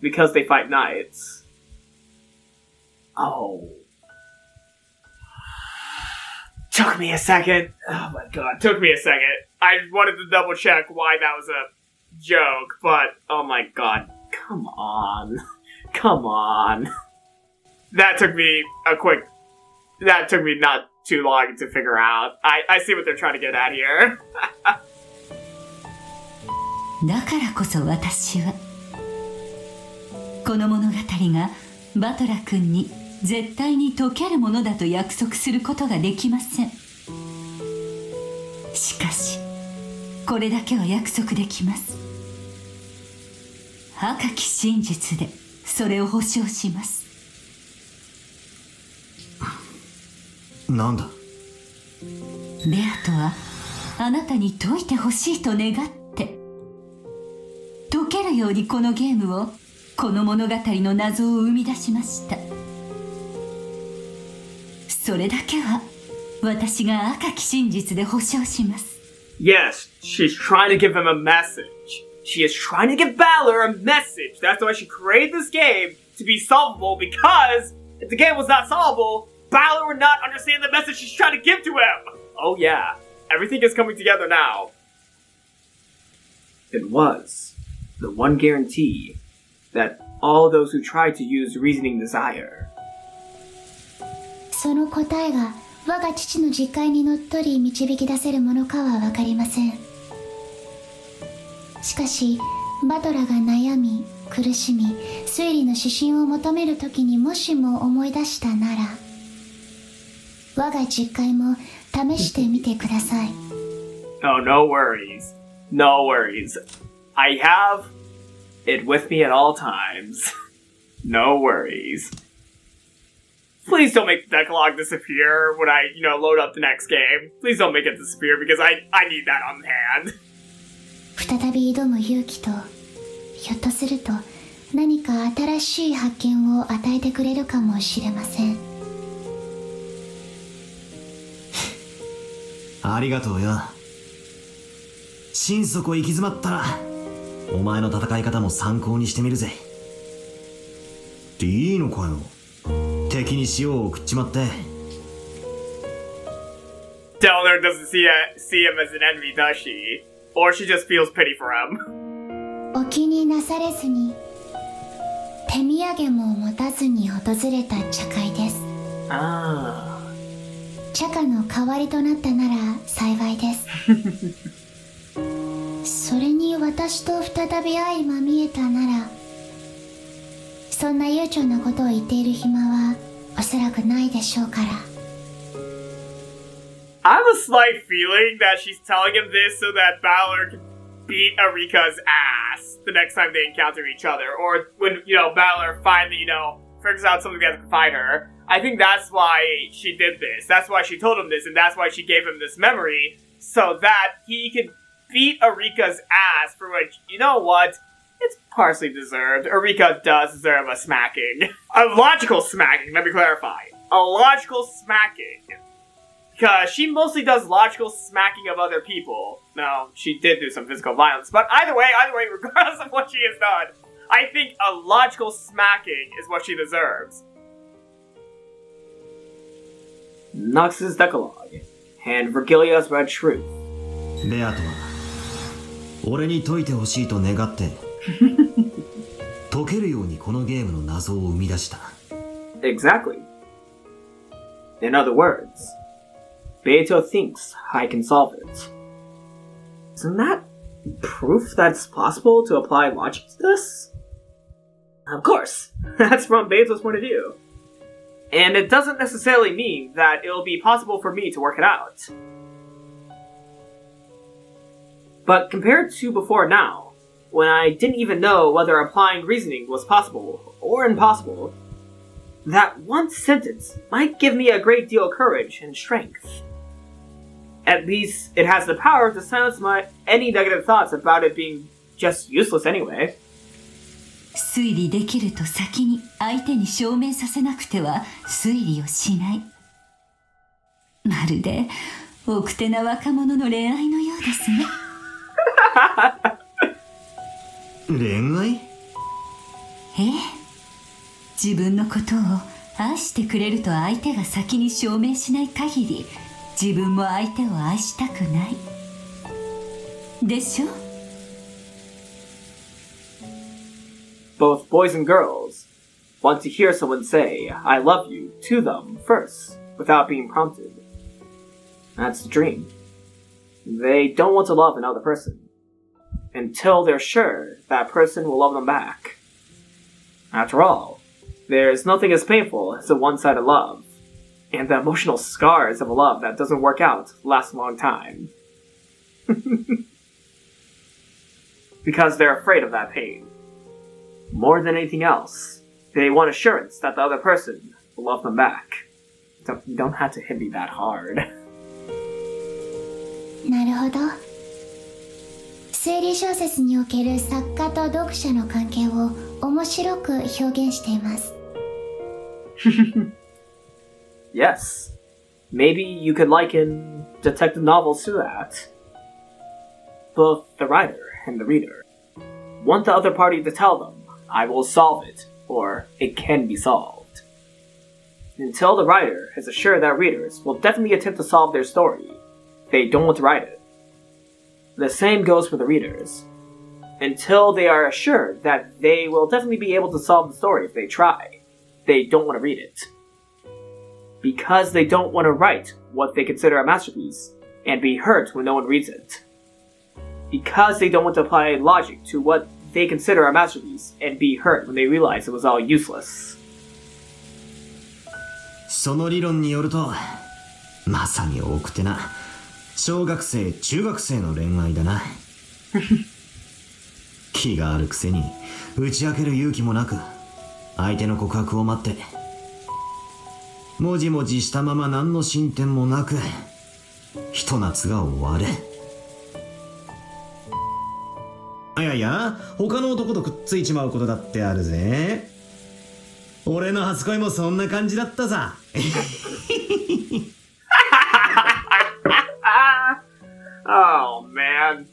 Because they fight knights. Oh. Took me a second. Oh my god, took me a second. I wanted to double check why that was a joke, but oh my god. Come on. Come on. That took me not too long to figure out. I see what they're trying to get at here. だからこそ私はこの物語がバトラ君に絶対に解けるものだと約束することができません。しかしこれだけは約束できます。赤き真実でそれを保証します。なんだ？ベアトはあなたに解いてほしいと願って解けるようにこのゲームをこの物語の謎を生み出しました。それだけは私が赤き真実で保証します。 Yes, she's trying to give him a message. She is trying to give Battler a message. That's why she created this game to be solvable, because if the game was not solvable, Battler would not understand the message she's trying to give to him. Oh yeah, everything is coming together now. It was the one guarantee that all those who tried to use reasoning desire. その答えが我が父の実戒にのっとり導き出せるものかは分かりません。しかしバトラが悩み苦しみ推理の指針を求めるときにもしも思い出したなら、我が実戒も試してみてください。 Oh, no worries. No worries. I have it with me at all times. No worries. Please don't make the Decalogue disappear when I, load up the next game. Please don't make it disappear because I need that on hand. 再び挑む勇気と、ひょっとすると何か新しい発見を与えてくれるかもしれません。ありがとうよ。心底行き詰まったらお前の戦い方も参考にしてみるぜ。いいのかよ、敵に塩を送っちまって。 Dlanor doesn't see him as an enemy, does she? Or she just feels pity for him. お気になされずに、手土産も持たずに訪れた茶会です。茶花の代わりとなったなら幸いです。それに私と再び相まみえたなら、そんな悠長なことを言っている暇はおそらくないでしょうから。I have a slight feeling that she's telling him this so that Battler can beat Erika's ass the next time they encounter each other. Or when, Battler finally, figures out something that can fight her. I think that's why she did this. That's why she told him this, and that's why she gave him this memory, so that he could beat Erika's ass, for which, you know what? It's partially deserved. Erika does deserve a smacking. A logical smacking, let me clarify. A logical smacking. Because she mostly does logical smacking of other people. No, she did do some physical violence. But either way, regardless of what she has done, I think a logical smacking is what she deserves. Nox's Decalogue, and Virgilia's Red Truth. ベアトは俺に解いてほしいと願って解けるようにこのゲームの謎を生み出した。 Exactly. In other words, Beato thinks I can solve it. Isn't that proof that it's possible to apply logic to this? Of course, that's from Beato's point of view. And it doesn't necessarily mean that it'll be possible for me to work it out. But compared to before now, when I didn't even know whether applying reasoning was possible or impossible, that one sentence might give me a great deal of courage and strength. At least it has the power to silence any negative thoughts about it being just useless anyway. 推理できると先に相手に証明させなくては推理をしない。まるで奥手な若者の恋愛のようですね。恋愛？ええ、自分のことを愛してくれると相手が先に証明しない限り、自分も相手を愛したくないでしょ。 Both boys and girls want to hear someone say, I love you, to them first, without being prompted. That's the dream. They don't want to love another person until they're sure that person will love them back. After all, there's nothing as painful as a one-sided love, and the emotional scars of a love that doesn't work out last a long time. Because they're afraid of that pain. More than anything else, they want assurance that the other person will love them back. You don't have to hit me that hard. なるほど。推理小説における作家と読者の関係を面白く表現しています。Yes. Maybe you could liken detective novels to that. Both the writer and the reader want the other party to tell them, I will solve it, or it can be solved. Until the writer is assured that readers will definitely attempt to solve their story, they don't want to write it. The same goes for the readers. Until they are assured that they will definitely be able to solve the story if they try, they don't want to read it. Because they don't want to write what they consider a masterpiece and be hurt when no one reads it. Because they don't want to apply logic to what they consider a masterpiece and be hurt when they realize it was all useless. その理論によると、まさに奥手な小学生中学生の恋愛だな。気があるくせに打ち明ける勇気もなく、相手の告白を待ってもじもじしたまま何の進展もなく、ひと夏が終わる。いやいや、他の男とくっついちまうことだってあるぜ。俺の初恋もそんな感じだったさ。Oh, man.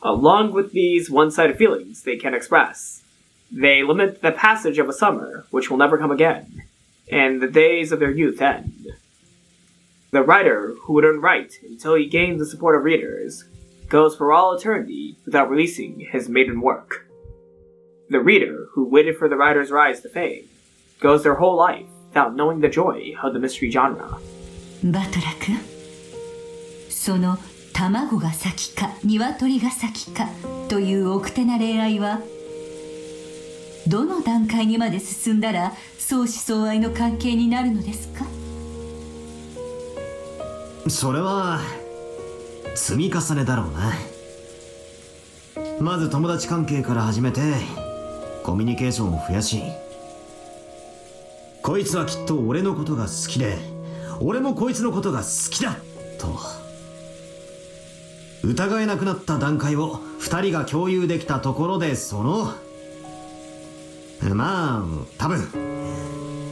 Along with these one-sided feelings they can express, they lament the passage of a summer which will never come again, and the days of their youth end. The writer, who wouldn't write until he gained the support of readers, goes for all eternity without releasing his maiden work. The reader, who waited for the writer's rise to fame, goes their whole life without knowing the joy of the mystery genre. バトラ君、その卵が先か鶏が先かという奥手な恋愛はどの段階にまで進んだら相思相愛の関係になるのですか？それは積み重ねだろうな。まず友達関係から始めてコミュニケーションを増やし、こいつはきっと俺のことが好きで俺もこいつのことが好きだと疑えなくなった段階を2人が共有できたところで、まあ多分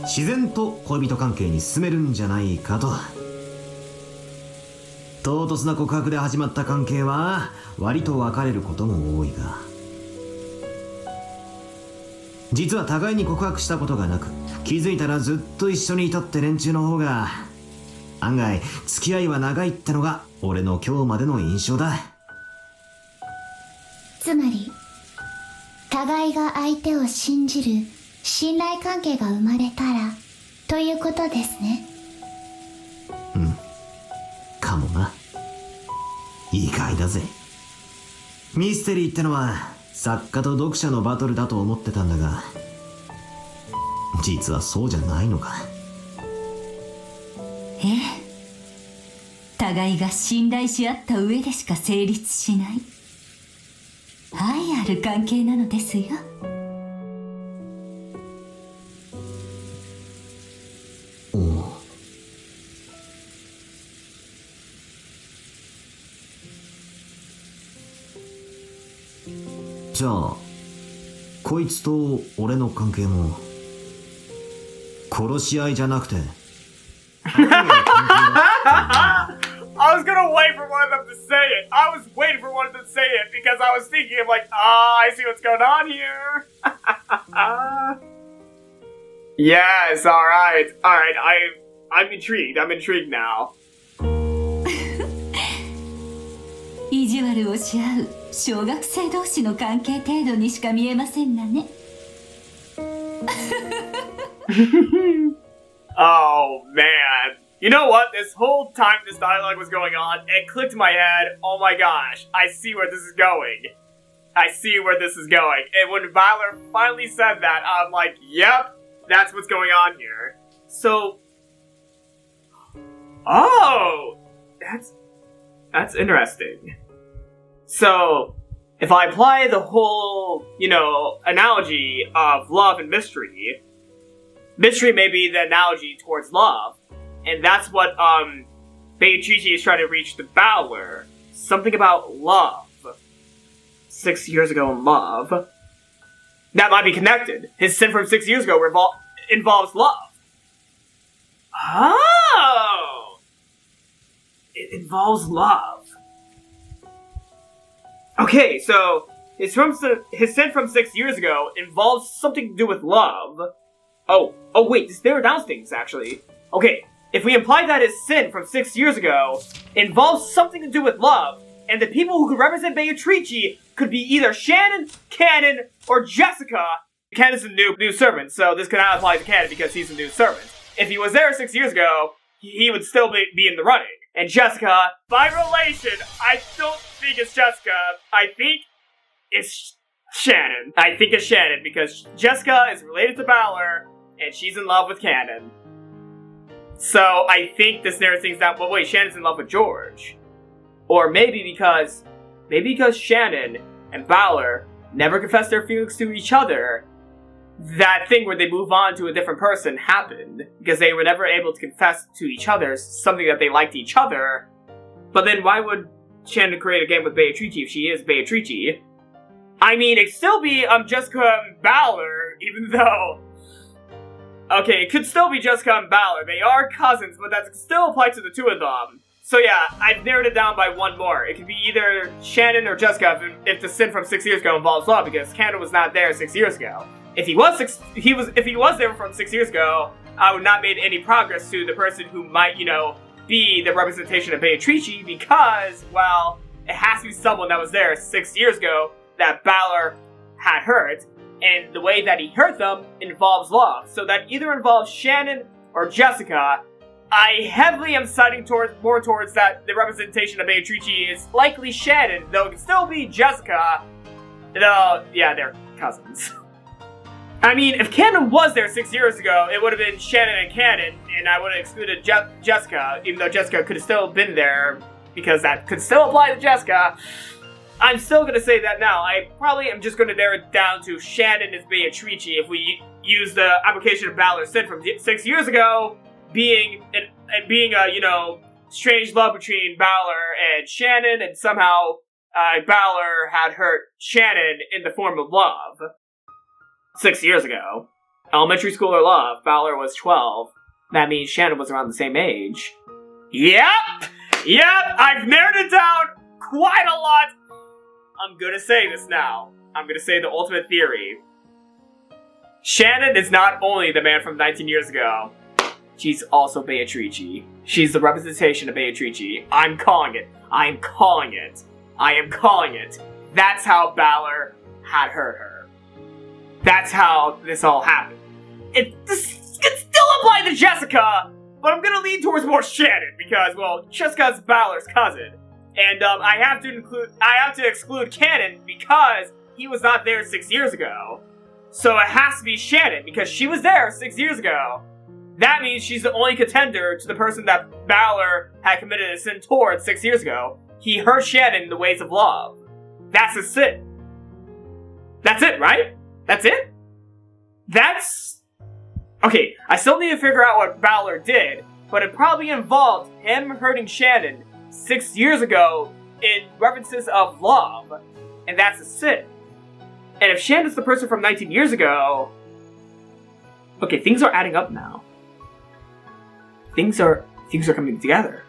自然と恋人関係に進めるんじゃないかと。唐突な告白で始まった関係は割と別れることも多いが、実は互いに告白したことがなく気づいたらずっと一緒にいたって連中の方が案外、付き合いは長いってのが俺の今日までの印象だ。つまり互いが相手を信じる信頼関係が生まれたらということですね。うん、かもな。意外だぜ。ミステリーってのは作家と読者のバトルだと思ってたんだが、実はそうじゃないのか。ええ、互いが信頼し合った上でしか成立しない愛ある関係なのですよ。じゃあこいつと俺の関係も殺し合いじゃなくてI was gonna wait for one of them to say it. I was waiting for one of them to say it because I was thinking of like, I see what's going on here. Yes, alright. Alright, I'm intrigued. I'm intrigued now. 意地悪をし合う小学生同士の関係程度にしか見えませんがね。Oh, man. You know what? This whole time this dialogue was going on, it clicked in my head. Oh my gosh, I see where this is going. I see where this is going. And when Valor finally said that, I'm like, yep, that's what's going on here. So... Oh! That's interesting. So, if I apply the whole, analogy of love and mystery, mystery may be the analogy towards love. And that's what, Beatrice is trying to reach the Battler. Something about love. 6 years ago in love. That might be connected. His sin from 6 years ago involves love. Oh! It involves love. Okay, so his sin from 6 years ago involves something to do with love. Oh wait, there are down things, actually. Okay, if we imply that his sin from 6 years ago involves something to do with love, and the people who could represent Beatrice could be either Shannon, Cannon, or Jessica. Cannon's a new servant, so this cannot apply to Cannon because he's a new servant. If he was there 6 years ago, he would still be in the running. And Jessica, by relation, I don't think it's Jessica. I think it's Shannon. I think it's Shannon because Jessica is related to Battler, and she's in love with Cannon. So I think this narrative thinks that, well, wait, Shannon's in love with George. Or maybe because Shannon and Battler never confessed their feelings to each other, that thing where they move on to a different person happened. Because they were never able to confess to each other something that they liked each other. But then why would Shannon create a game with Beatrice if she is Beatrice? I mean, it could still be Jessica and Battler, even though... Okay, it could still be Jessica and Battler. They are cousins, but that still applies to the two of them. So yeah, I've narrowed it down by one more. It could be either Shannon or Jessica if the sin from 6 years ago involves love, because Cannon was not there 6 years ago. If he was there from 6 years ago, I would not made any progress to the person who might, be the representation of Beatrice, because, well, it has to be someone that was there 6 years ago that Battler had hurt, and the way that he hurt them involves love. So that either involves Shannon or Jessica. I heavily am siding more towards that the representation of Beatrice is likely Shannon, though it could still be Jessica. Though, yeah, they're cousins. I mean, if Cannon was there 6 years ago, it would have been Shannon and Cannon, and I would have excluded Jessica, even though Jessica could have still been there, because that could still apply to Jessica. I'm still going to say that now. I probably am just going to narrow it down to Shannon as Beatrice if we use the application of Battler's sin from 6 years ago, being a, strange love between Battler and Shannon, and somehow Battler had hurt Shannon in the form of love. 6 years ago. Elementary school or love, Battler was 12. That means Shannon was around the same age. Yep, I've narrowed it down quite a lot. I'm gonna say this now. I'm gonna say the ultimate theory. Shannon is not only the man from 19 years ago, she's also Beatrice. She's the representation of Beatrice. I'm calling it. I am calling it. I am calling it. That's how Battler had hurt her. That's how this all happened. This can still apply to Jessica, but I'm gonna lean towards more Shannon because, well, Jessica's Battler's cousin, and I have to exclude Cannon because he was not there 6 years ago. So it has to be Shannon because she was there 6 years ago. That means she's the only contender to the person that Battler had committed a sin towards 6 years ago. He hurt Shannon in the ways of love. That's his sin. That's it, right? That's it? Okay, I still need to figure out what Battler did, but it probably involved him hurting Shannon 6 years ago in references of love, and that's a sin. And if Shannon's the person from 19 years ago... Okay, things are adding up now. Things are coming together.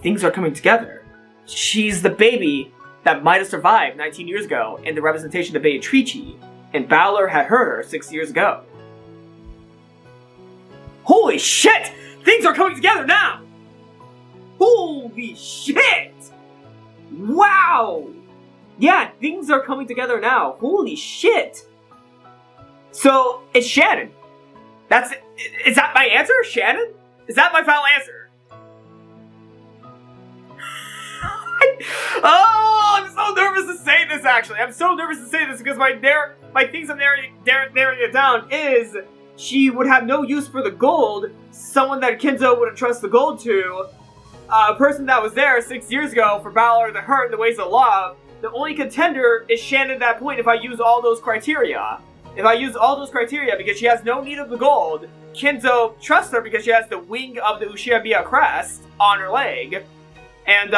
Things are coming together. She's the baby that might have survived 19 years ago in the representation of Beatrice, and Battler had hurt her 6 years ago. Holy shit! Things are coming together now! Holy shit! Wow! Yeah, things are coming together now. Holy shit! So, it's Shannon. Is that my answer? Shannon? Is that my final answer? Oh, I'm so nervous to say this, actually. I'm so nervous to say this because my things I'm narrowing it down is she would have no use for the gold. Someone that Kinzo would entrust the gold to. A person that was there 6 years ago for Battler to hurt in the ways of love. The only contender is Shannon at that point if I use all those criteria. If I use all those criteria because she has no need of the gold, Kinzo trusts her because she has the wing of the Ushiabiya crest on her leg. And,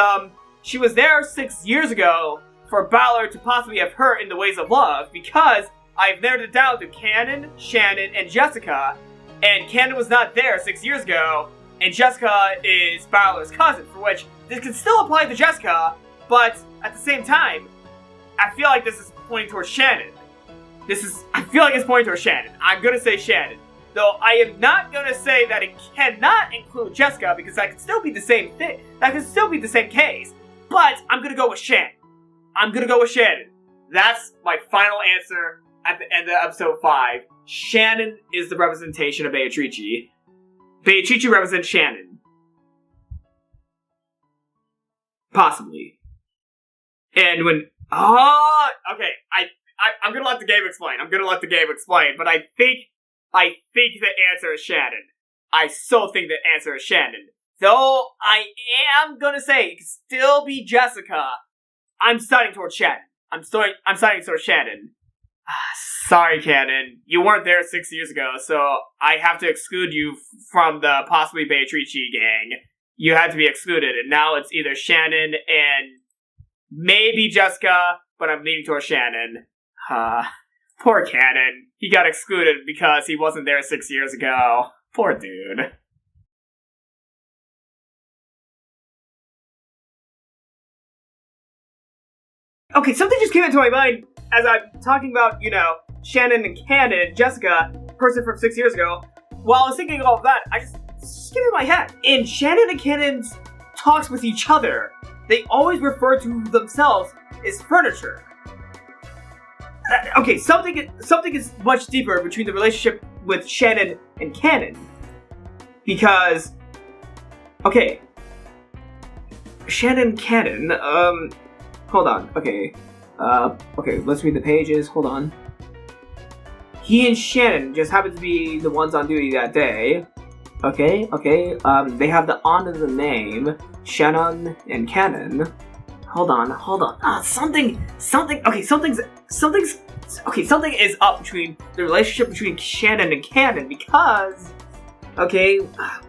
she was there 6 years ago for Battler to possibly have hurt in the ways of love because I've narrowed it down to Cannon, Shannon, and Jessica. And Cannon was not there 6 years ago, and Jessica is Battler's cousin, for which this can still apply to Jessica, but at the same time, I feel like this is pointing towards Shannon. I feel like it's pointing towards Shannon. I'm gonna say Shannon. Though I am not gonna say that it cannot include Jessica, because that could still be the same thing. That could still be the same case. But I'm gonna go with Shannon. I'm gonna go with Shannon. That's my final answer at the end of episode 5. Shannon is the representation of Beatrice. Beatrice represents Shannon. Possibly. And when... Oh! Okay, I'm gonna let the game explain. But I think the answer is Shannon. I still think the answer is Shannon. Though I am gonna say it could still be Jessica. I'm siding towards Shannon. I'm siding towards Shannon. Sorry, Cannon. You weren't there 6 years ago, so I have to exclude you from the possibly Beatrice gang. You had to be excluded, and now it's either Shannon and maybe Jessica, but I'm leaning towards Shannon. Poor Cannon. He got excluded because he wasn't there 6 years ago. Poor dude. Okay, something just came into my mind as I'm talking about, Shannon and Cannon, Jessica, person from 6 years ago. While I was thinking all of that, I just came in my head. In Shannon and Cannon's talks with each other, they always refer to themselves as furniture. Okay, something is much deeper between the relationship with Shannon and Cannon. Because, okay, Shannon Cannon, hold on, okay, let's read the pages, hold on. He and Shannon just happen to be the ones on duty that day. Okay, they have the honor of the name, Shannon and Cannon. Hold on, something is up between the relationship between Shannon and Cannon because,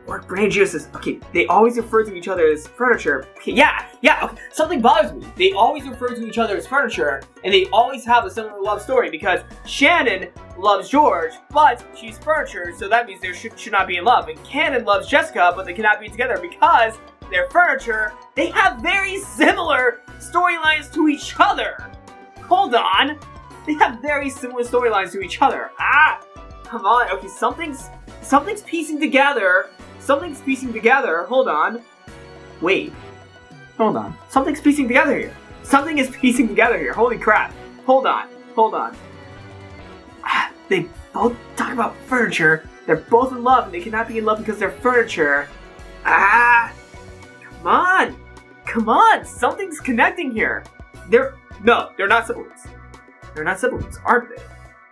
work brain juices. Okay, they always refer to each other as furniture. Okay, okay, something bothers me. They always refer to each other as furniture, and they always have a similar love story because Shannon loves George, but she's furniture, so that means they should not be in love. And Cannon loves Jessica, but they cannot be together because they're furniture. They have very similar storylines to each other. Hold on. They have very similar storylines to each other. Come on. Okay, something's piecing together Something's piecing together. Hold on. Wait. Hold on. Something's piecing together here. Something is piecing together here. Holy crap. Hold on. They both talk about furniture. They're both in love, and they cannot be in love because they're furniture. Come on. Something's connecting here. They're not siblings. They're not siblings, aren't they?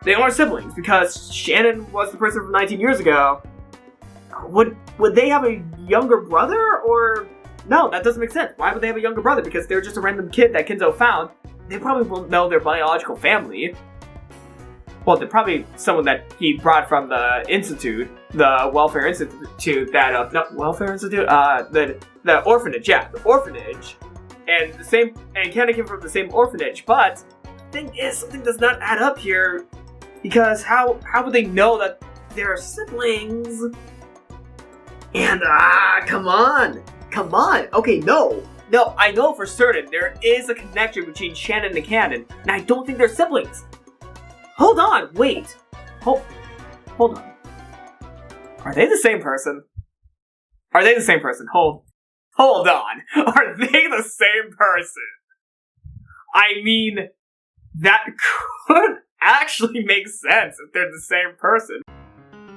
They aren't siblings because Shannon was the person from 19 years ago. Would they have a younger brother, or... No, that doesn't make sense. Why would they have a younger brother? Because they're just a random kid that Kenzo found. They probably won't know their biological family. Well, they're probably someone that he brought from the institute, the welfare institute, the orphanage, yeah, the orphanage. And Kenna came from the same orphanage, but the thing is, something does not add up here. Because how would they know that they're siblings? And, come on. Okay, no, I know for certain there is a connection between Shannon and Cannon, and I don't think they're siblings. Hold on, wait. Hold on. Are they the same person? Hold on. Are they the same person? I mean, that could actually make sense if they're the same person.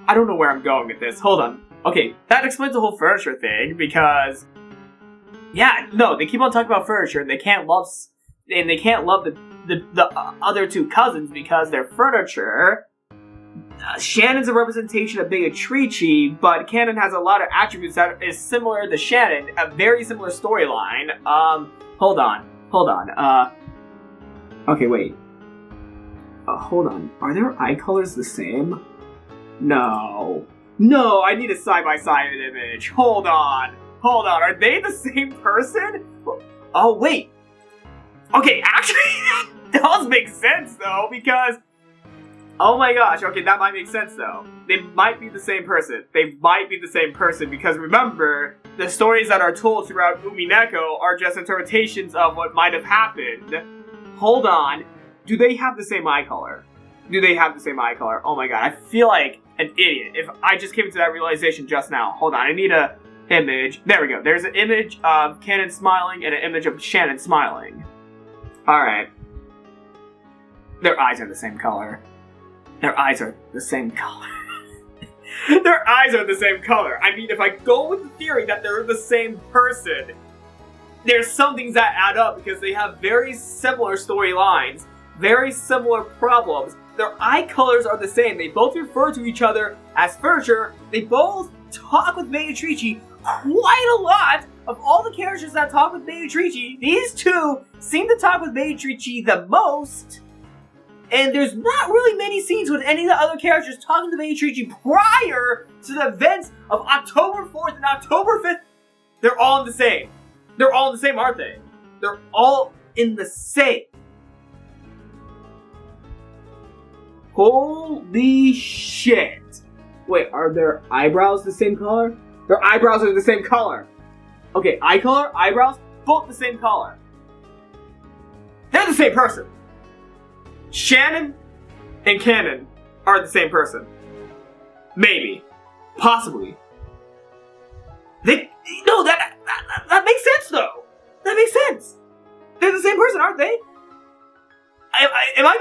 I don't know where I'm going with this. Hold on. Okay, that explains the whole furniture thing, because... Yeah, no, they keep on talking about furniture, and they can't love the other two cousins because they're furniture. Shannon's a representation of Beatrice, but Cannon has a lot of attributes that is similar to Shannon, a very similar storyline. Hold on. Okay, wait. Hold on. Are their eye colors the same? No, I need a side-by-side image. Hold on. Are they the same person? Oh, wait. Okay, actually, that does make sense, though, because... Oh my gosh, okay, that might make sense, though. They might be the same person. Because remember, the stories that are told throughout Umineko are just interpretations of what might have happened. Hold on. Do they have the same eye color? Oh my god, I feel like an idiot if I just came to that realization just now. Hold on, I need a image. There we go. There's an image of Cannon smiling and an image of Shannon smiling. Alright. Their eyes are the same color. I mean, if I go with the theory that they're the same person, there's some things that add up because they have very similar storylines, very similar problems. Their eye colors are the same. They both refer to each other as furniture. They both talk with Beatrice quite a lot. Of all the characters that talk with Beatrice, these two seem to talk with Beatrice the most. And there's not really many scenes with any of the other characters talking to Beatrice prior to the events of October 4th and October 5th. They're all in the same. Aren't they? They're all in the same. Holy shit. Wait, are their eyebrows the same color? Their eyebrows are the same color. Okay, eye color, eyebrows, both the same color. They're the same person. Shannon and Cannon are the same person. Maybe. Possibly. That makes sense, though. That makes sense. They're the same person, aren't they? Am I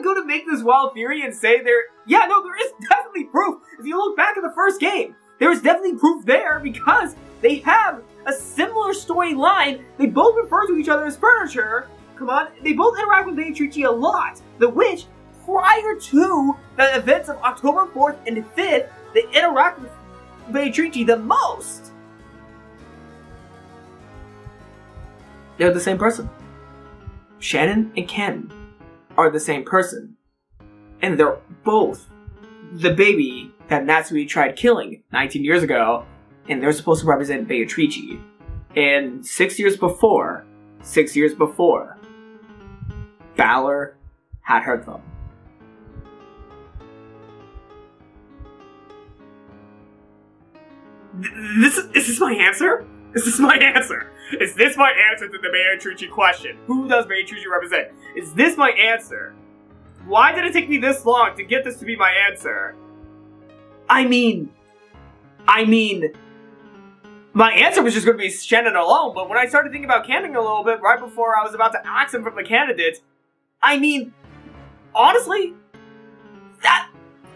gonna make this wild theory and say there is definitely proof. If you look back at the first game, there is definitely proof there because they have a similar storyline. They both refer to each other as furniture. Come on, they both interact with Beatrice a lot. The which, prior to the events of October 4th and 5th, they interact with Beatrice the most. They're the same person. Shannon and Ken are the same person. And they're both the baby that Natsui tried killing 19 years ago, and they're supposed to represent Beatrice. And 6 years before, Battler had hurt them. Is this my answer? Is this my answer to the Beatrice question? Who does Beatrice represent? Is this my answer? Why did it take me this long to get this to be my answer? I mean, I mean, my answer was just going to be Shannon alone, but when I started thinking about canon a little bit, right before I was about to ask him from the candidates, I mean, honestly, that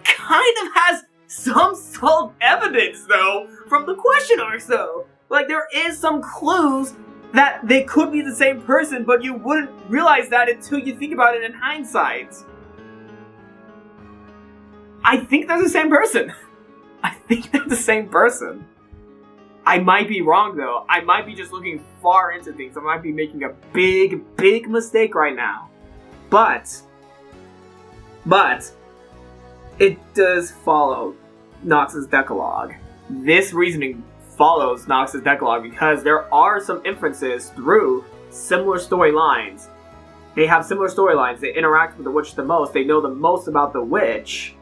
kind of has some solid evidence, though, from the question arcs, though. Like, there is some clues that they could be the same person, but you wouldn't realize that until you think about it in hindsight. I think they're the same person. I think they're the same person. I might be wrong, though. I might be just looking far into things. I might be making a big, big mistake right now. But it does follow Nox's Decalogue. This reasoning follows Nox's Decalogue because there are some inferences through similar storylines. They have similar storylines. They interact with the witch the most. They know the most about the witch.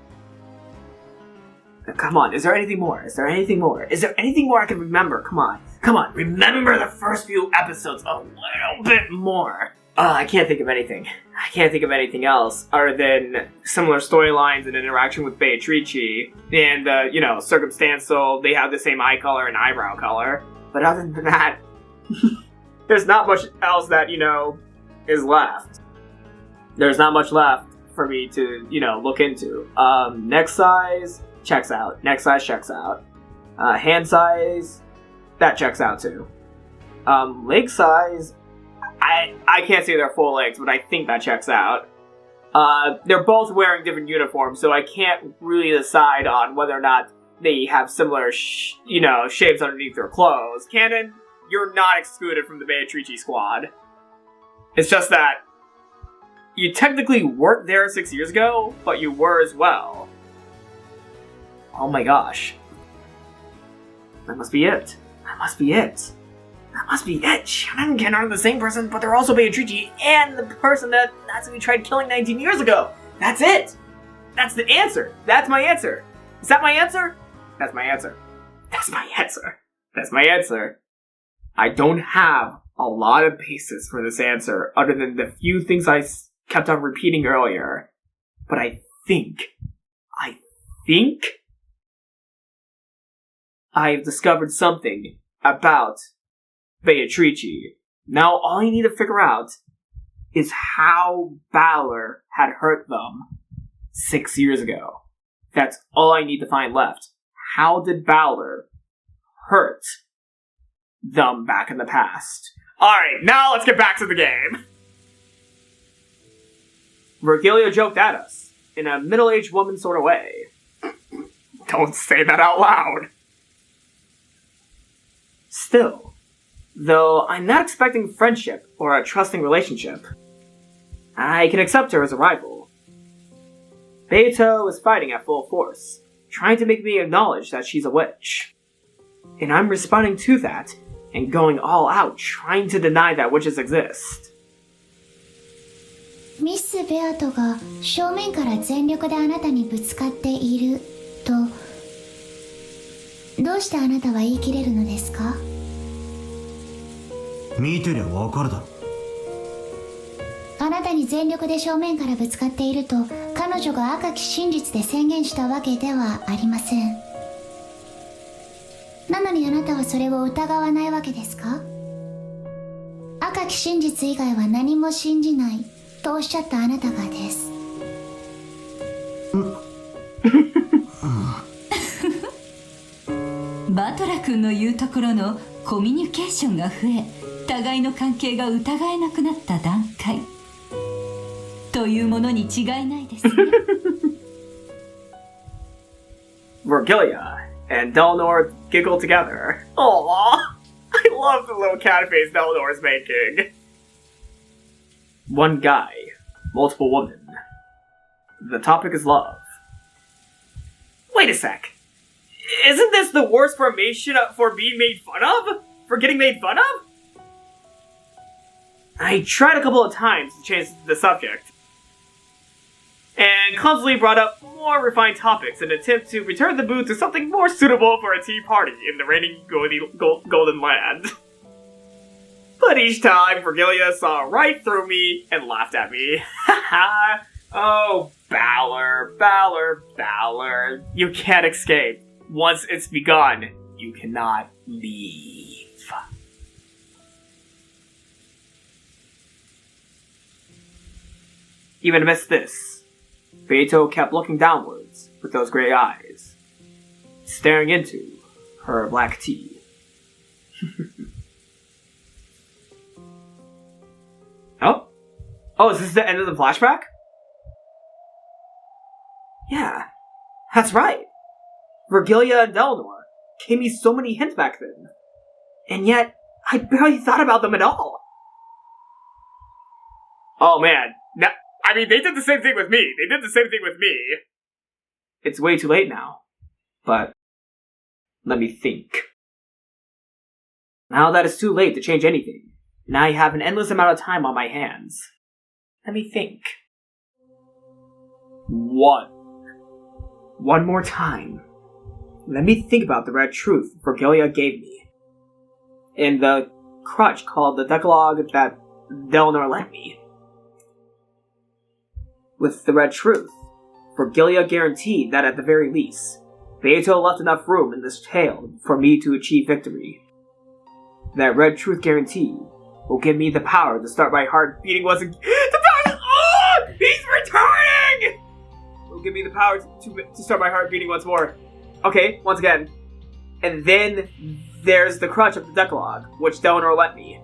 Come on, is there anything more? Is there anything more? Is there anything more I can remember? Come on. Come on, remember the first few episodes a little bit more. I can't think of anything. I can't think of anything else other than similar storylines and interaction with Beatrice. And, circumstantial, they have the same eye color and eyebrow color. But other than that, there's not much else that, is left. There's not much left for me to, look into. Neck size, checks out. Neck size checks out. Hand size, that checks out too. Leg size, I can't say they're full legs, but I think that checks out. They're both wearing different uniforms, so I can't really decide on whether or not they have similar, shapes underneath their clothes. Canon, you're not excluded from the Beatrice squad. It's just that you technically weren't there 6 years ago, but you were as well. Oh my gosh. That must be it. That must be it. That must be it. Shannon and Ken are the same person, but they're also Beatrice and the person that Natsume tried killing 19 years ago. That's it. That's the answer. That's my answer. Is that my answer? That's my answer. That's my answer. That's my answer. I don't have a lot of basis for this answer other than the few things I kept on repeating earlier. But I think I've discovered something about Beatrice. Now all I need to figure out is how Battler had hurt them 6 years ago. That's all I need to find left. How did Battler hurt them back in the past? Alright, now let's get back to the game. Virgilia joked at us, in a middle-aged woman sort of way. Don't say that out loud. Still, though I'm not expecting friendship or a trusting relationship, I can accept her as a rival. Beato is fighting at full force, trying to make me acknowledge that she's a witch. And I'm responding to that, and going all out trying to deny that witches exist. ミス・ベアトが正面から全力であなたにぶつかっていると、どうしてあなたは言い切れるのですか？見てりゃわかるだろ。あなたに全力で正面からぶつかっていると彼女が赤き真実で宣言したわけではありません。なのにあなたはそれを疑わないわけですか？赤き真実以外は何も信じないとおっしゃったあなたがです。バトラ君の言うところのコミュニケーションが増え、互いの関係が疑えなくなった段階というものに違いないですね。Virgilia and Dlanor giggle together. Aww, I love the little cat face Dlanor's making. One guy, multiple women. The topic is love. Wait a sec. Isn't this the worst formation for being made fun of? For getting made fun of? I tried a couple of times to change the subject, and clumsily brought up more refined topics in an attempt to return the mood to something more suitable for a tea party in the reigning golden land. But each time, Virgilia saw right through me and laughed at me. Haha. Oh, Battler. You can't escape. once it's begun, you cannot leave. Even amidst this, Beato kept looking downwards with those gray eyes, staring into her black tea. Oh, is this the end of the flashback? Yeah, that's right. Virgilia and Dlanor gave me so many hints back then. And yet, I barely thought about them at all. Oh man, now, I mean, they did the same thing with me. It's way too late now. But, let me think. Now that it's too late to change anything, and I have an endless amount of time on my hands. Let me think. One more time. Let me think about the red truth Virgilia gave me. And the crutch called the Decalogue that Dlanor lent me. With the red truth, Virgilia guaranteed that at the very least, Beato left enough room in this tale for me to achieve victory. That red truth guarantee will give me the power to start my heart beating once again. Oh! He's returning! Will give me the power to start my heart beating once more. Okay, once again. And then there's the crutch of the Decalogue, which Dlanor lent me.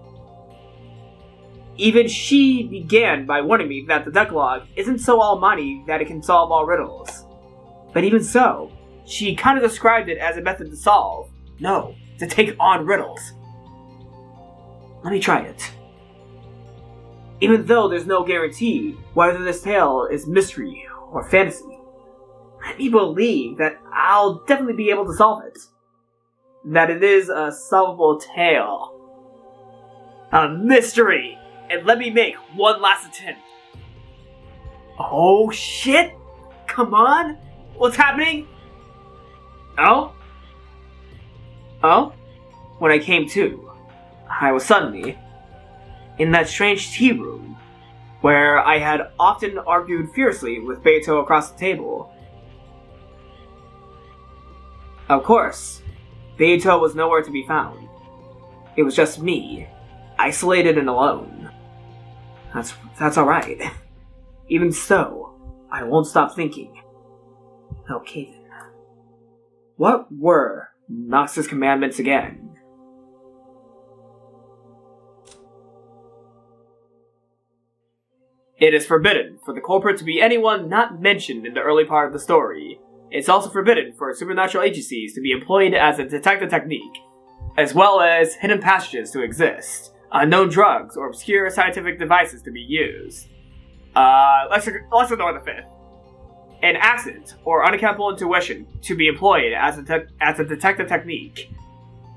Even she began by warning me that the Decalogue isn't so almighty that it can solve all riddles. But even so, she kind of described it as a method to solve. No, to take on riddles. Let me try it. Even though there's no guarantee whether this tale is mystery or fantasy, let me believe that I'll definitely be able to solve it. That it is a solvable tale. A mystery! And let me make one last attempt. Oh shit! Come on! What's happening? Oh? When I came to, I was suddenly in that strange tea room where I had often argued fiercely with Beato across the table. Of course, Beato was nowhere to be found. It was just me, isolated and alone. That's alright. Even so, I won't stop thinking. Okay then. What were Nox's commandments again? It is forbidden for the culprit to be anyone not mentioned in the early part of the story. It's also forbidden for supernatural agencies to be employed as a detective technique, as well as hidden passages to exist, unknown drugs or obscure scientific devices to be used. Let's ignore the fifth. An accident or unaccountable intuition to be employed as a detective technique.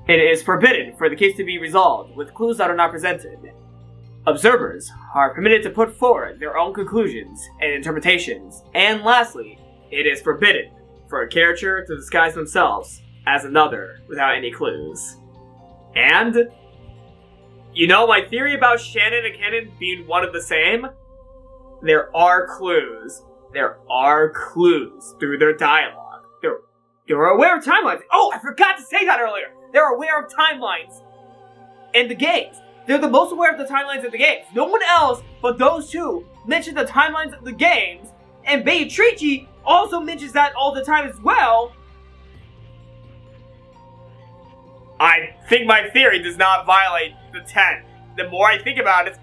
It is forbidden for the case to be resolved with clues that are not presented. Observers are permitted to put forward their own conclusions and interpretations. And lastly, it is forbidden for a character to disguise themselves as another without any clues. And, you know my theory about Shannon and Cannon being one of the same? There are clues. There are clues through their dialogue. They're aware of timelines. Oh, I forgot to say that earlier. They're aware of timelines in the games. They're the most aware of the timelines of the games. No one else but those two mention the timelines of the games, and Beatrice also mentions that all the time as well. I think my theory does not violate the 10. The more I think about it,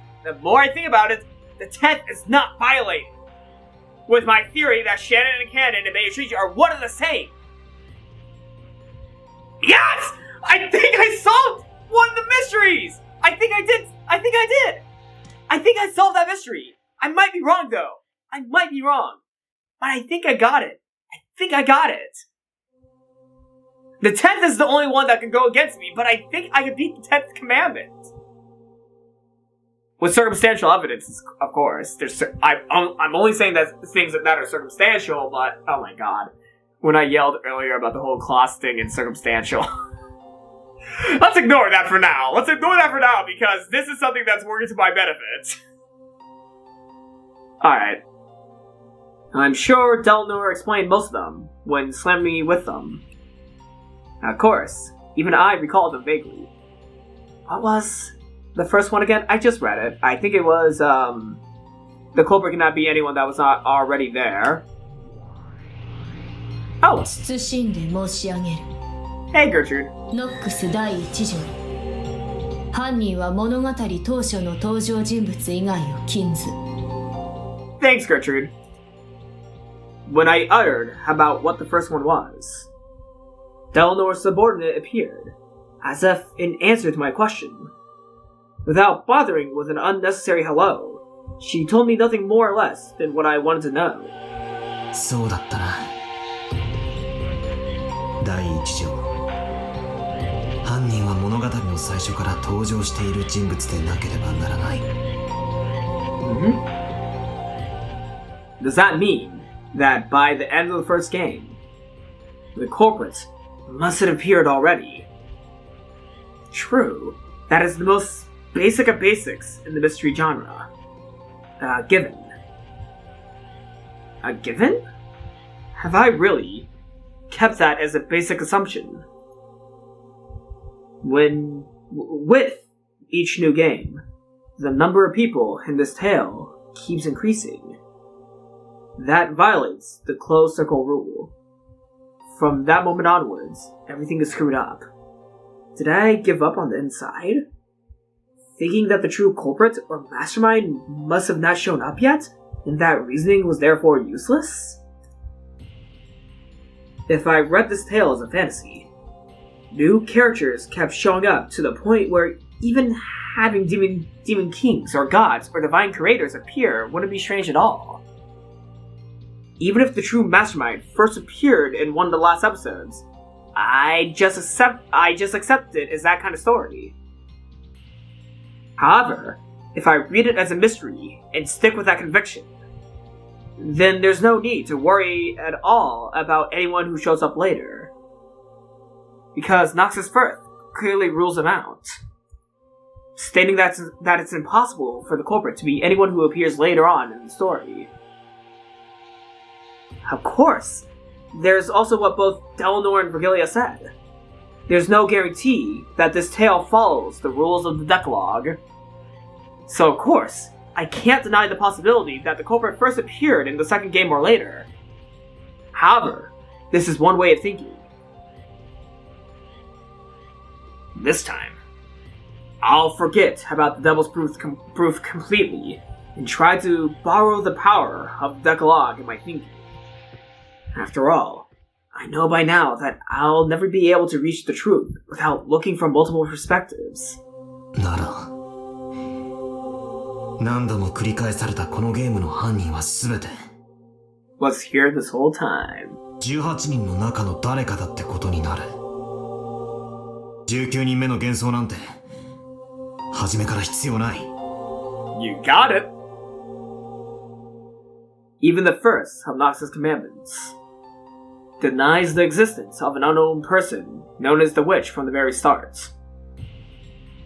the 10th is not violated. With my theory that Shannon and Cannon and Beatrice are one and the same. Yes! I think I solved one of the mysteries! I think I did! I think I solved that mystery. I might be wrong though. But I think I got it. The 10th is the only one that can go against me, but I think I can beat the 10th commandment. With circumstantial evidence, of course. I'm only saying that things that are circumstantial, but oh my god. When I yelled earlier about the whole class thing and circumstantial. Let's ignore that for now. Because this is something that's working to my benefit. Alright. I'm sure Dlanor explained most of them when slamming me with them. Of course, even I recalled them vaguely. What was the first one again? I just read it. I think it was, the culprit cannot be anyone that was not already there. Oh! 謹んで申し上げる。 Hey, Gertrude. ノックス第1条。犯人は物語当初の登場人物以外を禁ず。 Thanks, Gertrude. When I uttered about what the first one was, Dlanor's subordinate appeared, as if in answer to my question. Without bothering with an unnecessary hello, she told me nothing more or less than what I wanted to know. そうだったな。第一条。犯人は物語の最初から登場している人物でなければならない。Does that mean that by the end of the first game, the culprit must have appeared already? True. That is the most basic of basics in the mystery genre. Given. A given? Have I really kept that as a basic assumption? With each new game, the number of people in this tale keeps increasing. That violates the closed circle rule. From that moment onwards, everything is screwed up. Did I give up on the inside? Thinking that the true culprit or mastermind must have not shown up yet, and that reasoning was therefore useless? If I read this tale as a fantasy, new characters kept showing up to the point where even having demon kings or gods or divine creators appear wouldn't be strange at all. Even if the true mastermind first appeared in one of the last episodes, I just accept it as that kind of story. However, if I read it as a mystery and stick with that conviction, then there's no need to worry at all about anyone who shows up later. Because Noxus Firth clearly rules him out, stating that it's impossible for the culprit to be anyone who appears later on in the story. Of course, there's also what both Dlanor and Virgilia said. There's no guarantee that this tale follows the rules of the Decalogue. So of course, I can't deny the possibility that the culprit first appeared in the second game or later. However, this is one way of thinking. This time, I'll forget about the Devil's Proof completely and try to borrow the power of the Decalogue in my thinking. After all, I know by now that I'll never be able to reach the truth without looking from multiple perspectives. なら、何度も繰り返されたこのゲームの犯人は全て was here this whole time. 18人の中の誰かだってことになる。19人目の幻想なんて初めから必要ない。 You got it! Even the first of Noxus commandments denies the existence of an unknown person known as the Witch from the very start.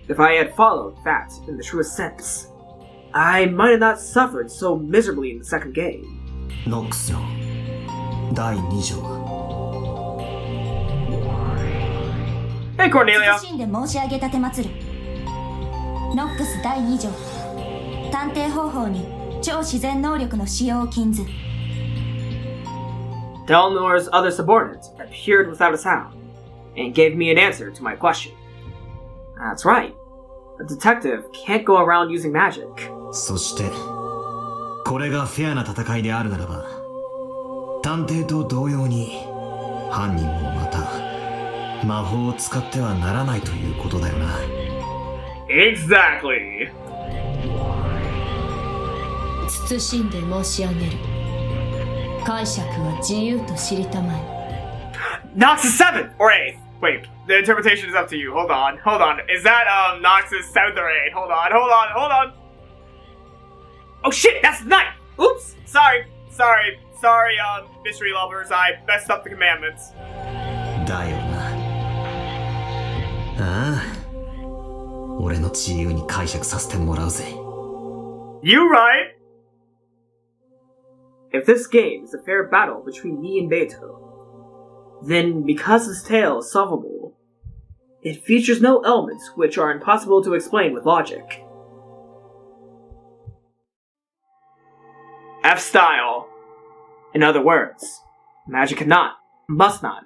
If I had followed that in the truest sense, I might have not suffered so miserably in the second game. ノックスの第2条は Hey Cornelia! 謹んで申し上げたてまつる。ノックス第2条。探偵方法に超自然能力の使用を禁ず。Dlanor's other subordinates appeared without a sound and gave me an answer to my question. That's right. A detective can't go around using magic. そしてこれがフェアな戦いであるならば探偵と同様に犯人もまた魔法を使ってはならないということだよな。 Exactly! 謹んで申し上げる。解釈は自由と知りたまえ。 Noxus 7th or 8th! Wait, the interpretation is up to you. Hold on. Is that, Noxus 7th or 8th? Hold on. Oh shit, that's 9th! Oops! Sorry, mystery lovers, I messed up the commandments. だよな。ああ、俺の自由に解釈させてもらうぜ。 You right! If this game is a fair battle between me and Beato, then because this tale is solvable, it features no elements which are impossible to explain with logic. F-style. In other words, magic cannot, must not,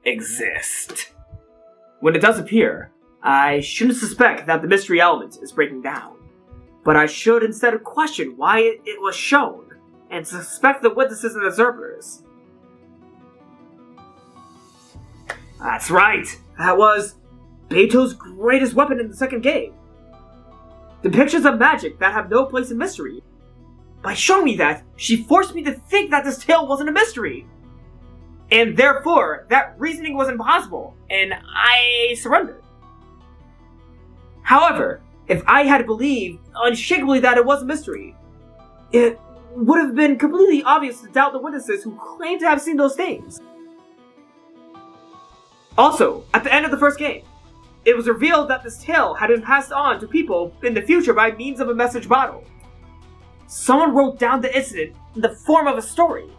exist. When it does appear, I shouldn't suspect that the mystery element is breaking down, but I should instead question why it was shown, and suspect the witnesses and observers. That's right, that was Beato's greatest weapon in the second game. Depictions of magic that have no place in mystery. By showing me that, she forced me to think that this tale wasn't a mystery. And therefore, that reasoning was impossible, and I surrendered. However, if I had believed unshakably that it was a mystery, it would have been completely obvious to doubt the witnesses who claimed to have seen those things. Also, at the end of the first game, it was revealed that this tale had been passed on to people in the future by means of a message bottle. Someone wrote down the incident in the form of a story.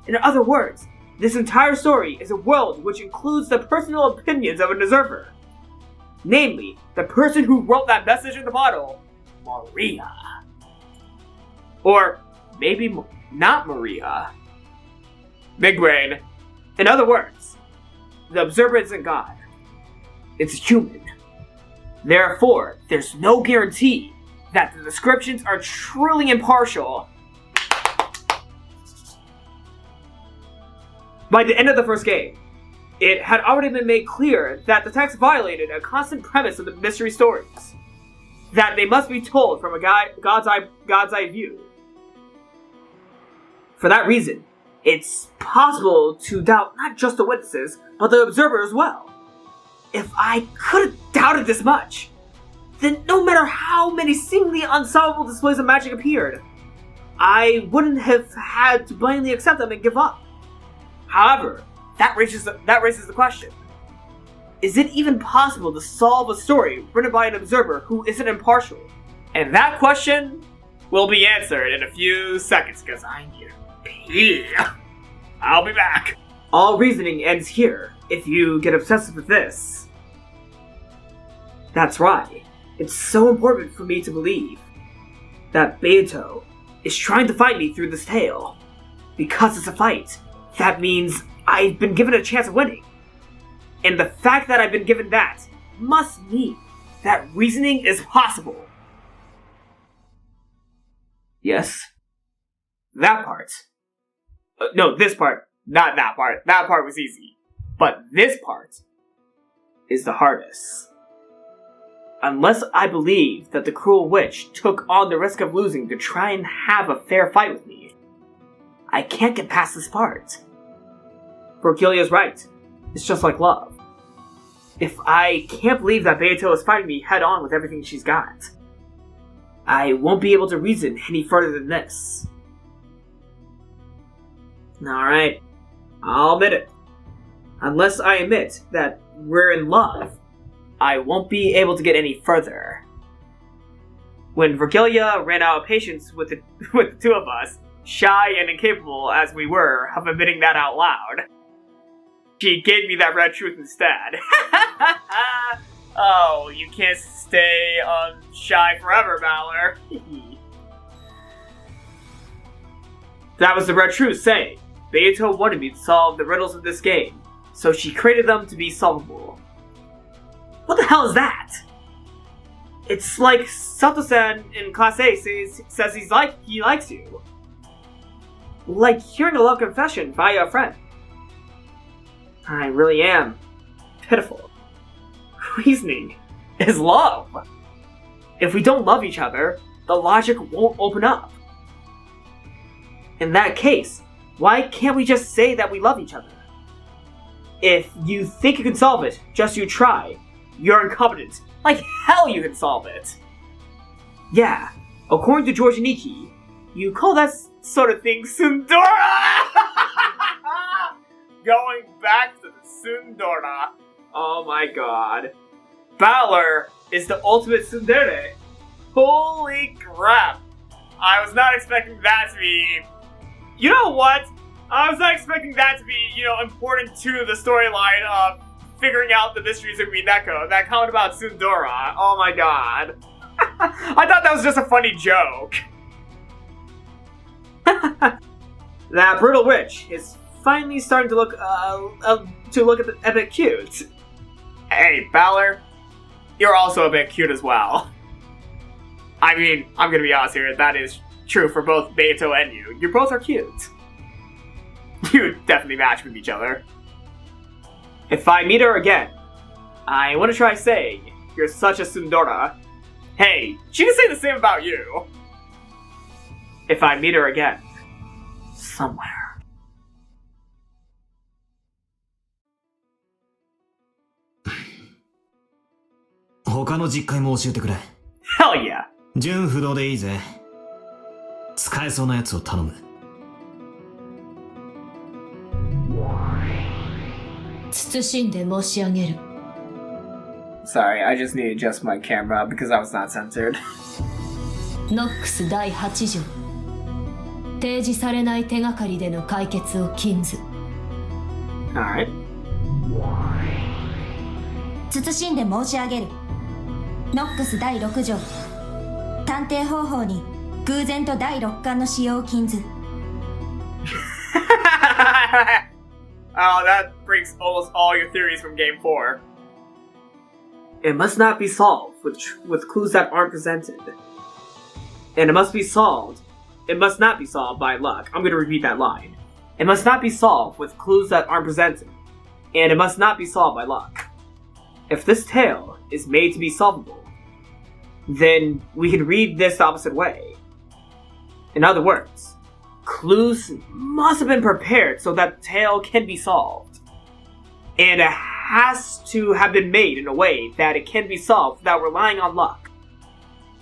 In other words, this entire story is a world which includes the personal opinions of an observer. Namely, the person who wrote that message in the bottle, Maria. Or maybe not Maria. Big brain. In other words, the observer isn't God. It's a human. Therefore, there's no guarantee that the descriptions are truly impartial. By the end of the first game, it had already been made clear that the text violated a constant premise of the mystery stories, that they must be told from a God's eye view. For that reason, it's possible to doubt not just the witnesses, but the observer as well. If I could have doubted this much, then no matter how many seemingly unsolvable displays of magic appeared, I wouldn't have had to blindly accept them and give up. However, that raises the question. Is it even possible to solve a story written by an observer who isn't impartial? And that question will be answered in a few seconds because I need a pee. I'll be back. All reasoning ends here if you get obsessive with this. That's right. It's so important for me to believe that Beato is trying to fight me through this tale. Because it's a fight, that means I've been given a chance of winning. And the fact that I've been given that must mean that reasoning is possible. Yes? That part. No, this part. Not that part. That part was easy. But this part is the hardest. Unless I believe that the cruel witch took on the risk of losing to try and have a fair fight with me, I can't get past this part. Vergilia's right. It's just like love. If I can't believe that Beato is fighting me head on with everything she's got, I won't be able to reason any further than this. Alright, I'll admit it. Unless I admit that we're in love, I won't be able to get any further. When Vergilia ran out of patience with the two of us, shy and incapable as we were of admitting that out loud, she gave me that red truth instead. Oh, you can't stay shy forever, Battler. That was the red truth saying, Beato wanted me to solve the riddles of this game, so she created them to be solvable. What the hell is that? It's like Sato-san in Class A says he likes you. Like hearing a love confession via a friend. I really am pitiful. Reasoning is love. If we don't love each other, the logic won't open up. In that case, why can't we just say that we love each other? If you think you can solve it, just you try. You're incompetent. Like hell you can solve it. Yeah, according to George Niki, you call that sort of thing Sundora! Going back to the Sundora. Oh my god. Battler is the ultimate tsundere. Holy crap. I was not expecting that to be... You know what? I was not expecting that to be, important to the storyline of figuring out the mysteries of Umineko. That comment about Tsundora. Oh my god. I thought that was just a funny joke. That brutal witch is finally starting to look a bit cute. Hey, Battler, you're also a bit cute as well. I mean, I'm gonna be honest here, that is true for both Beato and you. You both are cute. You definitely match with each other. If I meet her again, I want to try saying, you're such a Tsundora. Hey, she can say the same about you. If I meet her again, somewhere. Hell yeah. 純不動でいいぜ。使えそうなやつを頼む。謹んで申し上げる。Sorry, I just need to adjust my camera because I was not censored. ノックス第8条。提示されない手がかりでの解決を禁ず。Alright. 謹んで申し上げる。ノックス第6条。探偵方法に偶然と第6巻の使用を禁ず。Oh, that breaks almost all your theories from Game 4. It must not be solved with clues that aren't presented. And it must be solved. It must not be solved by luck. I'm going to repeat that line. It must not be solved with clues that aren't presented. And it must not be solved by luck. If this tale is made to be solvable, then we can read this the opposite way. In other words, clues must have been prepared so that the tale can be solved. And it has to have been made in a way that it can be solved without relying on luck.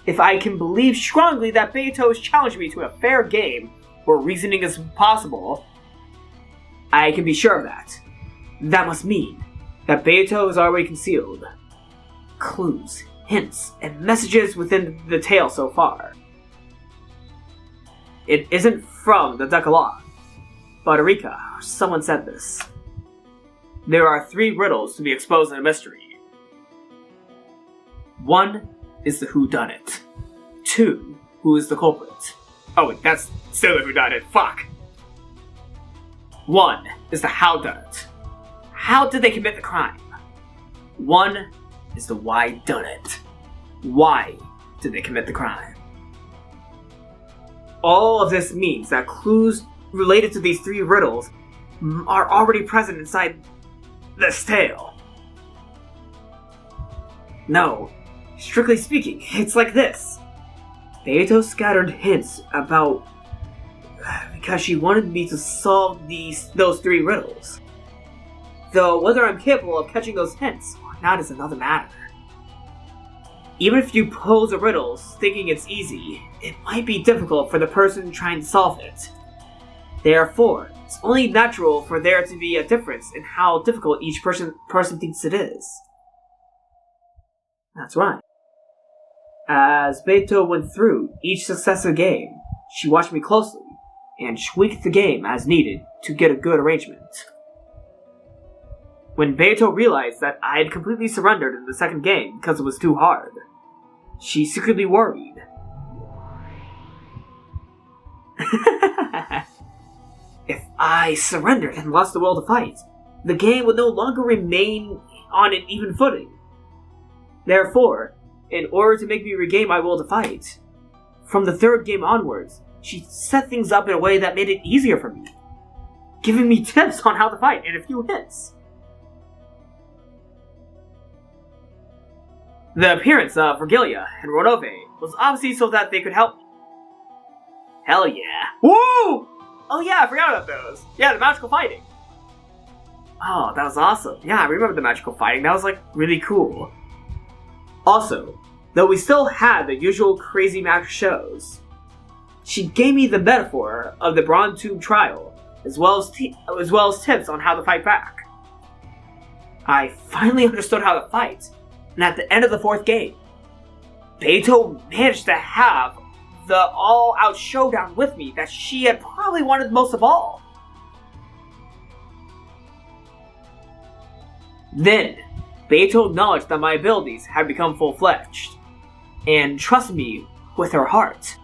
If I can believe strongly that Beato has challenged me to a fair game where reasoning is possible, I can be sure of that. That must mean that Beato has already concealed clues, hints, and messages within the tale so far. It isn't from the Decalogue, but Erika, someone said this. There are 3 riddles to be exposed in a mystery. 1 is the whodunit. 2, who is the culprit? Oh wait, that's still the whodunit, fuck! 1 is the howdunit. How did they commit the crime? 1 is the whydunit. Why did they commit the crime? All of this means that clues related to these 3 riddles are already present inside this tale. No, strictly speaking, it's like this. Beato scattered hints about because she wanted me to solve those 3 riddles. Though whether I'm capable of catching those hints or not is another matter. Even if you pose a riddle thinking it's easy, it might be difficult for the person trying to solve it. Therefore, it's only natural for there to be a difference in how difficult each person thinks it is. That's right. As Beato went through each successive game, she watched me closely and tweaked the game as needed to get a good arrangement. When Beato realized that I had completely surrendered in the second game because it was too hard, she secretly worried. If I surrendered and lost the will to fight, the game would no longer remain on an even footing. Therefore, in order to make me regain my will to fight, from the 3rd game onwards, she set things up in a way that made it easier for me, giving me tips on how to fight and a few hints. The appearance of Vergilia and Rodove was obviously so that they could help me. Hell yeah. Woo! Oh yeah, I forgot about those. Yeah, the magical fighting. Oh, that was awesome. Yeah, I remember the magical fighting. That was like really cool. Also, though we still had the usual crazy magic shows, she gave me the metaphor of the Bronze Tube trial, as well as tips on how to fight back. I finally understood how to fight, and at the end of the 4th game, Beato managed to have the all-out showdown with me that she had probably wanted most of all. Then, Beato acknowledged that my abilities had become full-fledged, and trusted me with her heart.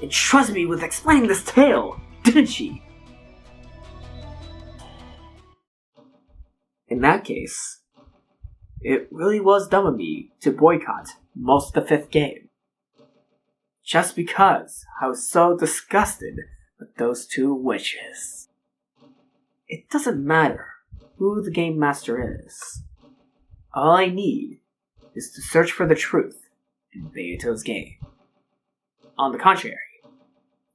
And trusted me with explaining this tale, didn't she? In that case, it really was dumb of me to boycott most of the 5th game. Just because I was so disgusted with those 2 witches. It doesn't matter who the game master is. All I need is to search for the truth in Beato's game. On the contrary,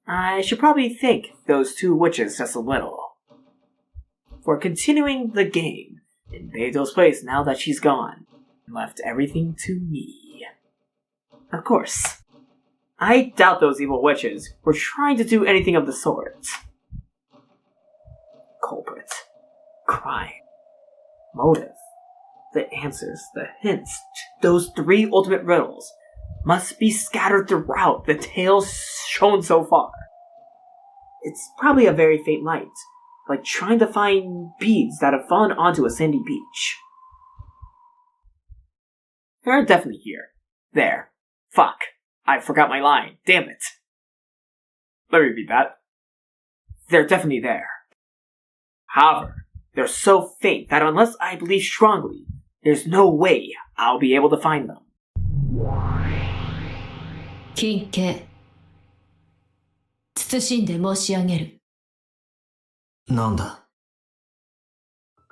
I should probably thank those 2 witches just a little for continuing the game in Beato's place now that she's gone and left everything to me. Of course, I doubt those evil witches were trying to do anything of the sort. Culprit, crime, motive, the answers, the hints to those 3 ultimate riddles must be scattered throughout the tales shown so far. It's probably a very faint light, like trying to find beads that have fallen onto a sandy beach. They're definitely here. There. Fuck. I forgot my line. Damn it. Let me repeat that. They're definitely there. However, they're so faint that unless I believe strongly, there's no way I'll be able to find them. 金慶謹んで申し上げる。なんだ。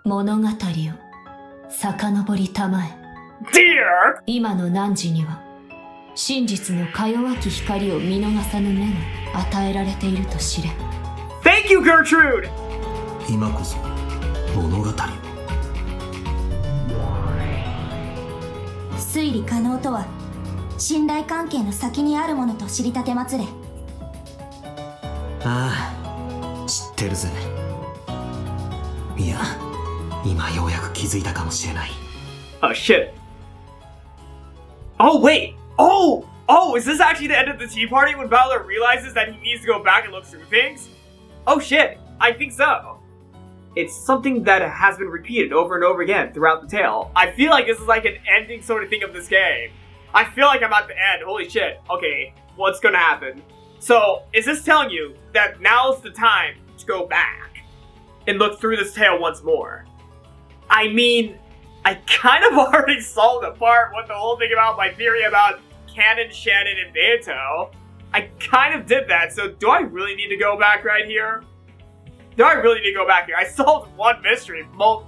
物語を遡りたまえ。Dear! 今の汝には真実のか弱き光を見逃さぬ目が与えられていると知れ。 Thank you, Gertrude! 今こそ物語を。推理可能とは信頼関係の先にあるものと知りたてまつれ。ああ、知ってるぜ。いや、今ようやく気づいたかもしれない。 Oh shit. Oh wait! Oh, is this actually the end of the tea party when Battler realizes that he needs to go back and look through things? Oh shit, I think so. It's something that has been repeated over and over again throughout the tale. I feel like this is like an ending sort of thing of this game. I feel like I'm at the end. Holy shit. Okay, what's gonna happen? So, is this telling you that now's the time to go back and look through this tale once more? I mean, I kind of already solved apart what the whole thing about my theory about Canon, Shannon, and Beato. I kind of did that, so do I really need to go back right here? Do I really need to go back here? I solved one mystery,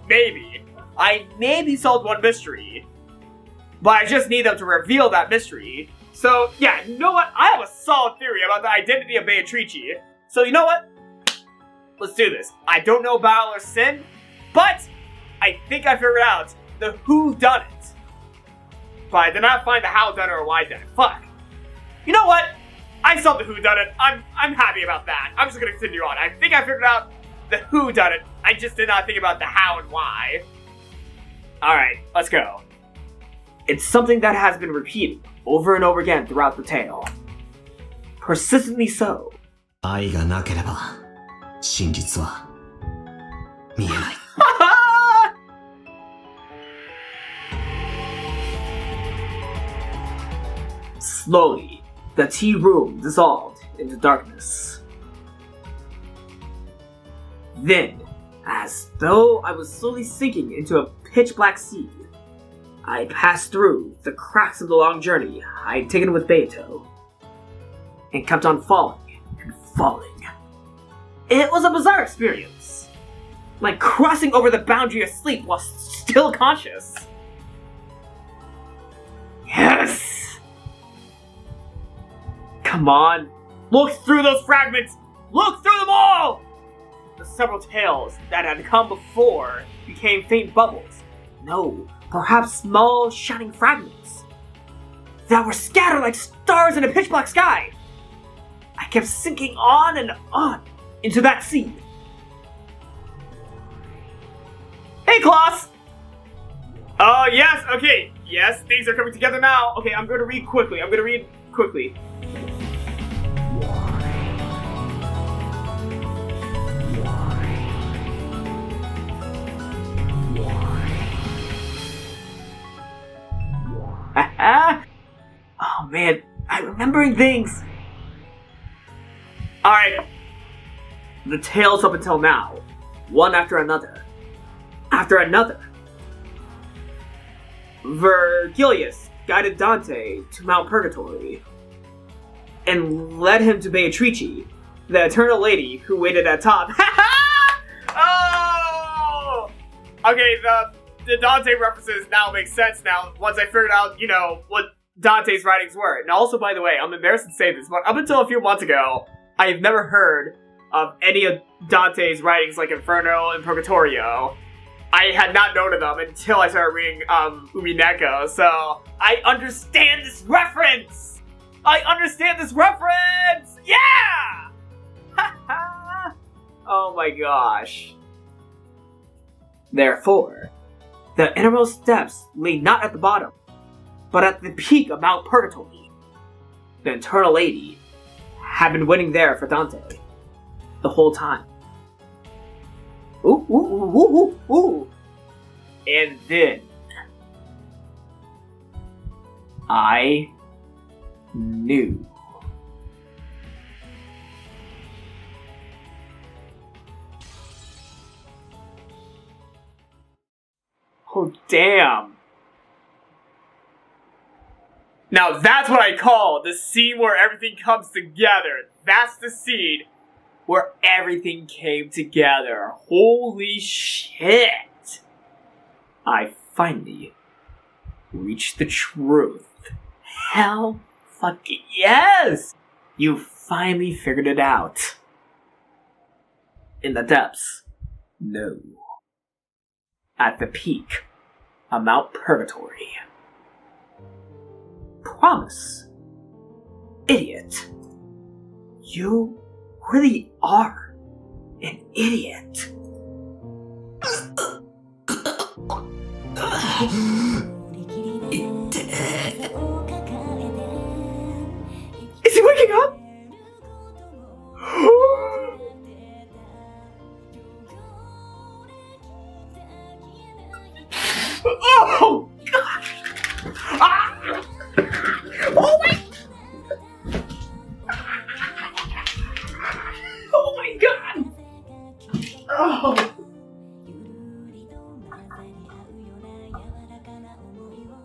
maybe. I maybe solved one mystery, but I just need them to reveal that mystery. So, yeah, you know what? I have a solid theory about the identity of Beatrice. So, you know what? Let's do this. I don't know Battler's sin, but I think I figured out the who-done-it. But I did not find the how-done-it or why-done-it. Fuck. You know what? I solved the who-done-it. I'm happy about that. I'm just gonna continue on. I think I figured out the who-done-it. I just did not think about the how and why. Alright, let's go. It's something that has been repeated over and over again throughout the tale. Persistently so. 愛がなければ真実は見えない。Slowly, the tea room dissolved into darkness. Then, as though I was slowly sinking into a pitch-black sea, I passed through the cracks of the long journey I had taken with Beato, and kept on falling and falling. It was a bizarre experience, like crossing over the boundary of sleep while still conscious. Yes! Come on, look through those fragments! Look through them all! The several tales that had come before became faint bubbles. No, perhaps small, shining fragments that were scattered like stars in a pitch-black sky. I kept sinking on and on into that sea. Hey, Klaus! Oh, yes, okay. Yes, things are coming together now. Okay, I'm going to read quickly. Oh man, I'm remembering things! Alright. The tales up until now. One after another. After another. Vergilius guided Dante to Mount Purgatory and led him to Beatrice, the Eternal Lady who waited at top. Oh! Okay, the Dante references now make sense now once I figured out, you know, what Dante's writings were. And also, by the way, I'm embarrassed to say this, but up until a few months ago, I have never heard of any of Dante's writings like Inferno and Purgatorio. I had not known of them until I started reading Umineko, so I understand this reference! I understand this reference! Yeah! Oh my gosh. Therefore, the innermost steps lead not at the bottom, but at the peak of Mount Purgatory. The Eternal Lady had been waiting there for Dante the whole time. Ooh, ooh, ooh, ooh, ooh, ooh. And then I knew. Oh, damn. Now that's what I call the scene where everything comes together. That's the scene where everything came together. Holy shit. I finally reached the truth. Hell fucking yes! You finally figured it out. In the depths, no. At the peak of Mount Purgatory. Promise. Idiot. You really are an idiot. Is he waking up? Oh gosh! Ah! Oh my! Oh my god! Oh!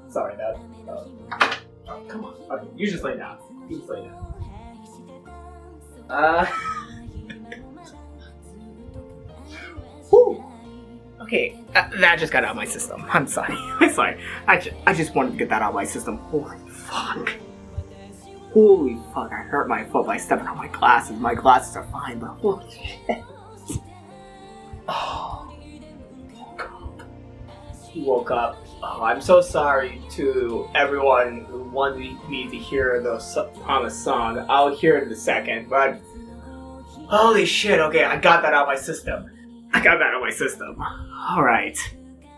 Sorry, Dad. Oh, come on. Okay, you just lay down. You just lay down. Whew. Okay, that just got out of my system. I'm sorry. I'm sorry. I just wanted to get that out of my system. Holy fuck. Holy fuck, I hurt my foot by stepping on my glasses. My glasses are fine, but holy shit. Oh. He woke up. Oh, I'm so sorry to everyone who wanted me to hear the promised song. I'll hear it in a second, but holy shit, okay, I got that out of my system. Alright.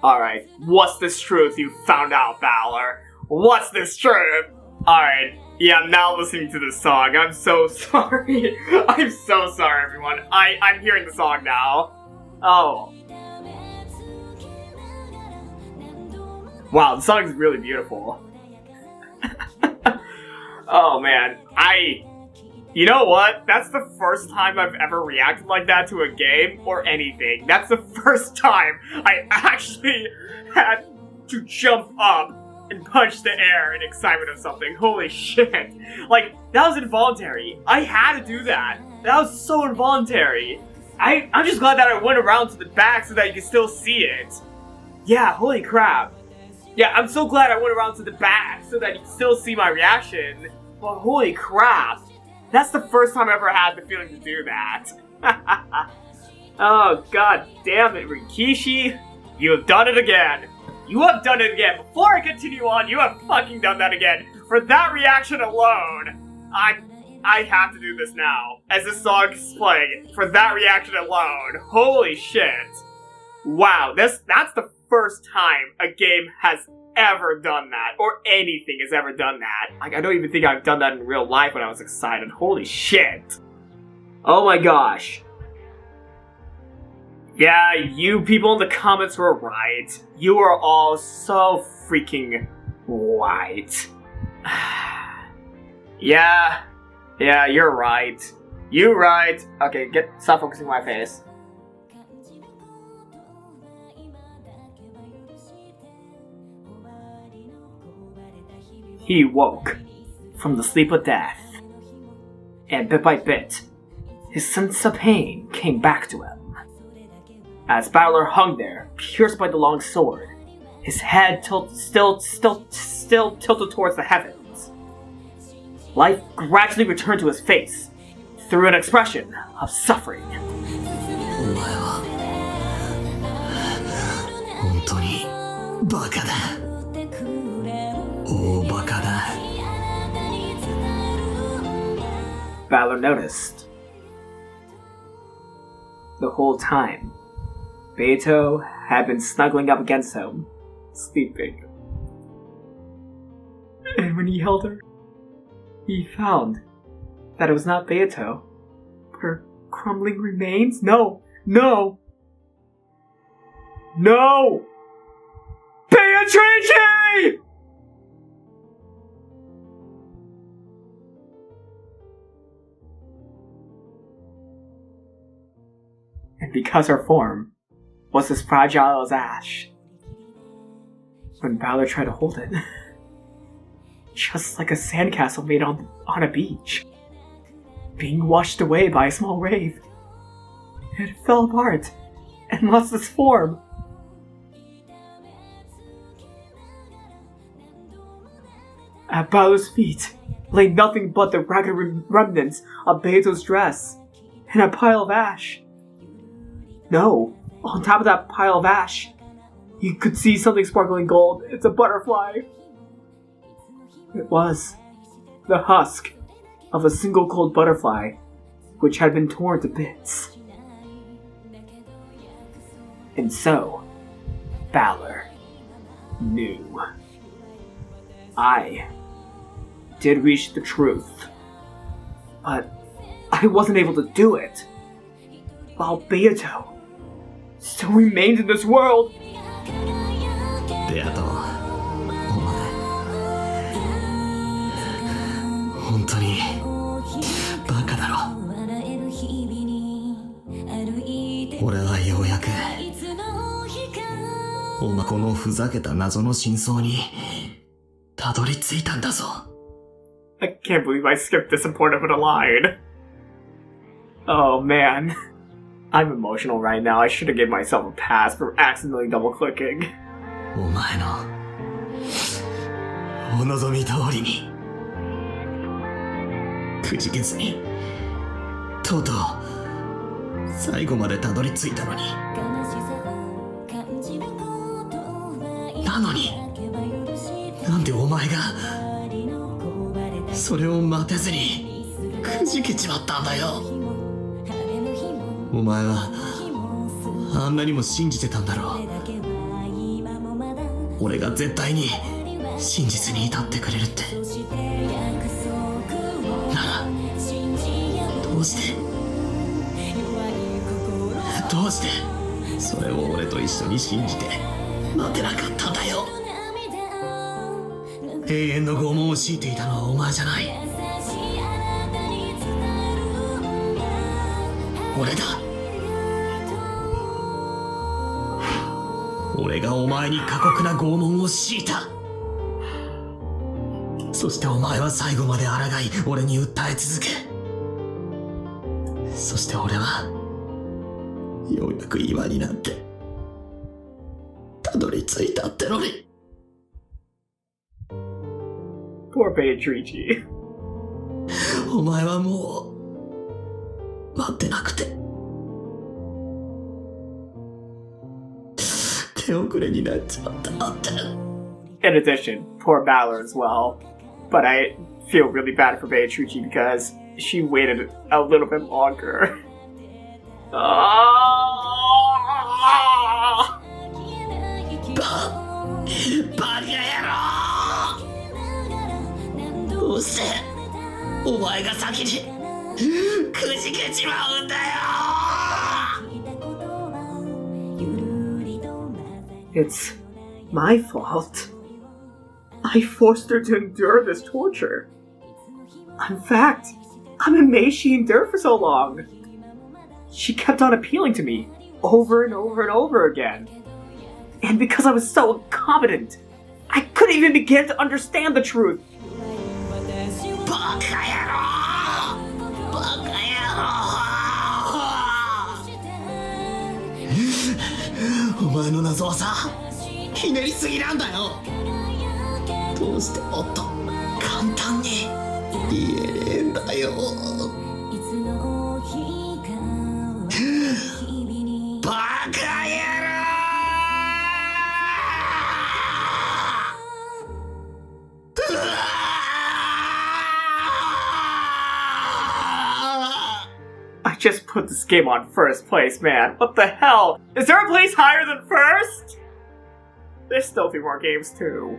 Alright. What's this truth you found out, Battler? What's this truth? Alright. Yeah, I'm now listening to the song. I'm so sorry. I'm so sorry, everyone. I'm hearing the song now. Oh. Wow, the song is really beautiful. Oh, man. You know what? That's the first time I've ever reacted like that to a game or anything. That's the first time I actually had to jump up and punch the air in excitement of something. Holy shit. Like, that was involuntary. I had to do that. That was so involuntary. I'm just glad that I went around to the back so that you can still see it. Yeah, holy crap. Yeah, I'm so glad I went around to the back so that you can still see my reaction. But holy crap. That's the first time I ever had the feeling to do that. Oh, god damn it, Rikishi. You have done it again. You have done it again. Before I continue on, you have fucking done that again. For that reaction alone, I have to do this now. As this song is playing. For that reaction alone. Holy shit. Wow, that's the first time a game has ever done that, or anything has ever done that. Like, I don't even think I've done that in real life when I was excited. Holy shit. Oh my gosh. Yeah, you people in the comments were right. You are all so freaking right. Yeah, you're right. You're right. Okay, stop focusing on my face. He woke from the sleep of death, and bit by bit, his sense of pain came back to him. As Battler hung there, pierced by the long sword, his head still tilted towards the heavens. Life gradually returned to his face through an expression of suffering. お前は本当にバカだ。大バカだ。Battler noticed. The whole time, Beato had been snuggling up against him, sleeping. And when he held her, he found that it was not Beato, but her crumbling remains? No! Beatrice! And because her form was as fragile as ash, when Battler tried to hold it, just like a sandcastle made on a beach, being washed away by a small wave, it fell apart and lost its form. At Battler's feet lay nothing but the ragged remnants of Beato's dress and a pile of ash. No, on top of that pile of ash, you could see something sparkling gold. It's a butterfly. It was the husk of a single gold butterfly, which had been torn to bits. And so, Battler knew. I did reach the truth, but I wasn't able to do it, while Beato still remained in this world. Beato, お前本当にバカだろ。俺はようやくお前このふざけた謎の真相にたどり着いたんだぞ。I can't believe I skipped this important of a line. Oh man. I'm emotional right now. I should have given myself a pass for accidentally double-clicking. お前のお望み通りにくじけずにとうとう最後までたどり着いたのに。なのになんでお前がそれを待てずにくじけちまったんだよ。お前はあんなにも信じてたんだろう。俺が絶対に真実に至ってくれるって。ならどうしてそれを俺と一緒に信じて待てなかったんだよ。永遠の拷問を強いていたのはお前じゃない。俺だ。俺がお前に過酷な拷問を強いた。そしてお前は最後まで抗い俺に訴え続け、そして俺はようやく岩になってたどり着いたってのに。Poor Beatrice. お前はもう待ってなくて手遅れになっちまったって。 In addition, poor Battler as well. But I feel really bad for Beatrice because she waited a little bit longer. Bad どうしてお前が先にくじけちまうんだよ。It's my fault. I forced her to endure this torture. In fact, I'm amazed she endured for so long. She kept on appealing to me, over and over and over again. And because I was so incompetent, I couldn't even begin to understand the truth. バカ野郎！バカ野郎！お前の謎はさ、ひねりすぎなんだよ。どうしてもっと簡単に言えねえんだよ。バカ野郎！ I just put this game on first place, man. What the hell? Is there a place higher than first? There's still 3 more games, too.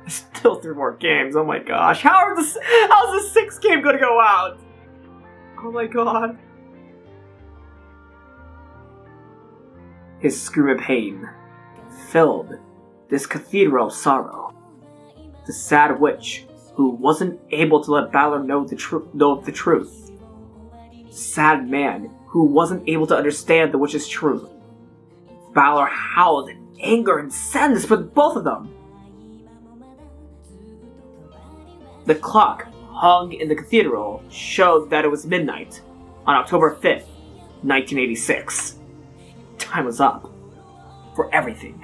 There's still 3 more games, oh my gosh. How's the 6th game gonna go out? Oh my god. His scream of pain filled this cathedral of sorrow. The sad witch who wasn't able to let Battler know the truth. Sad man who wasn't able to understand the witch's truth. Battler howled in anger and sadness for both of them. The clock hung in the cathedral showed that it was midnight on October 5th, 1986. Time was up for everything.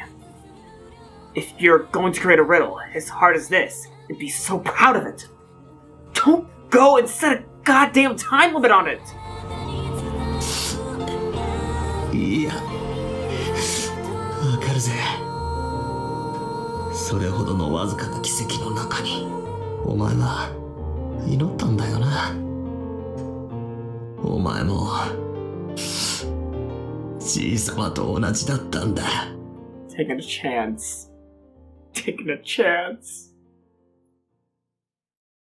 If you're going to create a riddle as hard as this, and be so proud of it, don't go and set a goddamn time limit on it. いや、わかるぜ。それほどのわずかな奇跡の中に、お前は祈ったんだよな。お前もじいさまと同じだったんだ。Taking a chance. Taking a chance.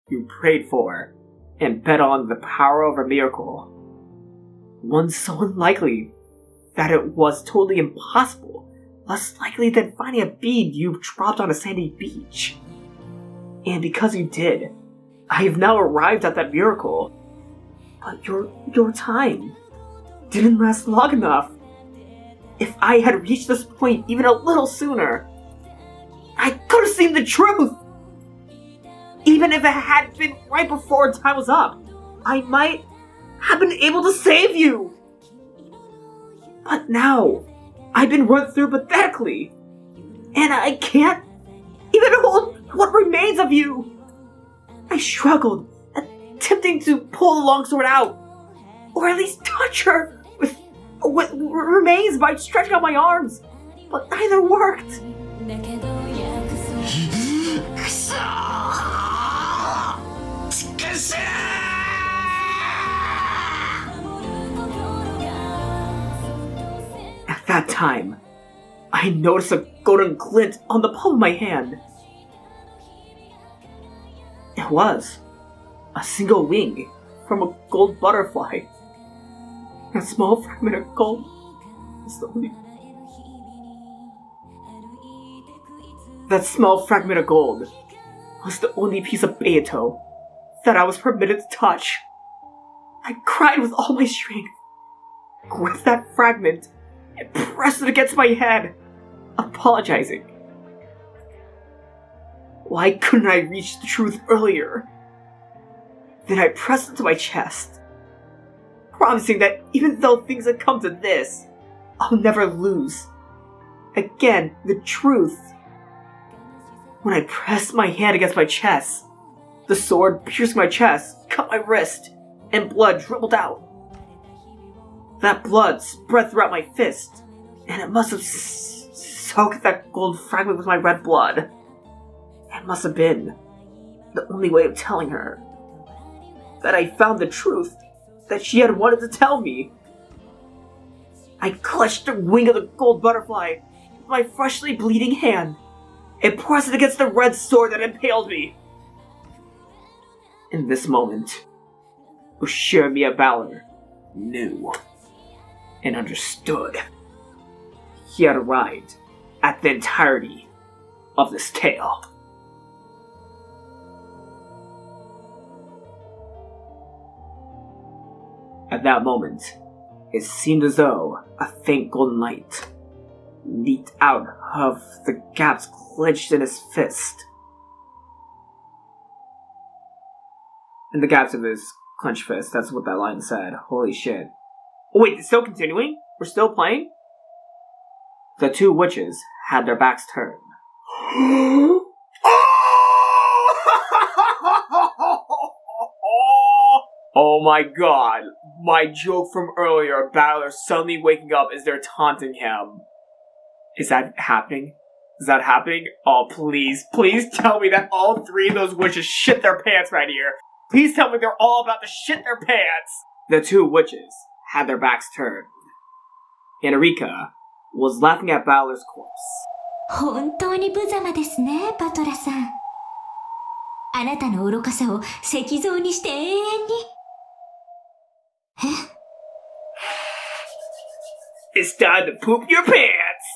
You prayed for and bet on the power of a miracle. One so unlikely that it was totally impossible, less likely than finding a bead you dropped on a sandy beach. And because you did, I have now arrived at that miracle. But your time didn't last long enough. If I had reached this point even a little sooner, I could have seen the truth! Even if it had been right before time was up, I might have been able to save you! But now, I've been run through pathetically, and I can't even hold what remains of you! I struggled, attempting to pull the longsword out, or at least touch her with what remains by stretching out my arms, but neither worked. At that time, I noticed a golden glint on the palm of my hand. It was a single wing from a gold butterfly. A small fragment of gold was the only... That small fragment of gold was the only piece of Beato that I was permitted to touch. I cried with all my strength, grabbed that fragment, and pressed it against my head, apologizing. Why couldn't I reach the truth earlier? Then I pressed it to my chest, promising that even though things had come to this, I'll never lose. Again, the truth. When I pressed my hand against my chest, the sword pierced my chest, cut my wrist, and blood dribbled out. That blood spread throughout my fist, and it must have soaked that gold fragment with my red blood. It must have been the only way of telling her that I found the truth that she had wanted to tell me. I clutched the wing of the gold butterfly with my freshly bleeding hand and pressed it against the red sword that impaled me. In this moment, Ushiramiya Battler knew and understood. He had arrived at the entirety of this tale. At that moment, it seemed as though a faint golden light leaped out of the gaps clenched in his fist. In the gaps of his clenched fist, that's what that line said. Holy shit. Oh wait, it's still continuing? We're still playing? The two witches had their backs turned. Oh my god. My joke from earlier, Battler suddenly waking up as they're taunting him. Is that happening? Is that happening? Oh, please. Please tell me that all three of those witches shit their pants right here. Please tell me they're all about to shit their pants. The two witches had their backs turned. And Erika was laughing at Battler's corpse. 本当に無様ですね、バトラさん。あなたの愚かさを石像にして永遠に。It's time to poop your pants!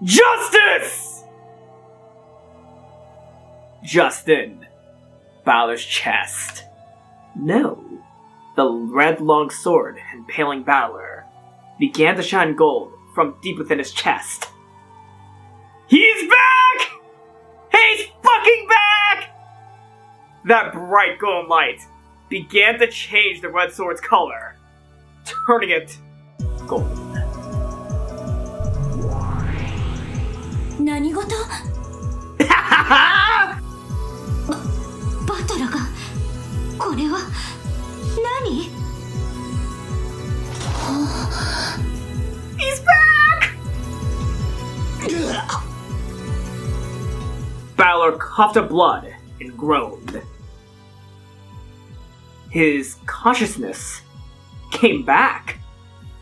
Justice! Justin. Battler's chest. No. The red long sword impaling Battler began to shine gold from deep within his chest. He's back! He's fucking back! That bright golden light began to change the red sword's color, turning it gold. 何事？バトラがこれは何？ He's back! Battler coughed up blood and groaned. His consciousness came back.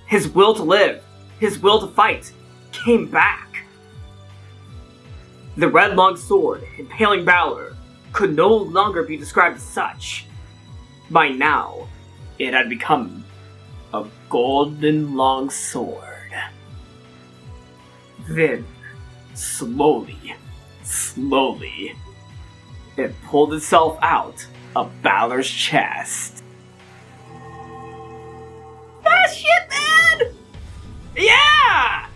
His will to live, his will to fight, came back. The red long sword impaling Battler could no longer be described as such. By now, it had become a golden long sword. Then, slowly, it pulled itself out of Battler's chest. That shit, man! Yeah!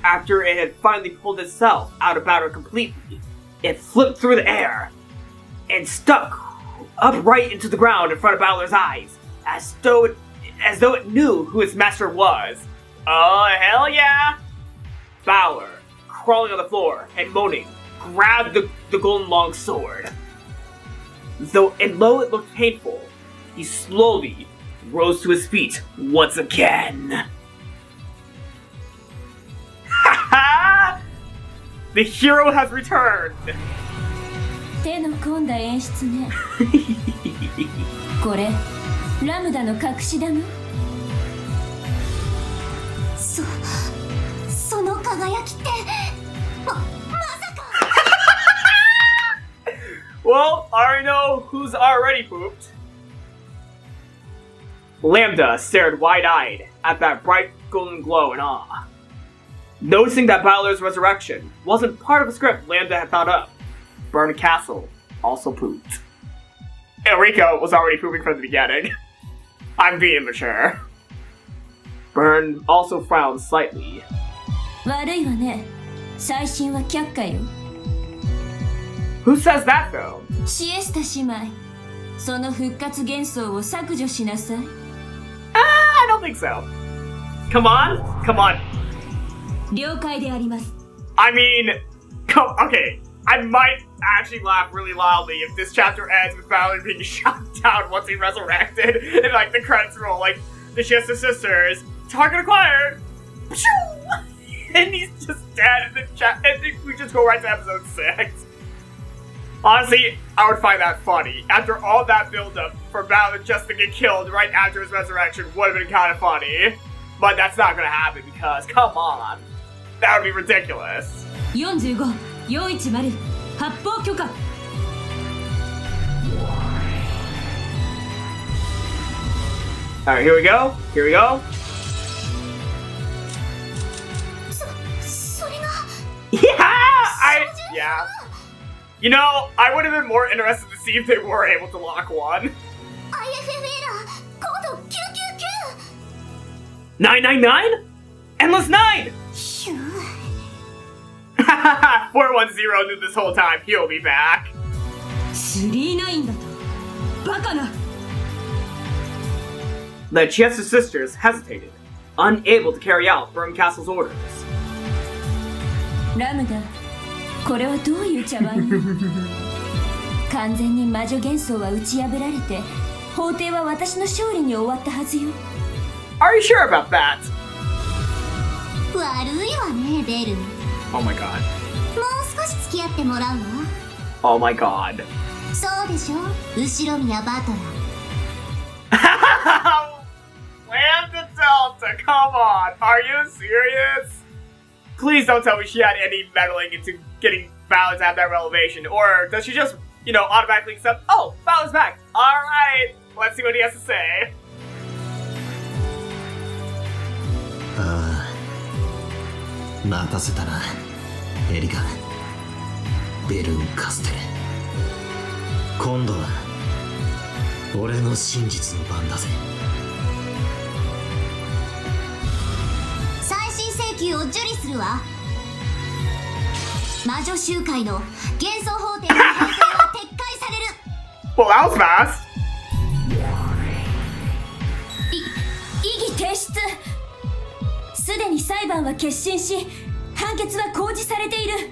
After it had finally pulled itself out of Battler completely, it flipped through the air and stuck upright into the ground in front of Battler's eyes, as though it knew who its master was. Oh, hell yeah! Battler, crawling on the floor and moaning, grabbed the golden long sword. Though it looked painful, he slowly rose to his feet once again. Ha! The hero has returned! 手の込んだ演出ね。これラムダの隠し玉？その輝きってまさか。Well, I already know who's already pooped. Lambda stared wide-eyed at that bright golden glow in awe. Noticing that Battler's resurrection wasn't part of a script Lambda had thought up, Bernkastel also pooped. Erika was already pooping from the beginning. I'm being mature. Bern also frowned slightly. 悪いわね。最新は却下よ。Who says that though? シエスタ姉妹。その復活幻想を削除しなさい。I don't think so. Come on. 了解であります。I mean, okay. I might actually laugh really loudly if this chapter ends with Battler being shot down once he resurrected, and like the credits roll, like the Shasta sisters, target acquired, and he's just dead in the chat. I think we just go right to episode 6. Honestly, I would find that funny. After all that build-up for Battler just to get killed right after his resurrection would have been kind of funny. But that's not gonna happen because, come on, that would be ridiculous. 45、410、発砲許可。Alright, here we go. Yeah. You know, I would have been more interested to see if they were able to lock one. IFF エラーコード 999? Endless 9! Phew. 410 knew this whole time he'll be back. 39だとバカな。 The Chiesa sisters hesitated, unable to carry out Bernkastel's orders. ラムダ、これはどういう茶番よ。完全に魔女幻想は打ち破られて、法廷は私の勝利に終わったはずよ。Are you sure about that? 悪いわね、ベル。 Oh my god. もう少し付き合ってもらうわ。 Oh my god. そうでしょ、後ろ宮バトラー。Land the Delta, come on, are you serious? Please don't tell me she had any meddling into getting Valor to have that revelation, or does she just, automatically accept, oh, Valor's back, alright, let's see what he has to say. ああ、待たせたな、エリカ。ベルンカステル。今度は俺の真実の番だぜ。最新請求を受理するわ。魔女集会の幻想法廷の法廷は撤回される。 Well, that was fast. 異議提出。すでに裁判は結審し、判決は公示されている。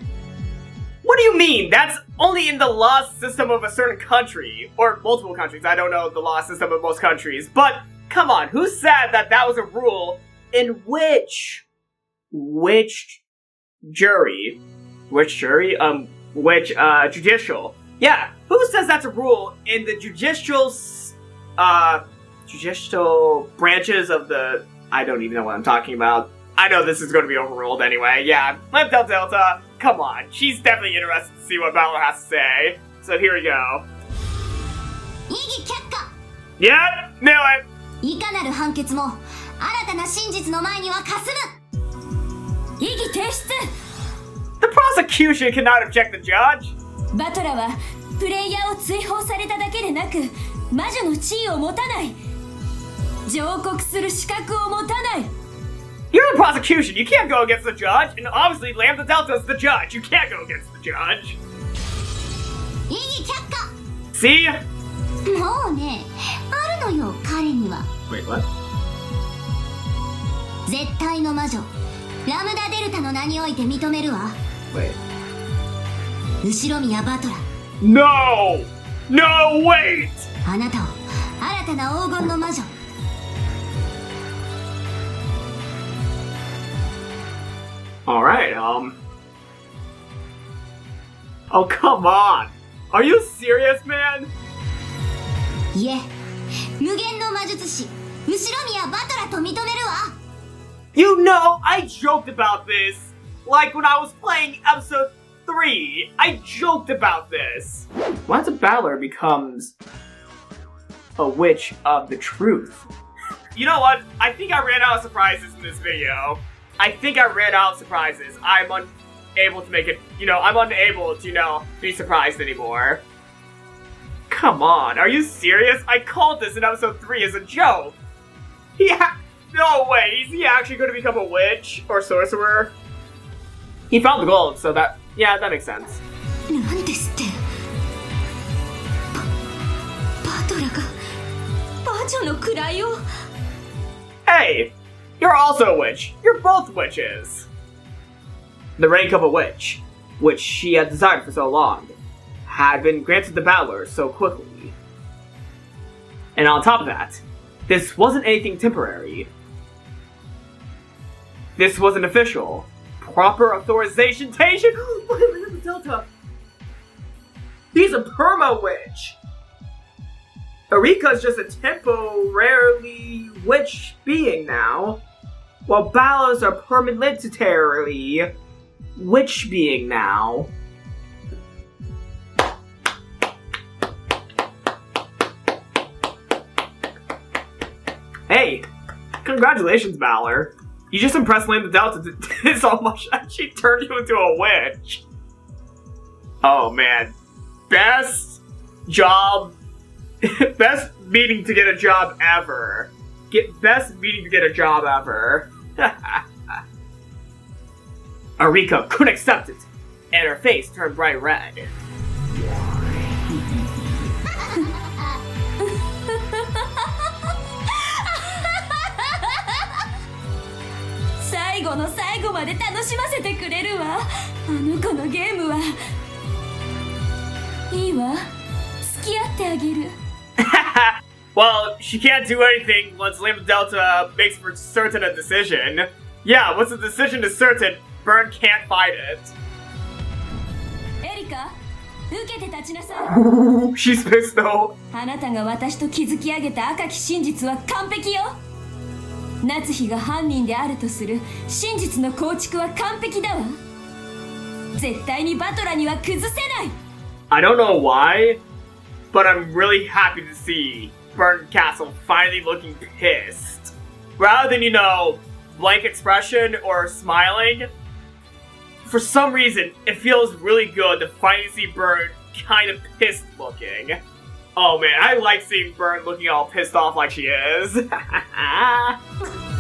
What do you mean? That's only in the law system of a certain country, or multiple countries. I don't know the law system of most countries, but come on, who said that that was a rule in which jury? Which jury? Judicial. Yeah, who says that's a rule in the judicial branches of the... I don't even know what I'm talking about. I know this is going to be overruled anyway. Yeah, Lamtel Delta, come on. She's definitely interested to see what Battler has to say. So here we go. 異議却下。 Yeah, nail it. いかなる判決も新たな真実の前にはかすむ。異議提出。 The prosecution cannot object the judge. バトラはプレイヤーを追放されただけでなく、魔女の地位を持たない。上告する資格を持たない。 You're the prosecution. You can't go against the judge. And obviously, Lambda Delta is the judge. You can't go against the judge. 異議却下。 See? もうね、あるのよ、彼には。 Wait, what? 絶対の魔女、ラムダデルタの名において認めるわ。 Wait. 後ろ宮バトラ。 No! No, wait! あなたを新たな黄金の魔女。 Alright, Oh, come on! Are you serious, man? いえ、無限の魔術師、後ろ宮バトラと認めるわ。 You know, I joked about this! Like when I was playing episode 3, I joked about this! Once a battler becomes a witch of the truth. You know what? I think I ran out of surprises in this video. I'm unable to make it, I'm unable to, be surprised anymore. Come on, are you serious? I called this in episode 3 as a joke. No way, is he actually going to become a witch or sorcerer? He found the gold, so that makes sense. なんですって。バトラが魔女の位を。 Hey, you're also a witch. You're both witches. The rank of a witch, which she had desired for so long, had been granted to Battler so quickly. And on top of that, this wasn't anything temporary. This was an official, proper authorization. Delta. He's a perma-witch. Erika is just a temporarily witch being now, while Battler's are permanently witch being now. Hey, congratulations, Battler. You just impressed Lambda Delta so much that she turned you into a witch. Oh man, best job, best meeting to get a job ever. best meeting to get a job ever. Erika couldn't accept it, and her face turned bright red. Well, she can't do anything once Lambda Delta makes for certain a decision. Yeah, once the decision is certain, Bern can't fight it. Erika, 受けて立ちなさい。 She's pissed though. あなたが私と築き上げた赤き真実は完璧よ。夏日が犯人であるとする真実の構築は完璧だわ。絶対にバトラには崩せない。I don't know why, but I'm really happy to see Bernkastel finally looking pissed. Rather than, blank expression or smiling, for some reason, it feels really good to finally see Bern kind of pissed looking. Oh man, I like seeing Bern looking all pissed off like she is.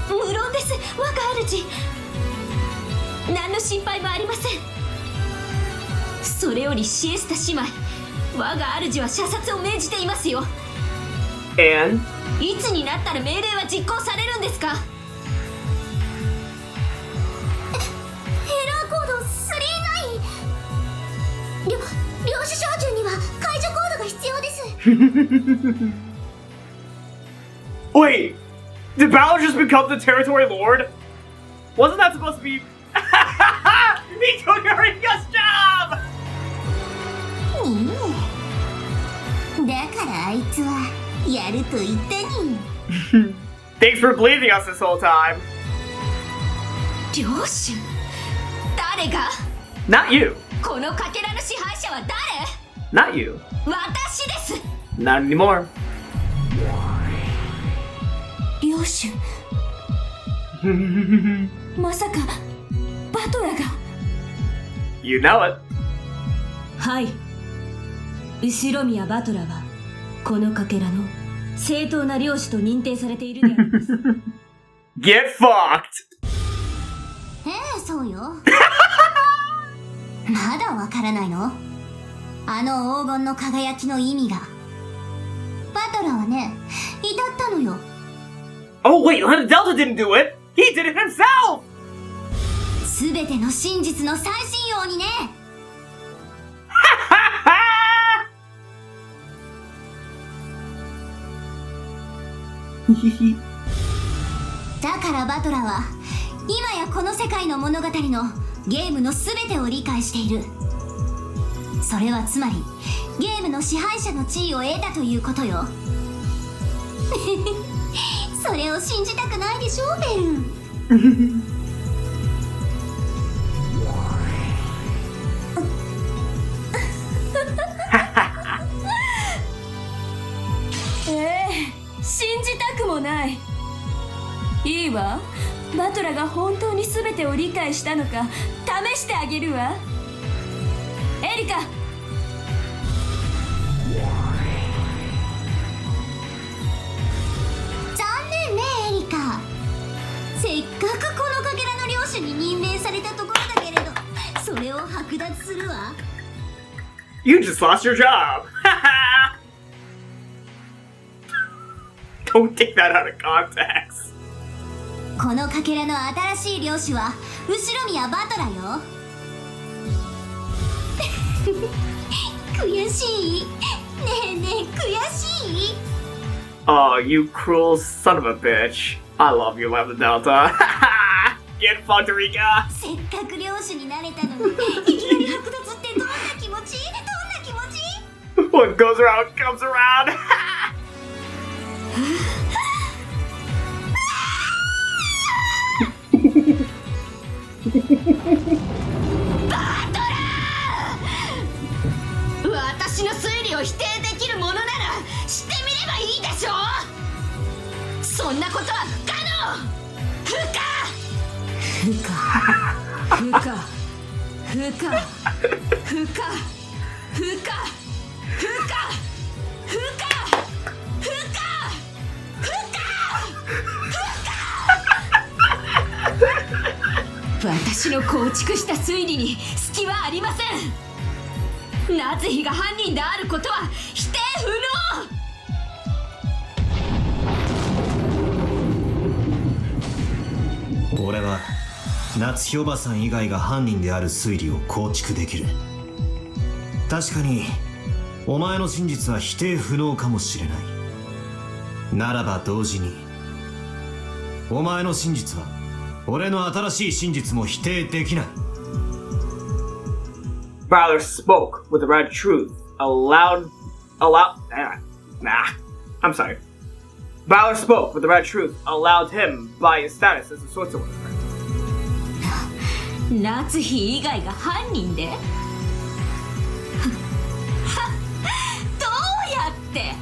無論です、我が主。何の心配もありません。それよりシエスタ姉妹、我が主は射殺を命じていますよ。And? いつになったら命令は実行されるんですか？エラーコード39。領主小銃には解除コードが必要です。Wait, did Battler just become the territory lord? Wasn't that supposed to be... He took Erika's job! だからあいつはやると言ったに。Thanks for believing us this whole time. 領主？誰が？ Not you. このかけらの支配者は誰？ Not you. 私です。 Not anymore. 領主。まさかバトラが。You know it. はい。後ろ宮バトラはこのかけらの正当な領主と認定されているであります。Get fucked! そうよ。まだわからないの？あの黄金の輝きの意味が。バトラはね、至ったのよ。Oh wait, Lambda Delta didn't do it! He did it himself! すべての真実の最新用にね。だからバトラは今やこの世界の物語のゲームのすべてを理解している。それはつまりゲームの支配者の地位を得たということよ。それを信じたくないでしょベル。信じたくもない。いいわ。バトラが本当に全てを理解したのか試してあげるわ。エリカ。残念ねエリカ。せっかくこのかけらの領主に任命されたところだけれど、それを剥奪するわ。You just lost your job! Don't take that out of context. このかけらの新しい領主は後ろ宮バトラよ。悔しい？ねえねえ悔しい？ Oh, you cruel son of a bitch. I love you, Lambda Delta. Get fucked, Erika. せっかく領主になれたのにいきなり剥奪ってどんな気持ち？どんな気持ち？ What goes around comes around. 私の推理を否定できるものならしてみればいいでしょ。そんなことは不可能。不可。私の構築した推理に隙はありません。夏日が犯人であることは否定不能。俺は夏日おばさん以外が犯人である推理を構築できる。確かにお前の真実は否定不能かもしれない。ならば同時にお前の真実は俺の新しい真実も否定できない。 Battler spoke with the red truth I'm sorry. Battler spoke with the red truth allowed him by his status as a sorcerer. 夏日以外が犯人でどうやって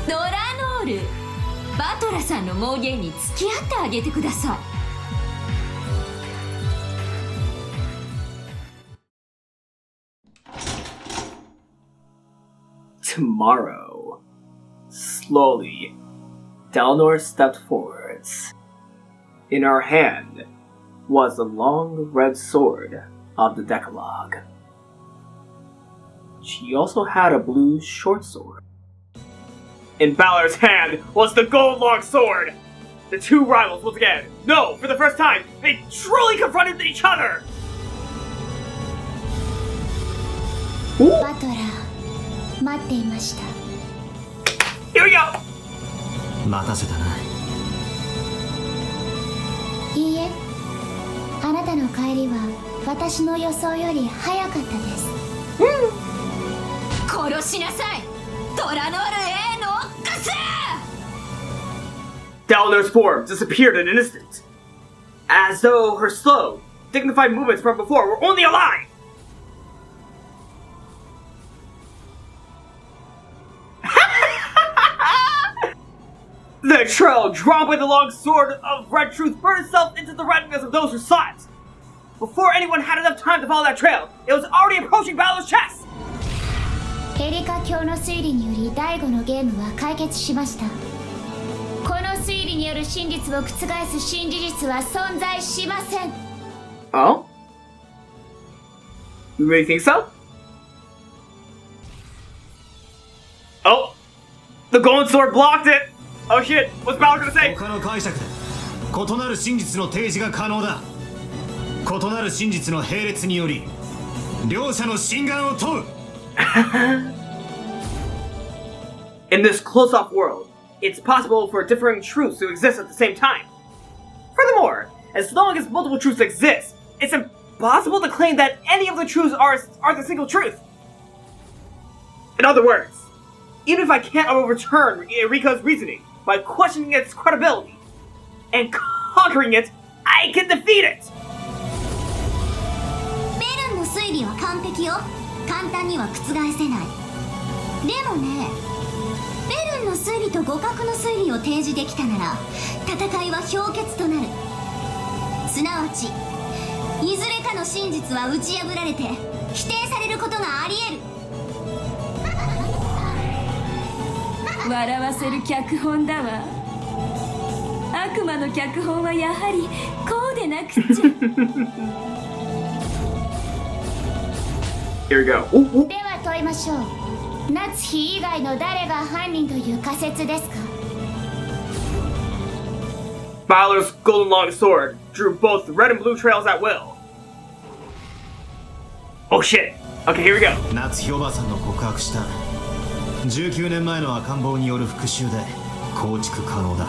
ドラノール、バトラさんの妄言に付き合ってあげてください。Tomorrow. Slowly, Dlanor stepped forwards. In her hand was the long red sword of the Decalogue. She also had a blue short sword. In Balor's hand was the gold long sword! The two rivals once again, no, for the first time, they truly confronted each other! バトラー、待っていました。 Here we go! 待たせたな。いいえ、あなたの帰りは私の予想より早かったです。殺しなさい、ドラノール A ノックス。 Dlanor's form disappeared in an instant, as though her slow, dignified movements from before were only a lie. The trail drawn by the long sword of red truth burned itself into the redness of those who saw it. Before anyone had enough time to follow that trail, it was already approaching Balor's chest. エリカ教の推理により第5のゲームは解決しました。この推理による真実を覆す新事実は存在しません。Oh? You really think so? Oh! The golden sword blocked it! Oh shit, what's Balor gonna say? 他の解釈で異なる真実の提示が可能だ。異なる真実の並列により両者の真贋を問う。In this close-off world, it's possible for differing truths to exist at the same time. Furthermore, as long as multiple truths exist, it's impossible to claim that any of the truths are the single truth. In other words, even if I can't overturn Erika's reasoning by questioning its credibility and conquering it, I can defeat it! ベルンの推理は完璧よ。簡単には覆せない。でもね、ベルンの推理と互角の推理を提示できたなら戦いは氷結となる。すなわちいずれかの真実は打ち破られて否定されることがあり得る。笑わせる脚本だわ。悪魔の脚本はやはりこうでなくちゃ。Here we go. では問いましょう。夏日以外の誰が犯人という仮説ですか？ Balor's golden long sword drew both red and blue trails at will. Oh shit. Okay, here we go. 夏日おばさんの告白した19年前の赤ん坊による復讐で構築可能だ。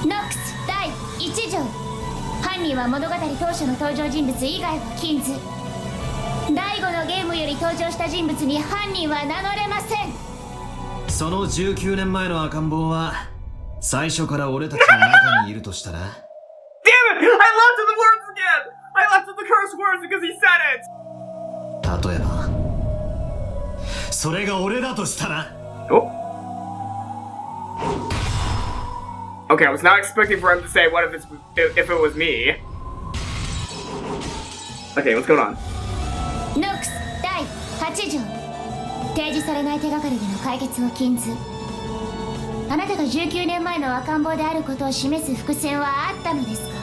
ノックス第1条。犯人は物語当初の登場人物以外は禁ず。第5のゲームより登場した人物に犯人は名乗れません。その19年前の赤ん坊は最初から俺たちの中にいるとしたら Damn it! I left the words again! I left the curse words because he said it! 例えばそれが俺だとしたら Oh. Okay, I was not expecting for him to say what if it was me. Okay, what's going on? ノックス第8条。提示されない手がかりでの解決を禁ず。あなたが19年前の赤ん坊であることを示す伏線はあったのですか？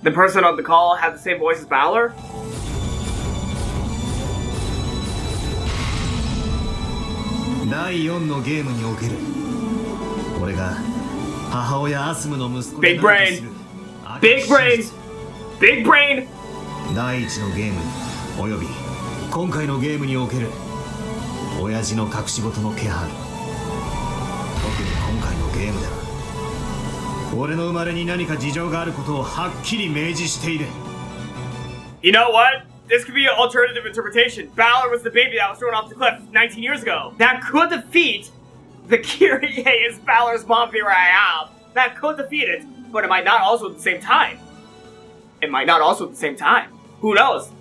The person on the call had the same voice as Battler? 第4のゲームにおける俺が母親アスムの息子 Big brain! Big brain! Big brain! 第1のゲームおよび今回のゲームにおける親父の隠し事の気配、特に今回のゲームでは俺の生まれに何か事情があることをはっきり明示している。 You know what? This could be an alternative interpretation. Battler was the baby that was thrown off the cliff 19 years ago. That could defeat the Kyrie is Battler's mom theory I have. That could defeat it, but it might not also at the same time. It might not also at the same time. Who knows?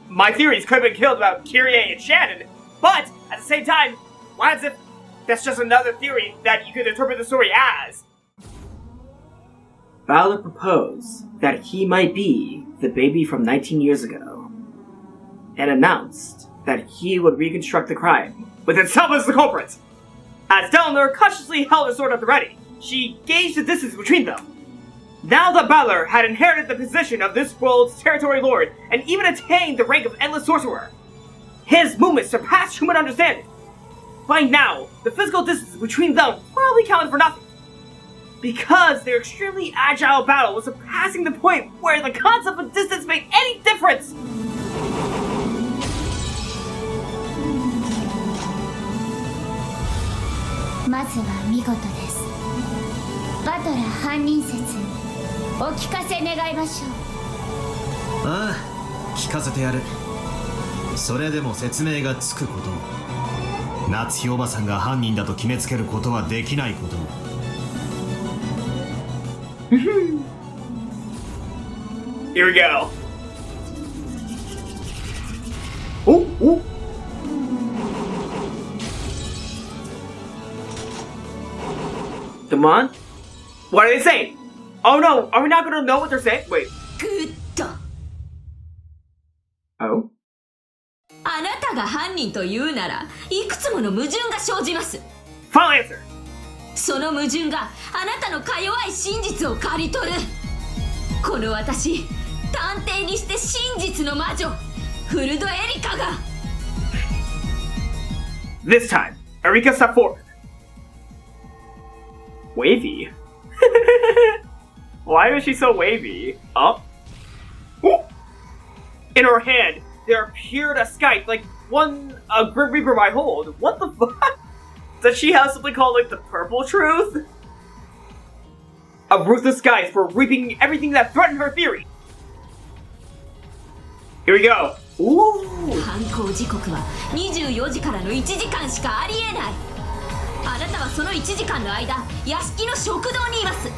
My theories could have been killed about Kyrie and Shannon, but at the same time, why as if that's just another theory that you could interpret the story as? Battler proposed that he might be the baby from 19 years ago, and announced that he would reconstruct the crime, with himself as the culprit. As Dlanor cautiously held her sword at the ready, she gauged the distance between them. Now that Battler had inherited the position of this world's territory lord, and even attained the rank of Endless Sorcerer, his movements surpassed human understanding. By now, the physical distance between them probably counted for nothing, because their extremely agile battle was surpassing the point where the concept of distance made any difference. Battler お聞かせ願いましょう。ああ、聞かせてやる。それでも説明がつくことも、夏日おばさんが犯人だと決めつけることはできないことも。Here we go. Oh, oh. Come on. What are they saying? Oh no, are we not gonna know what they're saying? Wait. グッド。 Oh? あなたが犯人というならいくつもの矛盾が生じます。 Final answer. その矛盾があなたのか弱い真実を刈り取る。この私、探偵にして真実の魔女フルドエリカが。 This time, Erika stepped forward. Wavy? Why is she so wavy? Up? Ooh. In her hand, there appeared a scythe, like a Grim Reaper might hold. What the fuck? Does she have something called, like, the Purple Truth? A ruthless scythe for reaping everything that threatened her theory. Here we go. Ooh. 犯行時刻は24時からの1時間しかありえない。あなたはその1時間の間、屋敷の食堂にいます。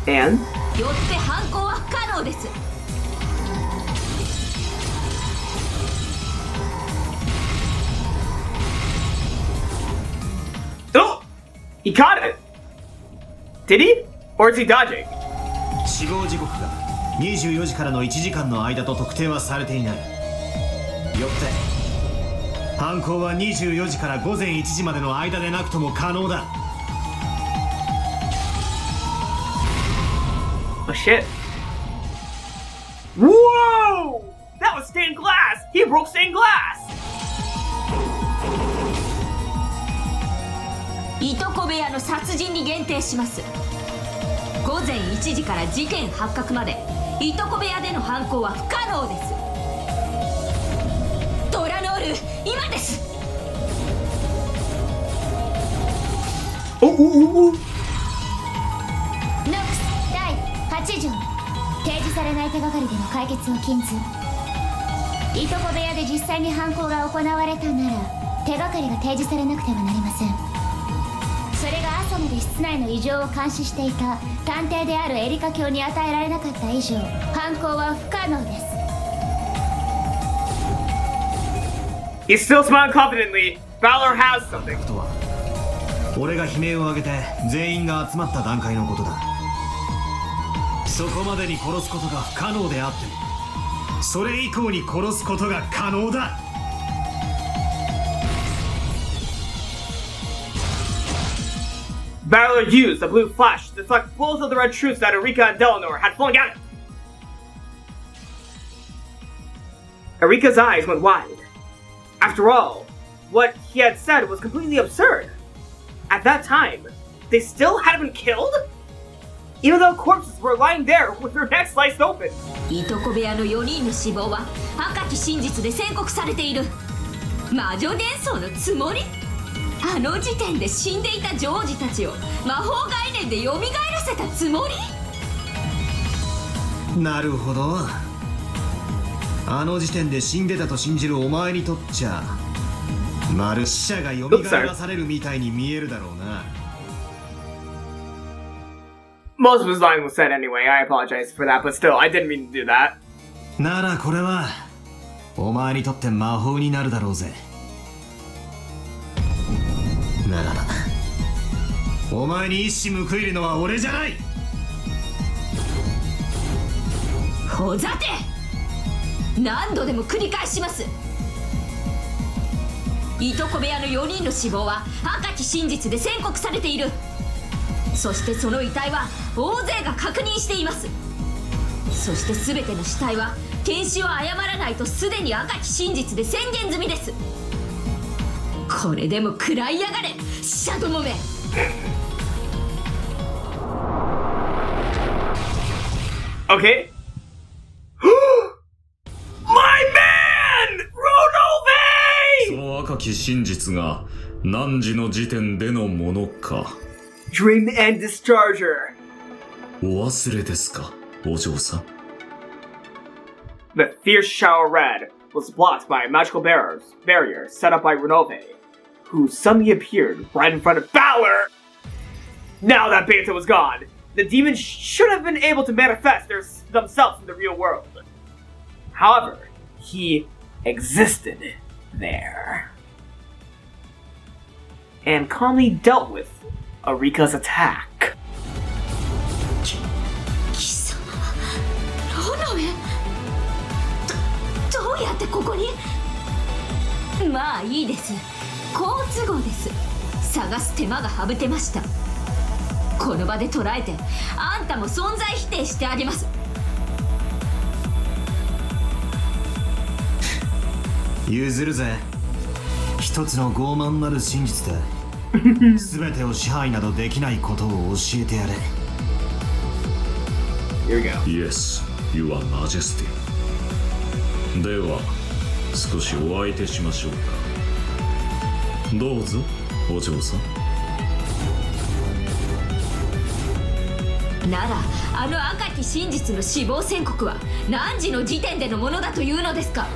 And? よって犯行は不可能です。Oh! He caught it! Did he? Or is he dodging? 死亡時刻が24時からの1時間の間と特定はされていない。よって犯行は24時から午前1時までの間でなくとも可能だ。Oh shit. Whoa! That was stained glass! He broke stained glass! いとこ部屋の殺人に限定します。午前1時から事件発覚までいとこ部屋での犯行は不可能です。ドラノール、今です。おおおお。ノックス第8条、提示されない手がかりでの解決を禁ず。いとこ部屋で実際に犯行が行われたなら手がかりが提示されなくてはなりません。それが朝まで室内の異常を監視していた探偵であるエリカ卿に与えられなかった以上、犯行は不可能です。 He's still smiling confidently. Battler has something. ことは俺が悲鳴を上げて全員が集まった段階のことだ。そこまでに殺すことが不可能であってもそれ以降に殺すことが可能だ。Battler used the blue flash to deflect both of the red troops that Erika and Dlanor had flung at him. Erika's eyes went wide. After all, what he had said was completely absurd. At that time, they still hadn't been killed? Even though corpses were lying there with their necks sliced open. いとこ部屋の4人の死亡は赤き真実で宣告されている。魔女幻想のつもり？あの時点で死んでいた女王子たちを魔法概念で蘇らせたつもり？なるほど。あの時点で死んでたと信じるお前にとっちゃまる死者が蘇らされるみたいに見えるだろうな。Most of his line was said anyway, I apologize for that, but still, I didn't mean to do that. ならこれはお前にとって魔法になるだろうぜ。ならばお前に一矢報いるのは俺じゃない。ほざて！何度でも繰り返します。いとこ部屋の4人の死亡は赤き真実で宣告されている。そしてその遺体は大勢が確認しています。そして全ての死体は検視を誤らないとすでに赤き真実で宣言済みです。これでも食らいやがれ、死者どもめ。Okay. My man! Ronove! その赤き真実が何時の時点でのものか。Dream and Discharger. お忘れですか、お嬢さん。The fierce shower red was blocked by a magical barrier set up by Ronove, who suddenly appeared right in front of Battler. Now that Beato was gone, the demons should have been able to manifest themselves in the real world. However, he existed there and calmly dealt with Erika's attack. 貴様はロノエ？どうやってここに？まあいいです。好都合です。探す手間が省けました。この場で捕らえてあんたも存在否定してあげます。譲るぜ。一つの傲慢なる真実だ。全てを支配などできないことを教えてやれ。Here we go. Yes, Your Majesty. では少しお相手しましょうか。どうぞ、お嬢さん。ならあの赤き真実の死亡宣告は何時の時点でのものだというのですか？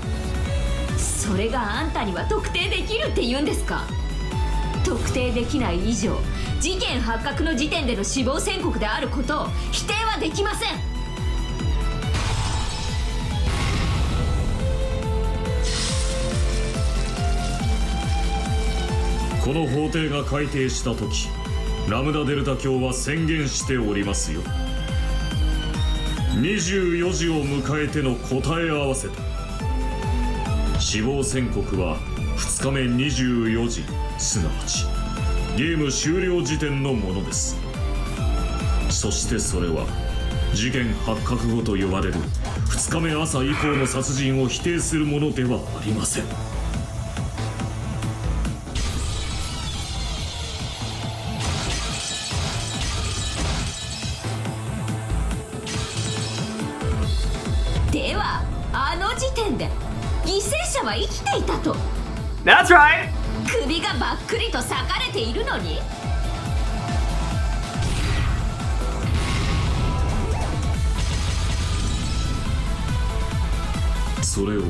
それがあんたには特定できるって言うんですか？特定できない以上、事件発覚の時点での死亡宣告であることを否定はできません。この法廷が改定した時、ラムダデルタ教は宣言しておりますよ。24時を迎えての答え合わせと。死亡宣告は2日目24時、すなわちゲーム終了時点のものです。そしてそれは事件発覚後と呼ばれる2日目朝以降の殺人を否定するものではありません。ではあの時点で犠牲者は生きていたと。 That's right! 首がばっくりと裂かれているのに。それを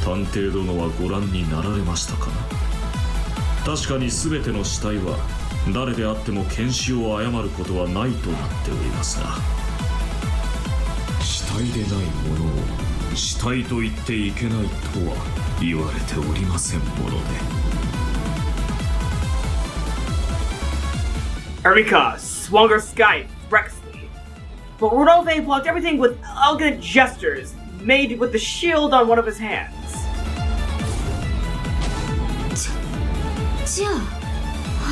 探偵殿はご覧になられましたかな。確かに全ての死体は誰であっても検視を誤ることはないとなっておりますが、死体でないものを死体と言っていけないとは言われておりませんもので。Erika swung her scythe recklessly, but Ronove blocked everything with elegant gestures made with the shield on one of his hands. じゃあ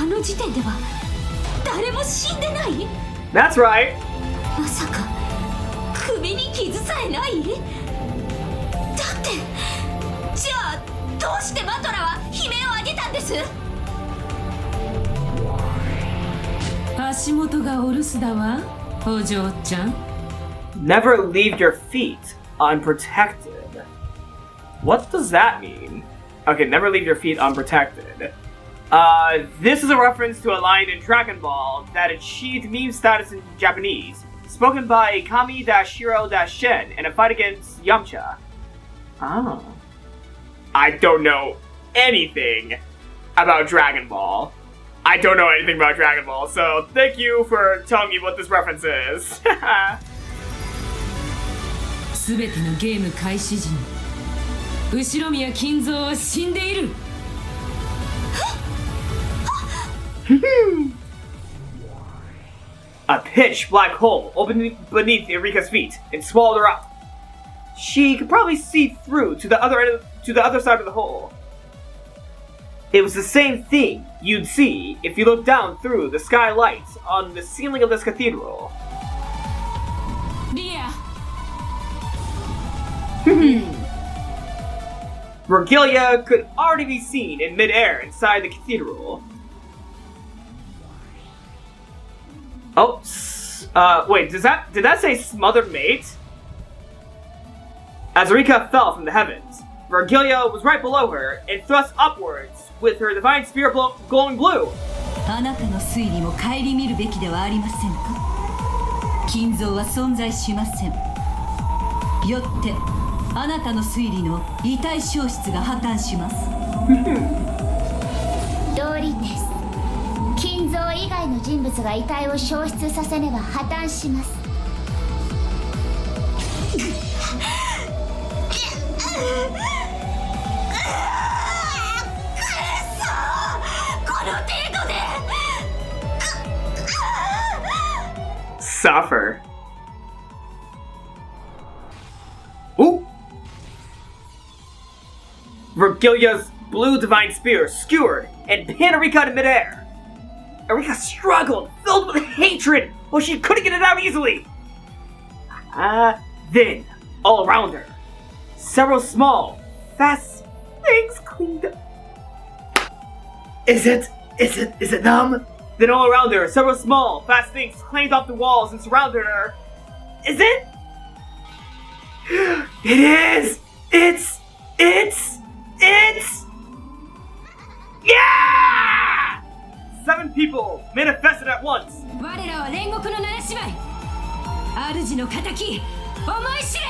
あの時点では誰も死んでない？ That's right. まさか首に傷さえない？だってじゃあどうしてバトラは悲鳴を上げたんです？足元がお留守だわ、お嬢ちゃん。 Never leave your feet unprotected. What does that mean? Okay, never leave your feet unprotected. This is a reference to a line in Dragon Ball that achieved meme status in Japanese, spoken by Kami-Shiro-Shen in a fight against Yamcha. Oh. I don't know anything about Dragon Ball. I don't know anything about Dragon Ball, so thank you for telling me what this reference is. すべてのゲーム開始時に後宮金蔵は死んでいる。A pitch black hole opened beneath Erika's feet and swallowed her up. She could probably see through to the other side of the hole. It was the same thing you'd see if you looked down through the skylights on the ceiling of this cathedral. リア。Regalia could already be seen in midair inside the cathedral. Oh, wait, did that say smothered mate? As Erika fell from the heavens, Regalia was right below her and thrust upwards with her divine spear glowing blue. あなたの推理も顧みるべきではありませんか。金蔵は存在しません。よってあなたの推理の遺体消失が破綻します。道理です。金蔵以外の人物が遺体を消失させねば破綻します。Suffer. Ooh! Regalia's blue divine spear skewered and pinned Erika in midair. Erika struggled, filled with hatred, but she couldn't get it out easily. Then, all around her, several small, fast things cleaned up. Is it them? Then all around her, several small, fast things claimed off the walls and surrounded her. Is it? It is! It's... Yeah! 7 people manifested at once. 我らは煉獄の七姉妹。主の仇、思い知れ。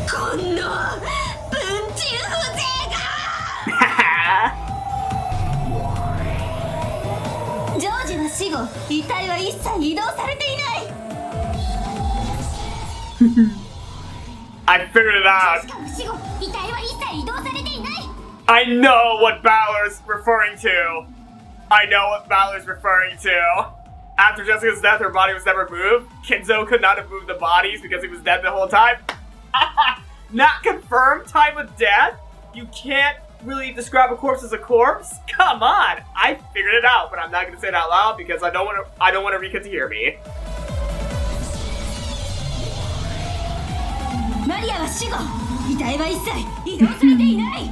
この文鎮風情が。ジョージは死後、遺体は一切移動されていない。I figured it out. しかも死後、遺体は一切移動されていない。I know what Balor's referring to. After Jessica's death, her body was never moved. Kinzo could not have moved the bodies because he was dead the whole time. Not confirmed time of death? You can't really describe a corpse as a corpse? Come on! I figured it out, but I'm not gonna say it out loud because I don't want Erika to hear me. マリアは死後、遺体は一切移動されていない。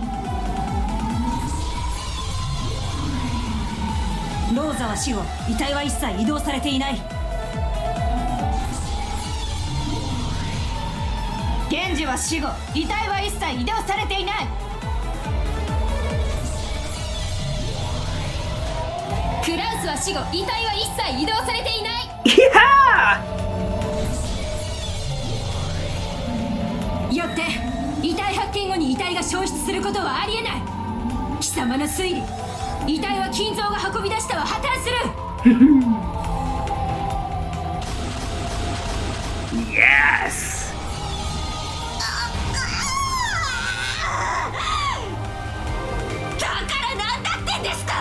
ローザは死後、遺体は一切移動されていない。ゲンジは死後、遺体は一切移動されていない。クラウスは死後、遺体は一切移動されていない。Yeah! よって遺体発見後に遺体が消失することはありえない。貴様の推理、遺体は金蔵が運び出したは破綻する。Yes! だからなんだってんですか。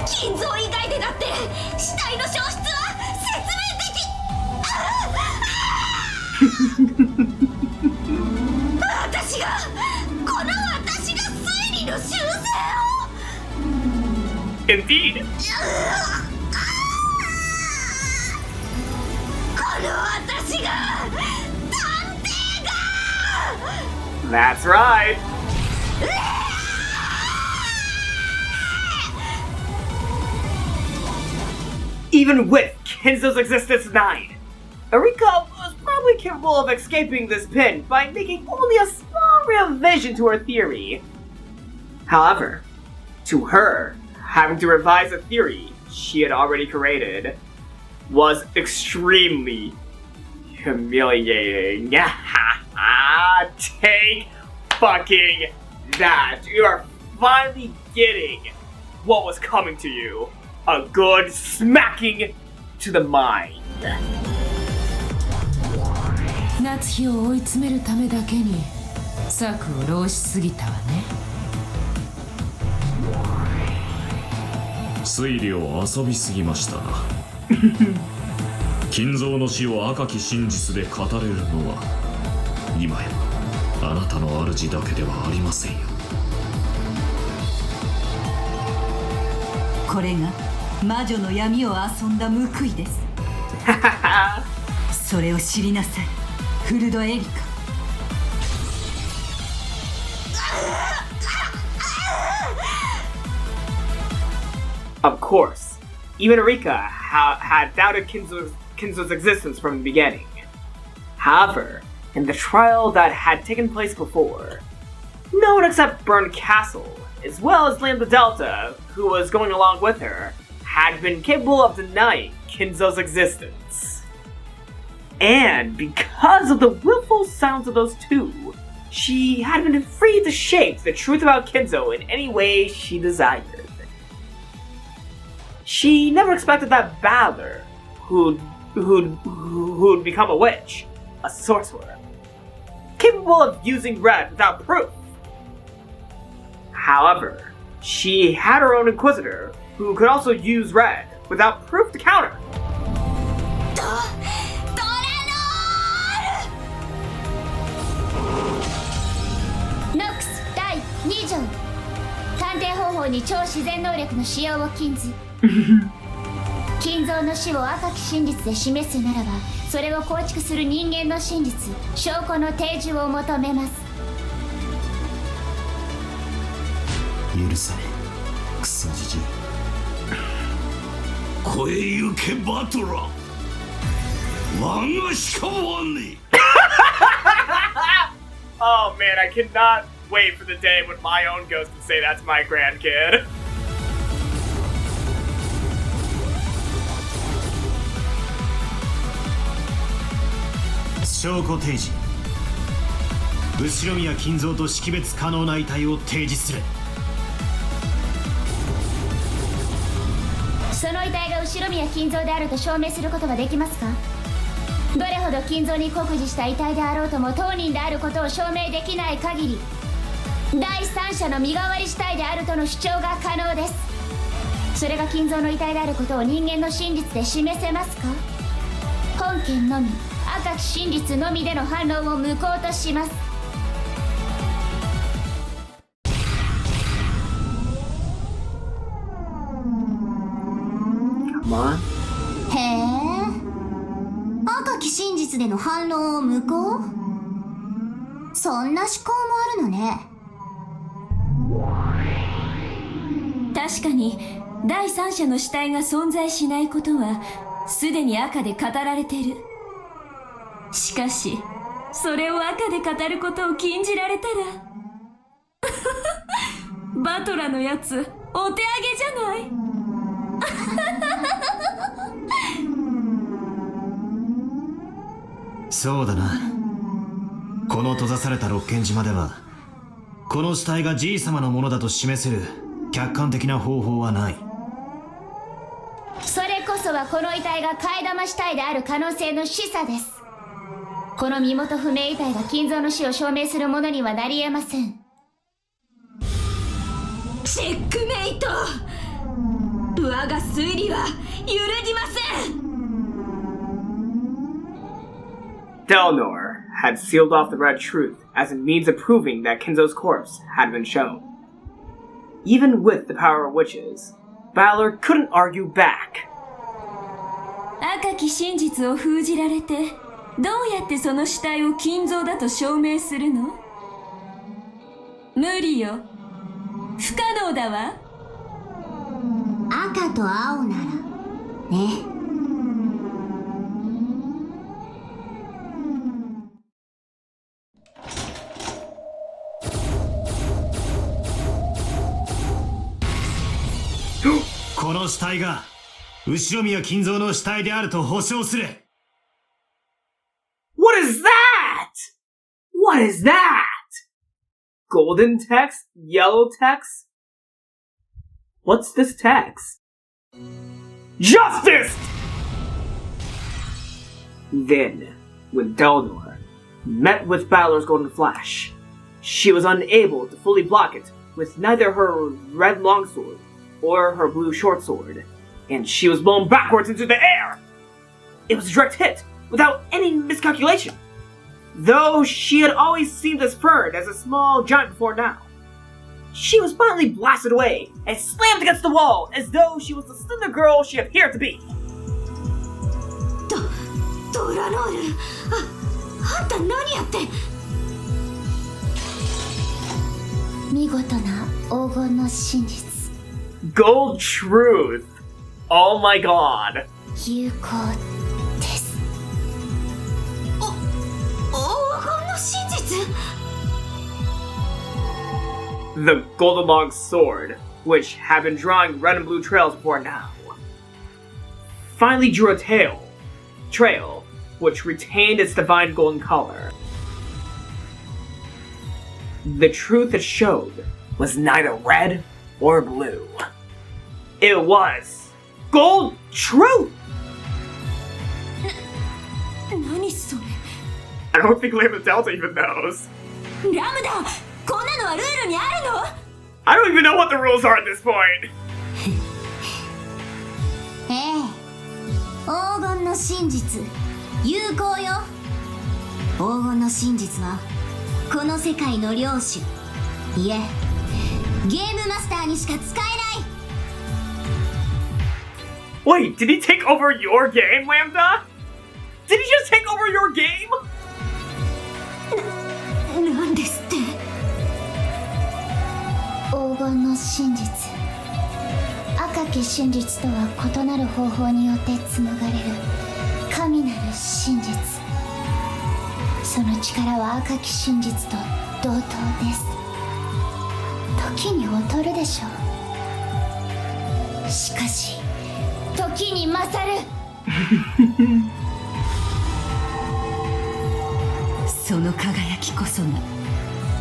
金蔵以外でだって死体の消失は説明でき私が推理の修正を Indeed. That's right. Even with Kinzo's existence 9, Erika was probably capable of escaping this pin by making only a small revision to her theory. However, to her, having to revise a theory she had already created was extremely humiliating. Take fucking that. You are finally getting what was coming to you. A good smacking to the mind. 夏日を追い詰めるためだけに策を浪しすぎたわね。推理を遊びすぎましたな。金蔵の死を赤き真実で語れるのは今やあなたの主だけではありませんよ。これが魔女の闇を遊んだ報いです。それを知りなさい、フルドエリカ。Of course, even Erika had doubted Kinzo's existence from the beginning. However, in the trial that had taken place before, no one except Bernkastel, as well as Lambda Delta, who was going along with her, had been capable of denying Kinzo's existence. And because of the willful silence of those two, she had been free to shape the truth about Kinzo in any way she desired. She never expected that Battler, who'd become a witch, a sorcerer, capable of using red without proof. However, she had her own Inquisitor, who could also use red without proof to counter. Nox 第2条探偵方法に超自然能力の使用を禁ず。金蔵の死を赤き真実で示すならば、それを構築する人間の真実、証拠の提示を求めます。許さねえ、クソじじい。声ゆけバトラー、我がしかもあんねえ。Oh man, I cannot wait for the day when my own ghost can say that's my grandkid. 証拠提示。後ろ宮金蔵と識別可能な遺体を提示する。その遺体が後宮金蔵であると証明することができますか？どれほど金蔵に酷似した遺体であろうとも当人であることを証明できない限り、第三者の身代わり死体であるとの主張が可能です。それが金蔵の遺体であることを人間の真実で示せますか？本件のみ赤き真実のみでの反論を無効とします。へえ、赤き真実での反論を無効？そんな思考もあるのね。確かに第三者の死体が存在しないことはすでに赤で語られてる。しかしそれを赤で語ることを禁じられたらバトラのやつお手上げじゃない。そうだな。この閉ざされた六軒島ではこの死体がじい様のものだと示せる客観的な方法はない。それこそはこの遺体が替え玉死体である可能性の示唆です。この身元不明遺体が金蔵の死を証明するものにはなり得ません。チェックメイト。我が推理は揺るぎません。Dlanor had sealed off the red truth as a means of proving that Kinzo's corpse had been shown. Even with the power of witches, Battler couldn't argue back. 赤き真実を封じられてどうやってその死体を金蔵だと証明するの？無理よ。不可能だわ。赤と青ならね。この死体が後宮金蔵の死体であると保証する。What is that? What is that? Golden text? Yellow text? What's this text? Justice! Then, when Dlanor met with Battler's Golden Flash, she was unable to fully block it with neither her red longsword or her blue shortsword, and she was blown backwards into the air! It was a direct hit, without any miscalculation, though she had always seemed as firm as a small giant before now. She was violently blasted away and slammed against the wall as though she was the slender girl she appeared to be. ドラノール、あんた何やって。見事な黄金の真実。Gold truth! Oh my god. 有効です。黄金の真実。The Golden Long Sword, which had been drawing red and blue trails before now, finally drew a trail which retained its divine golden color. The truth it showed was neither red or blue. It was gold truth! 何それ？ I don't think Lambda Delta even knows. ラムダ、こんなのはルールにあるの？ I don't even know what the rules are at this point. 黄金の真実、有効よ。黄金の真実はこの世界の領主、いえ、ゲームマスターにしか使えない。 Wait, did he take over your game, Lambda? Did he just take over your game? なんですって。黄金の真実、赤き真実とは異なる方法によって紡がれる神なる真実。その力は赤き真実と同等です。時に劣るでしょう。しかし時に勝る。その輝きこそが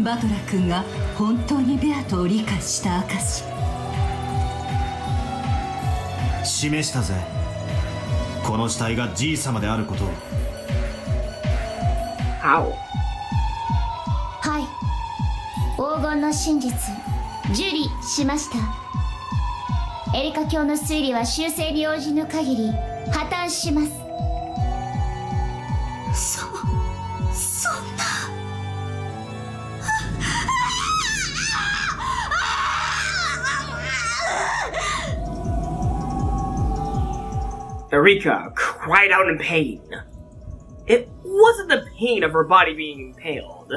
バトラ君が本当にベアトを理解した証。示したぜ、この死体がじい様であることを。How? はい、黄金の真実受理しました。エリカ教の推理は修正に応じぬ限り破綻します。そんな。Erika cried out in pain. It wasn't the pain of her body being impaled.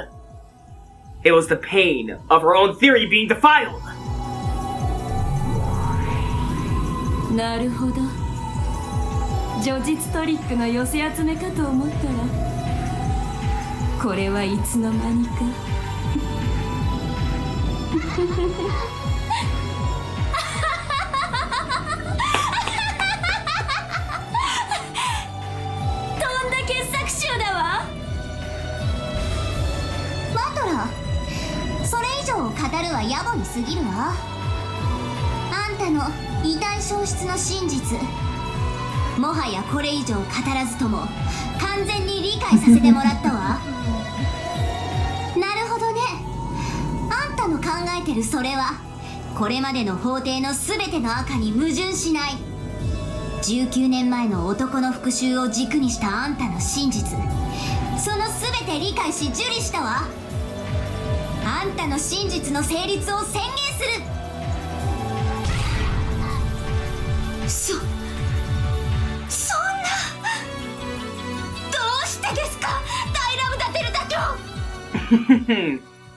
It was the pain of her own theory being defiled. なるほど。叙実トリックの寄せ集めかと思ったら、これはいつの間にか。とんだ傑作集だわ。バトラー、それ以上語るは野暮に過ぎるわ。あんたの遺体消失の真実、もはやこれ以上語らずとも完全に理解させてもらったわ。なるほどね。あんたの考えてるそれはこれまでの法廷の全ての赤に矛盾しない。19年前の男の復讐を軸にしたあんたの真実、その全て理解し受理したわ。あんたの真実の成立を宣言する。そんな、どうしてですか、ダイラムダテルダ長。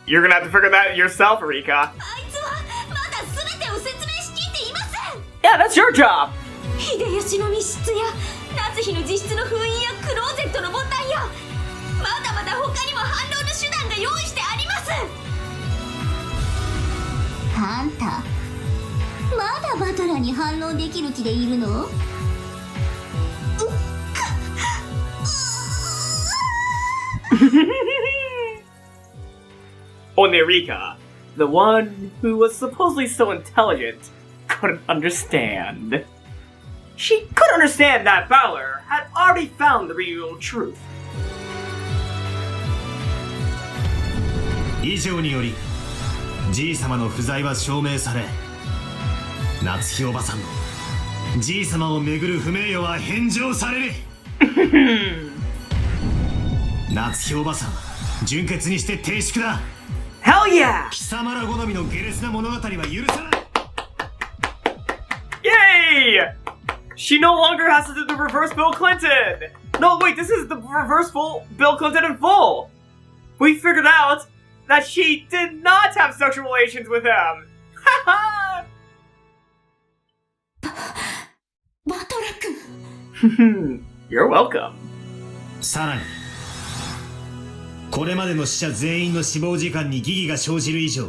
You're gonna have to figure that out yourself, Erika. あいつはまだ全てを説明しきっていません。 Yeah, that's your job. 秀吉の密室や夏日の自室の封印やクローゼットのボタンや、まだまだ他にも反論の手段が用意してあります。あんたまだバトラーに反論できる気でいるの？Only Erika, the one who was supposedly so intelligent, couldn't understand. She could understand that Battler had already found the real truth. 以上によりじい様の不在は証明され、夏日おばさんのじい様をめぐる不名誉は返上される。夏日おばさん、純潔にして停粛だ。 Hell yeah! 貴様ら好みの下劣な物語は許さない。 Yay! She no longer has to do the reverse Bill Clinton! No, wait, this is the reverse Bill Clinton in full! We figured out that she did not have sexual relations with him! Haha! バトラ君。 You're welcome. さらにこれまでの死者全員の死亡時間に疑義が生じる以上、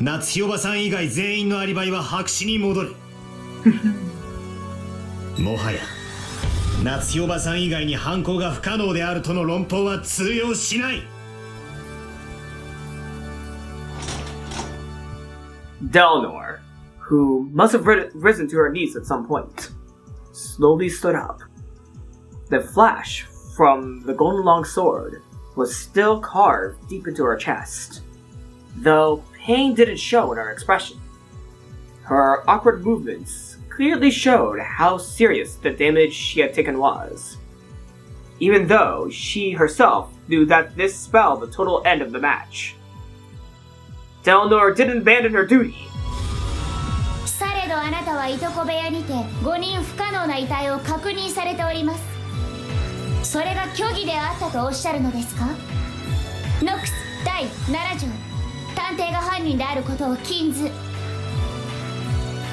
夏日おばさん以外全員のアリバイは白紙に戻る。もはや夏日おばさん以外に犯行が不可能であるとの論法は通用しない。 Dlanor, who must have risen to her knees at some point, slowly stood up. The flash from the golden long sword was still carved deep into her chest, though pain didn't show in her expression. Her awkward movements clearly showed how serious the damage she had taken was, even though she herself knew that this spelled the total end of the match. Dlanor didn't abandon her duty. されどあなたはいとこ部屋にて5人不可能な遺体を確認されております。それが虚偽であったとおっしゃるのですか？ノックス第7条、探偵が犯人であることを禁ず。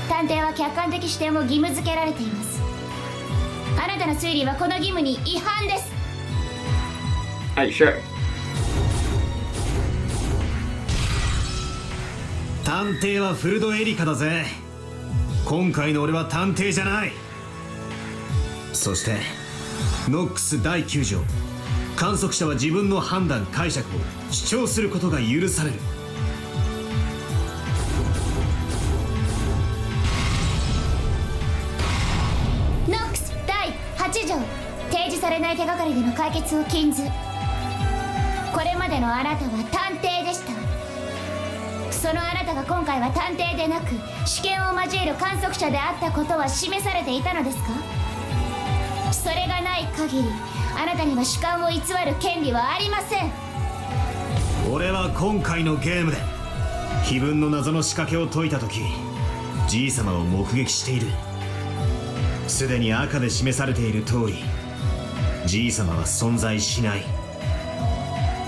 探偵は客観的視点を義務付けられています。あなたの推理はこの義務に違反です。 Are you sure? 探偵はフルドエリカだぜ。今回の俺は探偵じゃない。そしてノックス第9条、観測者は自分の判断解釈を主張することが許される。ノックス第8条、提示されない手がかりでの解決を禁ず。これまでのあなたは探偵でした。そのあなたが今回は探偵でなく試験を交える観測者であったことは示されていたのですか？それがない限りあなたには主観を偽る権利はありません。俺は今回のゲームで碑文の謎の仕掛けを解いた時、じい様を目撃している。すでに赤で示されている通り、じい様は存在しない。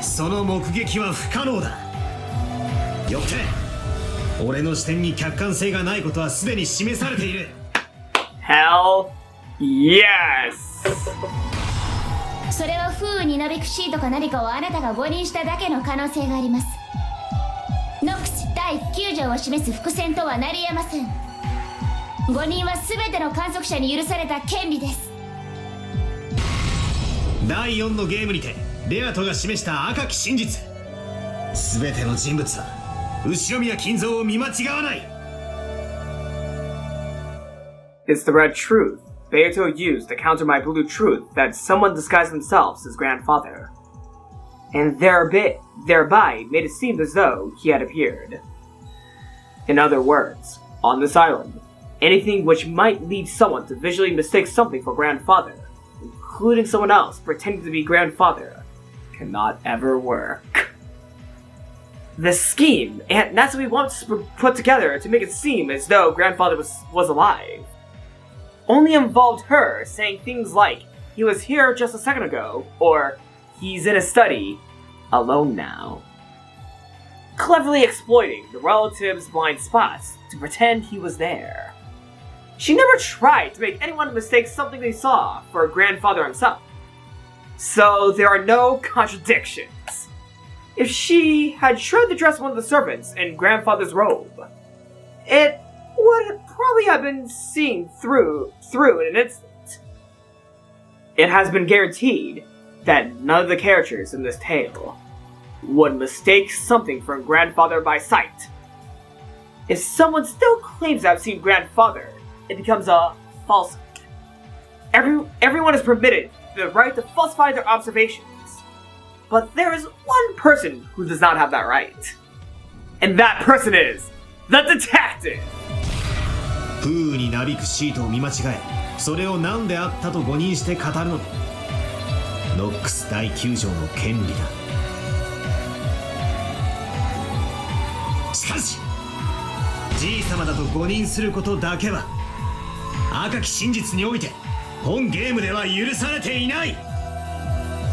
その目撃は不可能だ。よって俺の視点に客観性がないことはすでに示されている。 Hell yes! それは風雨になびくシートか何かをあなたが誤認しただけの可能性があります。ノックス第9条を示す伏線とはなり得ません。誤認は全ての観測者に許された権利です。第4のゲームにてベアトが示した赤き真実。全ての人物は後宮金蔵を見間違わない。 It's the red truth Beato used to counter my blue truth that someone disguised themselves as grandfather, and thereby made it seem as though he had appeared. In other words, on this island, anything which might lead someone to visually mistake something for grandfather, including someone else pretending to be grandfather, cannot ever work. The scheme Aunt Natsume wants to put together to make it seem as though grandfather was alive only involved her saying things like, "He was here just a second ago," or "He's in his study, alone now." Cleverly exploiting the relative's blind spots to pretend he was there. She never tried to make anyone mistake something they saw for her grandfather himself. So there are no contradictions. If she had tried to dress one of the servants in grandfather's robe, it would probably have been seen through in an instant. It has been guaranteed that none of the characters in this tale would mistake something from grandfather by sight. If someone still claims to have seen grandfather, it becomes a falsehood. Everyone is permitted the right to falsify their observations, but there is one person who does not have that right. And that person is the detective! 風雨になびくシートを見間違え、それを何であったと誤認して語るのだ。ノックス第9条の権利だ。しかし、じい様だと誤認することだけは赤き真実において本ゲームでは許されていない。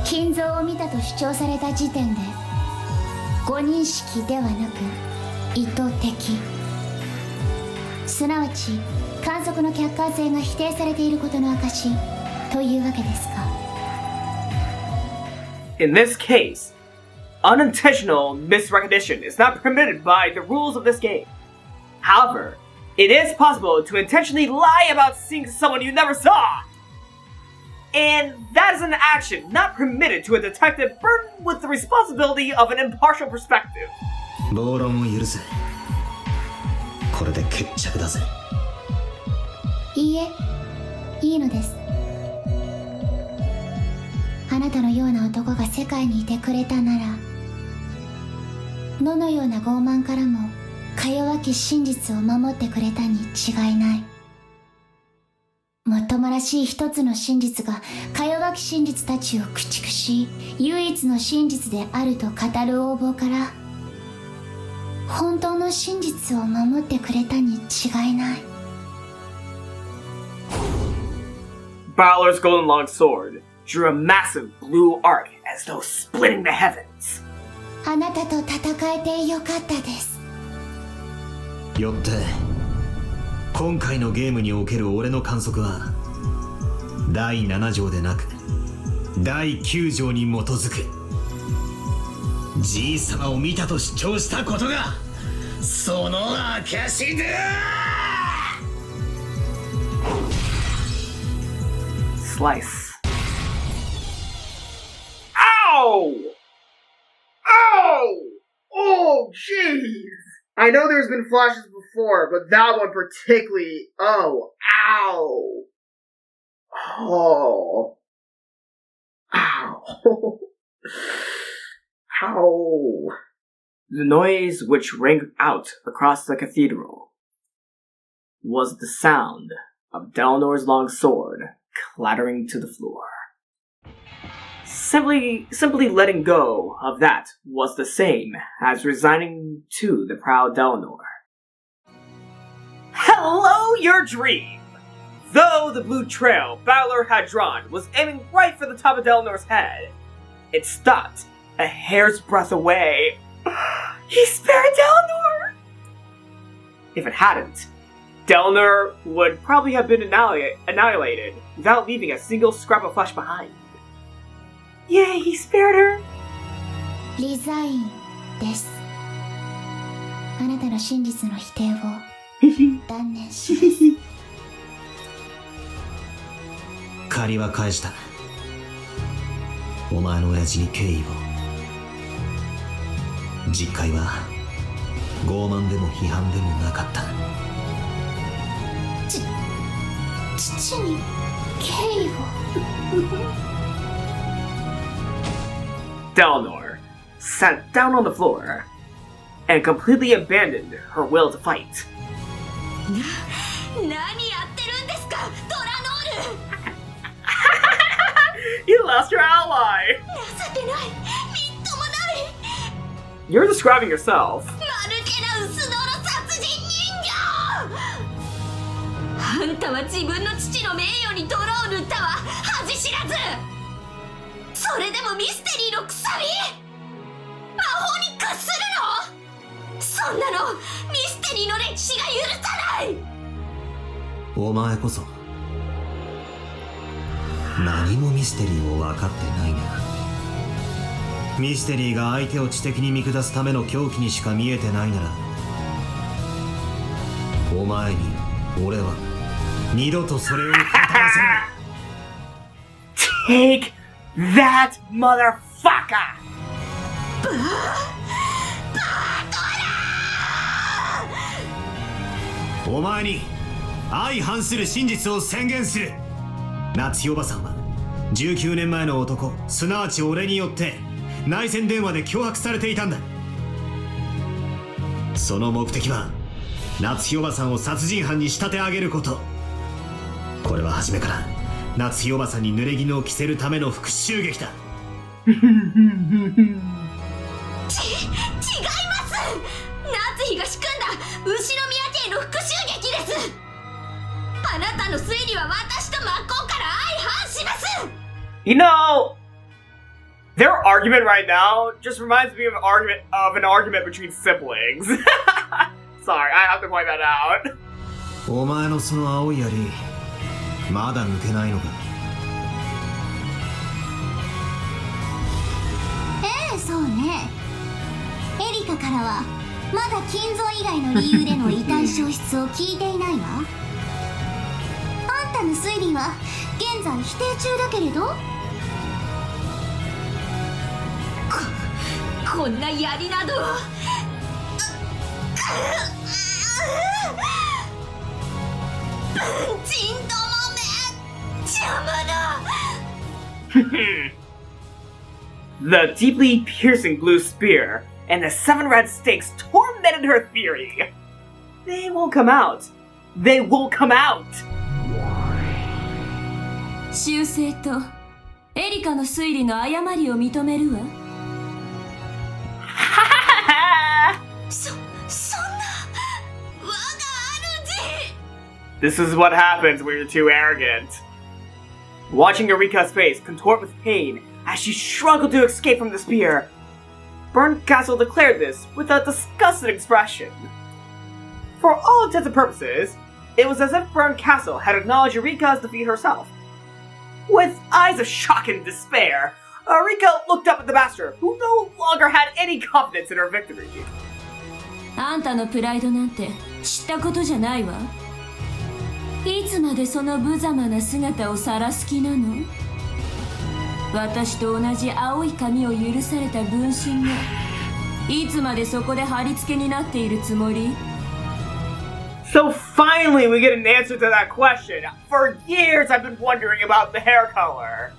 金像を見たと主張された時点で誤認識ではなく意図的、すなわち観測の客観性が否定されていることの証というわけですか。 In this case, unintentional misrecognition is not permitted by the rules of this game. However, it is possible to intentionally lie about seeing someone you never saw. And that is an action not permitted to a detective burdened with the responsibility of an impartial perspective. 暴論を許せ。これで決着だぜ。いいえ、いいのです。あなたのような男が世界にいてくれたなら、どのような傲慢からもか弱き真実を守ってくれたに違いない。もっともらしい一つの真実がか弱き真実たちを駆逐し、唯一の真実であると語る横暴から本当の真実を守ってくれたに違いない。 Battler's golden longsword drew a massive blue arc as though splitting the heavens. あなたと戦えてよかったです。よって今回のゲームにおける俺の観測は第7条でなく第9条に基づく。じい様を見たと主張したことがその証だ。 Slice. Ow! Ow! Oh, jeez! I know there's been flashes before, but that one particularly... Oh, ow! Oh. Ow. Ow. The noise which rang out across the cathedral was the sound of Dlanor's long sword clattering to the floor. Simply letting go of that was the same as resigning to the proud Dlanor. Hello, your dream! Though the blue trail Battler had drawn was aiming right for the top of Dlanor's head, it stopped a hair's breadth away. He spared Dlanor! If it hadn't, Dlanor would probably have been annihilated without leaving a single scrap of flesh behind. Yay, he spared her! リザインです。あなたの真実の否定を断念します。借りは返した。お前の親父に敬意を。実戒は傲慢でも批判でもなかった。父に敬意を。Dlanor sat down on the floor and completely abandoned her will to fight. 何やってるんですか、ドラノール。You lost your ally! 情けない、みっともない。 You're describing yourself. マルケラウスノの殺人人形。あんたは自分の父の名誉に泥を塗ったわ、恥知らず。それでもミステリーのくさび、魔法に屈するの？そんなのミステリーの歴史が許さない。お前こそ何もミステリーを分かってないな。ミステリーが相手を知的に見下すための狂気にしか見えてないなら、お前に俺は二度とそれを語らせない。 Take that motherfucker! お前に相反する真実を宣言する。夏日おばさんは19年前の男、すなわち俺によって内線電話で脅迫されていたんだ。その目的は夏日おばさんを殺人犯に仕立て上げること。これは初めから夏日おばさんに濡れ衣を着せるための復讐劇だ。違います。夏日が仕組んだ後宮家の復讐劇です。あなたの推理は私と真っ向から相反します。 You know, their argument right now just reminds me of an argument between siblings. Sorry, I have to point that out. お前のその青い槍、まだ抜けないのか？そうね。エリカからはまだ金蔵以外の理由での遺体消失を聞いていないわ。あんたの推理は現在否定中だけれど、こんな槍など文人どもめ、邪魔だ。The deeply piercing blue spear and the 7 red stakes tormented her theory. They won't come out. They won't come out. 修正とエリカの推理の誤りを認めるわ。そんな我が主。 This is what happens when you're too arrogant. Watching Erika's face contort with pain as she struggled to escape from the spear, Bernkastel declared this with a disgusted expression. For all intents and purposes, it was as if Bernkastel had acknowledged Erika's defeat herself. With eyes of shock and despair, Erika looked up at the master, who no longer had any confidence in her victory. あんたのプライドなんて知ったことじゃないわ。いつまでその無様な姿を晒す気なの？私と同じ青い髪を許された分身がいつまでそこで貼り付けになっているつもり？ So finally we get an answer to that question. For years I've been wondering about the hair color.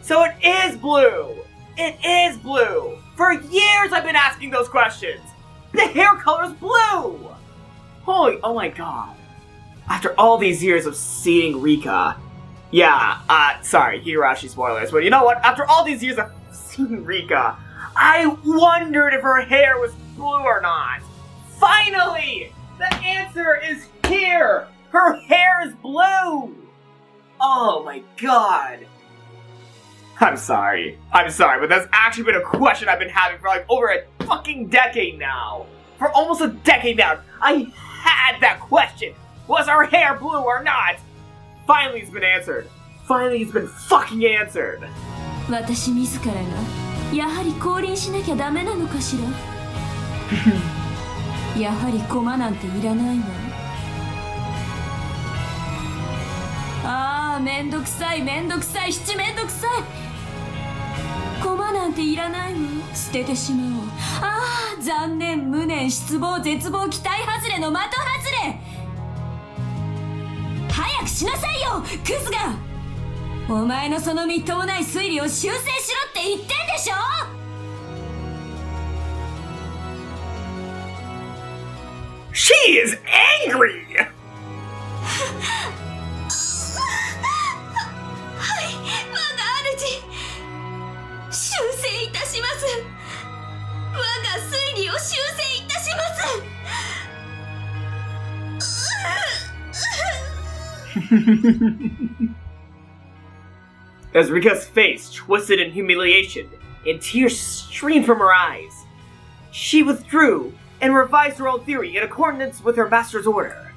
So it is blue! It is blue! For years I've been asking those questions! The hair color is blue! Oh my god. After all these years of seeing Rika... Yeah, sorry, Higurashi spoilers, but you know what? After all these years of seeing Rika, I wondered if her hair was blue or not. Finally! The answer is here! Her hair is blue! Oh my god. I'm sorry, but that's actually been a question I've been having for like over a fucking decade now. For almost a decade now, I had that question. Was her hair blue or not? Finally it's been answered. Finally it's been fucking answered. 私自らがやはり降臨しなきゃダメなのかしら。やはり駒なんていらないわ。ああ、めんどくさい、めんどくさい、七めんどくさい。駒なんていらないわ。捨ててしまおう。ああ、残念、無念、失望、絶望、期待外れの的外れ。早くしなさいよ、クズが。お前のそのみっともない推理を修正しろって言ってんでしょ。She is angry! はい、我が主、修正いたします。我が推理を修正いたします。As Erika's face twisted in humiliation, and tears streamed from her eyes, she withdrew and revised her own theory in accordance with her master's order.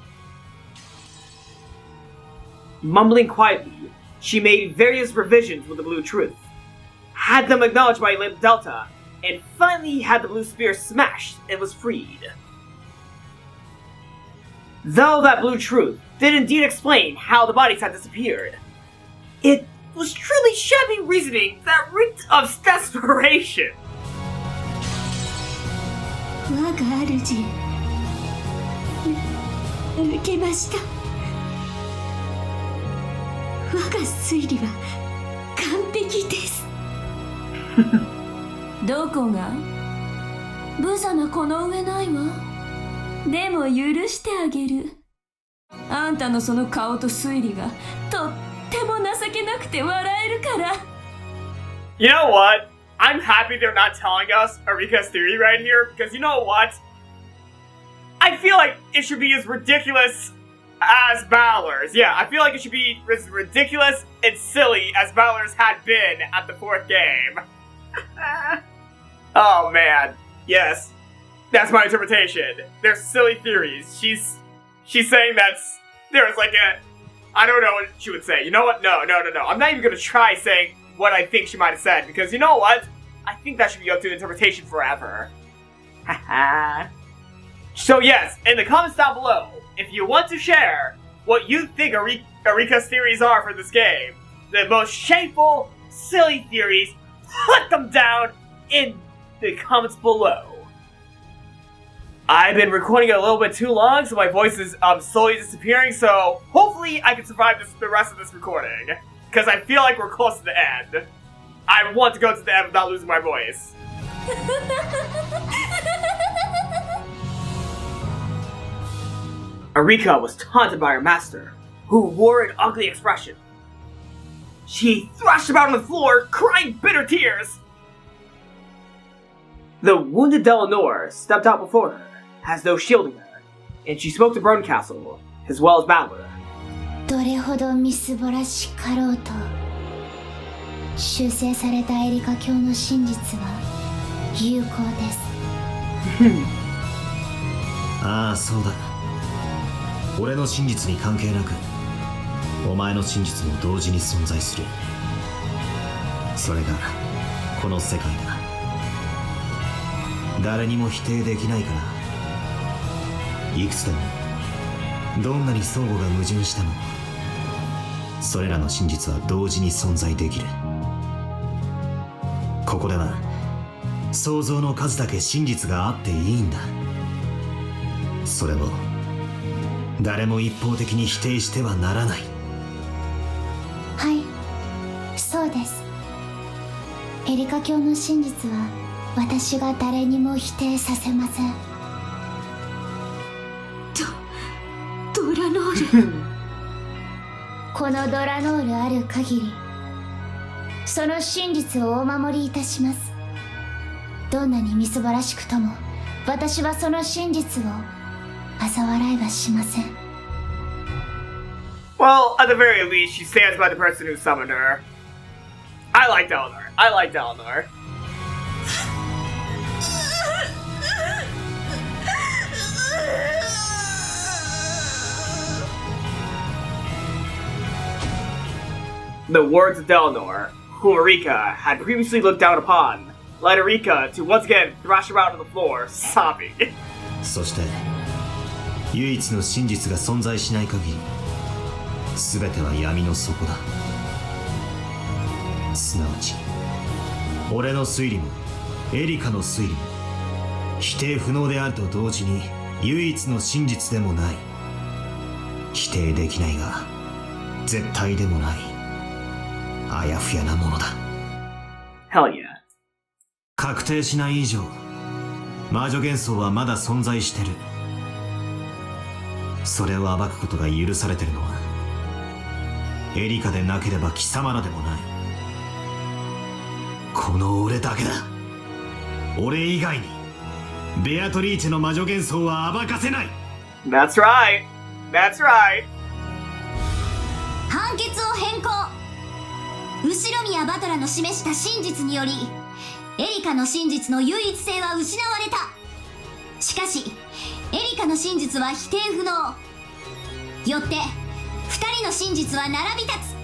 Mumbling quietly, she made various revisions with the Blue Truth, had them acknowledged by Limp Delta, and finally had the Blue Spear smashed and was freed. Though that Blue Truth did indeed explain how the bodies had disappeared, it was truly shabby reasoning that reeked of desperation. 我が主抜けました。我が推理は完璧です。どこが？無様この上ないわ。でも許してあげる。あんたのその顔と推理がとっても情けなくて笑えるから。You know what? I'm happy they're not telling us Erika's theory right here, because you know what? I feel like it should be as ridiculous as Battler's. Yeah, I feel like it should be as ridiculous and silly as Battler's had been at the 4th game. Oh man, yes. That's my interpretation. They're silly theories. She's saying there's like a... I don't know what she would say. You know what? No. I'm not even gonna try saying what I think she might have said, because you know what? I think that should be up to interpretation forever. So yes, in the comments down below, if you want to share what you think Erika's theories are for this game, the most shameful, silly theories, put them down in the comments below. I've been recording it a little bit too long, so my voice is slowly disappearing, so hopefully I can survive the rest of this recording. Because I feel like we're close to the end. I want to go to the end without losing my voice. Erika was taunted by her master, who wore an ugly expression. She thrashed about on the floor, crying bitter tears. The wounded Dlanor stepped out before her, as though shielding her, and she spoke to Bernkastel, as well as Battler. どれほどみすぼらしかろうと、修正されたエリカ教の真実は有効です。ああ、そうだ。俺の真実に関係なく、お前の真実も同時に存在する。それがこの世界だ。誰にも否定できないから。いくつでも、どんなに相互が矛盾しても、それらの真実は同時に存在できる。ここでは想像の数だけ真実があっていいんだ。それを誰も一方的に否定してはならない。はい、そうです。エリカ教の真実は私が誰にも否定させません。ドラノール。このドラノールある限り、その真実をお守りいたします。どんなにみすぼらしくとも、私はその真実を嘲笑いはしません。Well, at the very least, she stands by the person who summoned her. I like Dlanor. The words of Dlanor, whom Erika had previously looked down upon, led Erika to once again thrash around on the floor, sobbing. そして唯一の真実が存在しない限り、全ては闇の底だ。すなわち俺の推理もエリカの推理も否定不能であると同時に唯一の真実でもない。否定できないが絶対でもないあやふやなものだ。 Hell yeah. 確定しない以上、魔女幻想はまだ存在してる。それを暴くことが許されてるのはエリカでなければ貴様らでもない。この俺だけだ。俺以外にベアトリーチェの魔女幻想は暴かせない。 That's right. That's right. 判決を変更。後宮バトラの示した真実によりエリカの真実の唯一性は失われた。しかしエリカの真実は否定不能。よって2人の真実は並び立つ。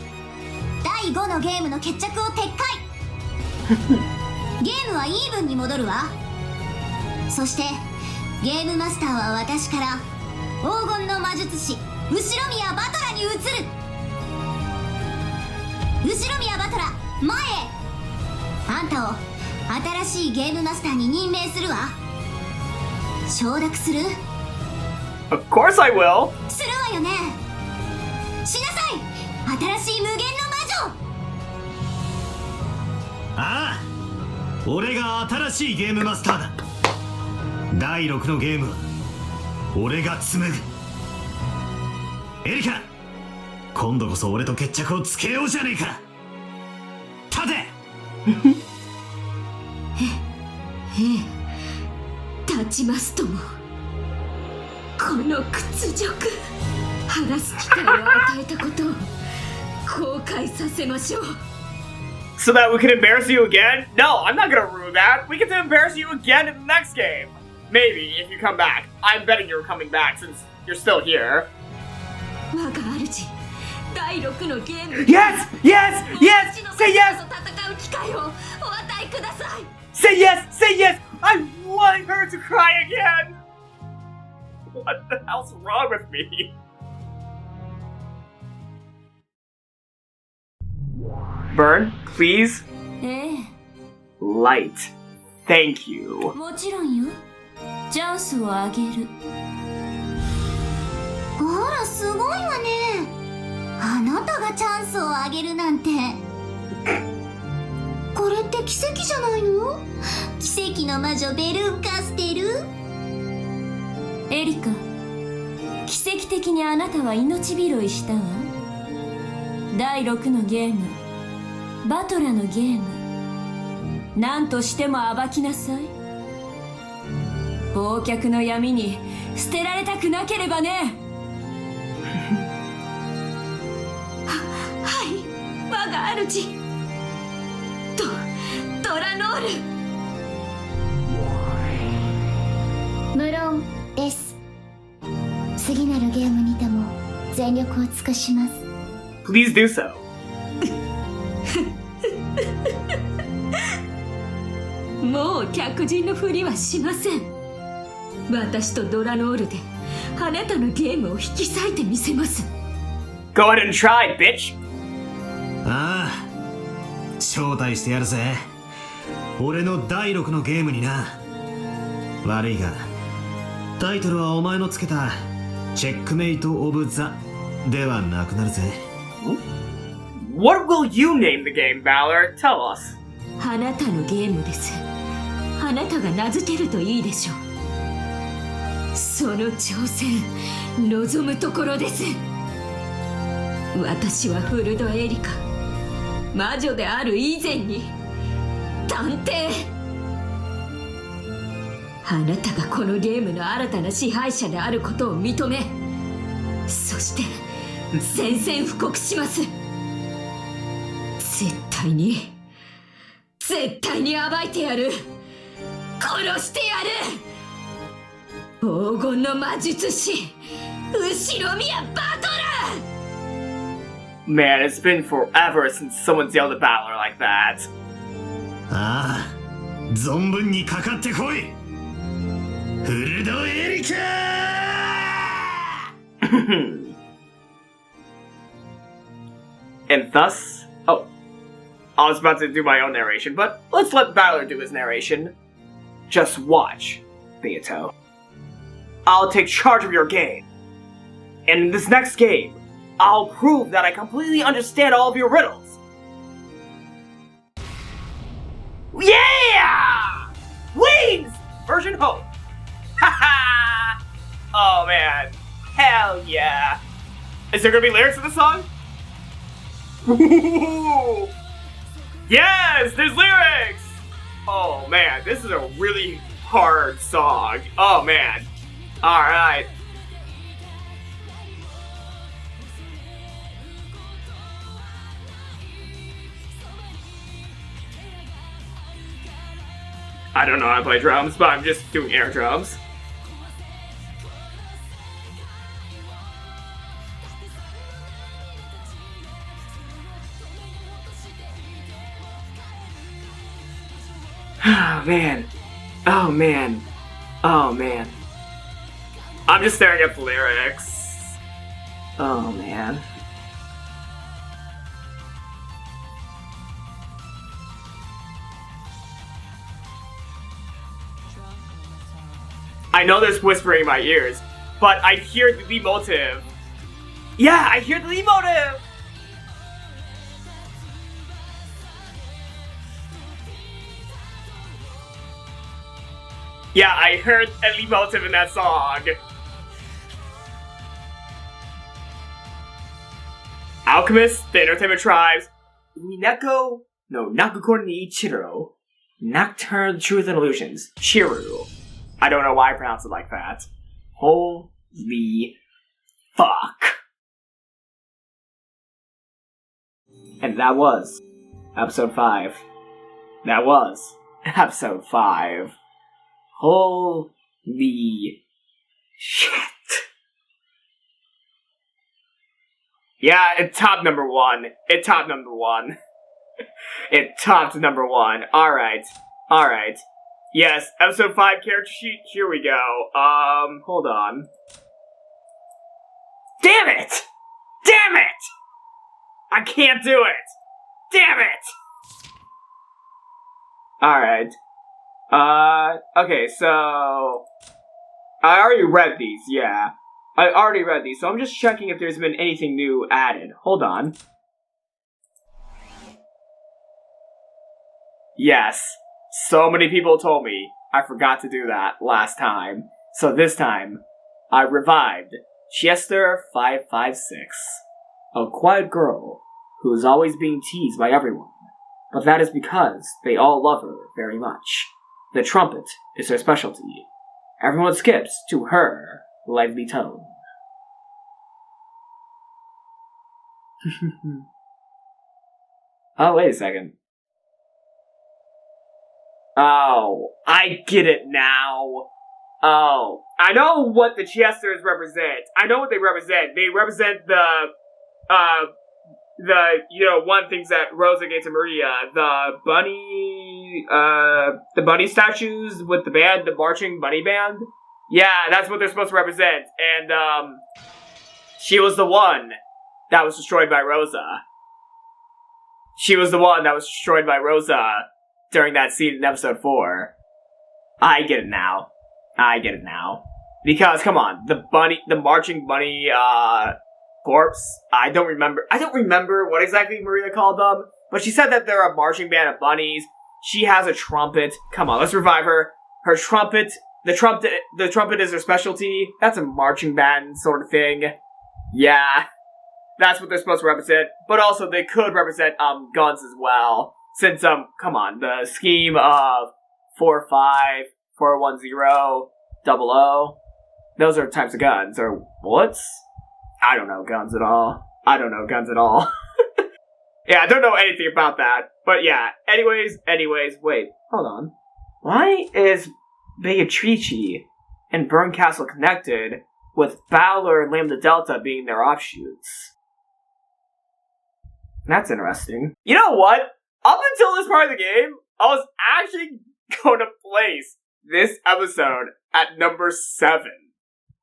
第5のゲームの決着を撤回。ゲームはイーブンに戻るわ。そしてゲームマスターは私から黄金の魔術師後宮バトラに移る。後宮バトラ前へ。あんたを新しいゲームマスターに任命するわ。承諾する？ Of course I will! するわよね。しなさい、新しい無限の魔女。ああ、俺が新しいゲームマスターだ。第6のゲームは俺が紡ぐ。エリカ、今度こそ俺と決着をつけようじゃねえか。立て。立ちますとも。この屈辱、晴らす機会を与えたことを後悔させましょう。 So that we can embarrass you again? No, I'm not gonna ruin that. We get to embarrass you again in the next game. Maybe, if you come back. I'm betting you're coming back since you're still here. 我が主、第6のゲーム。 Yes! Yes! Yes! Say yes! 戦う機会をお与えください。 Say yes! Say yes! I want her to cry again! What the hell's wrong with me? Burn, please. ええ、 Light. Thank you. もちろんよ。チャンスをあげる。あら、すごいわね。あなたがチャンスをあげるなんて。これって奇跡じゃないの？奇跡の魔女ベルンカステル？エリカ、奇跡的にあなたは命拾いしたわ。第6のゲーム、バトラのゲーム、何としても暴きなさい。忘却の闇に捨てられたくなければね。はい、我が主。ドラノール。無論です。次なるゲームにても全力を尽くします。 Please do so. もう客人のふりはしません。私とドラノールであなたのゲームを引き裂いてみせます。 Go ahead and try, bitch. ああ、招待してやるぜ。俺の第6のゲームにな。悪いがタイトルはお前のつけたチェックメイト・オブ・ザではなくなるぜ。 What will you name the game, Battler? Tell us. あなたのゲームです。あなたが名付けるといいでしょう。その挑戦望むところです。私はフルドエリカ、魔女である以前に探偵。あなたがこのゲームの新たな支配者であることを認め、そして宣戦布告します。絶対に暴いてやる。殺してやる。黄金の魔術師後宮バトラー。 Man, it's been forever since someone's yelled at Battler like that. ああ、存分にかかってこい、フルドエリカ。And thus, oh, I was about to do my own narration, but let's let Battler do his narration. Just watch, Beato. I'll take charge of your game. And in this next game, I'll prove that I completely understand all of your riddles. Yeah! Wings! Version Hope. Haha! Oh man. Hell yeah. Is there gonna be lyrics in the song? Ooh. Yes, there's lyrics! Oh man, this is a really hard song. Oh man. Alright. I don't know how to play drums, but I'm just doing air drums. Oh man. Oh man. Oh man. I'm just staring at the lyrics. Oh man. I know there's whispering in my ears, but I hear the lead motive. Yeah, I hear the lead motive! Yeah, I heard a lead motive in that song. Alchemist, the Entertainment Tribes, Umineko, no, Nakukor ni Ichiro, Nocturne, Truth and Illusions, Chiru. I don't know why I pronounce it like that. Holy fuck. And that was episode 5. That was episode 5. Holy shit. Yeah, it topped number 1. It topped number 1. It topped number 1. Alright. Alright. Yes, episode 5 character sheet. Here we go. Hold on. Damn it! Damn it! I can't do it! Damn it! Alright. Okay, so... I already read these, yeah. I already read these, so I'm just checking if there's been anything new added. Hold on. Yes. So many people told me I forgot to do that last time. So this time, I revived Chester 556. A quiet girl who is always being teased by everyone. But that is because they all love her very much. The trumpet is her specialty. Everyone skips to her lively tone. Oh, wait a second. Oh, I get it now. Oh, I know what the Chesters represent. I know what they represent. They represent the one things that Rosa gave to Maria. The bunny statues with the band, the marching bunny band. Yeah, that's what they're supposed to represent. And, she was the one that was destroyed by Rosa. She was the one that was destroyed by Rosa during that scene in episode 4. I get it now. I get it now. Because, come on, the marching bunny, corpse, I don't remember what exactly Maria called them, but she said that they're a marching band of bunnies. She has a trumpet. Come on, let's revive her. Her trumpet, the trumpet is her specialty. That's a marching band sort of thing. Yeah, that's what they're supposed to represent. But also, they could represent, guns as well. Since, come on, the scheme of 45, 410, 00, those are types of guns, or bullets? I don't know guns at all. I don't know guns at all. Yeah, I don't know anything about that. But yeah, anyways, wait, hold on. Why is Beatrice and Bernkastel connected with Battler and Lambda Delta being their offshoots? That's interesting. You know what? Up until this part of the game, I was actually going to place this episode at number 7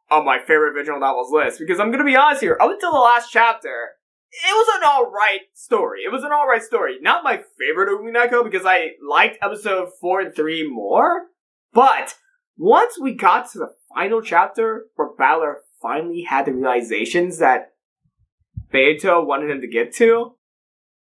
on my favorite visual novels list. Because I'm going to be honest here, up until the last chapter, it was an alright story. It was an alright story. Not my favorite Umineko, because I liked episode 4 and 3 more. But once we got to the final chapter, where Battler finally had the realizations that Beato wanted him to get to,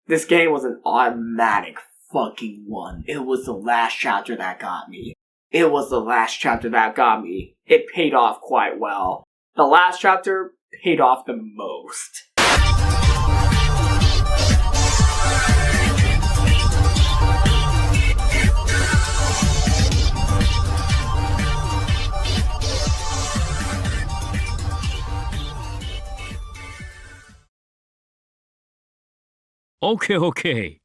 this game was an automatic fucking one. It was the last chapter that got me. It was the last chapter that got me. It paid off quite well. The last chapter paid off the most. Okay.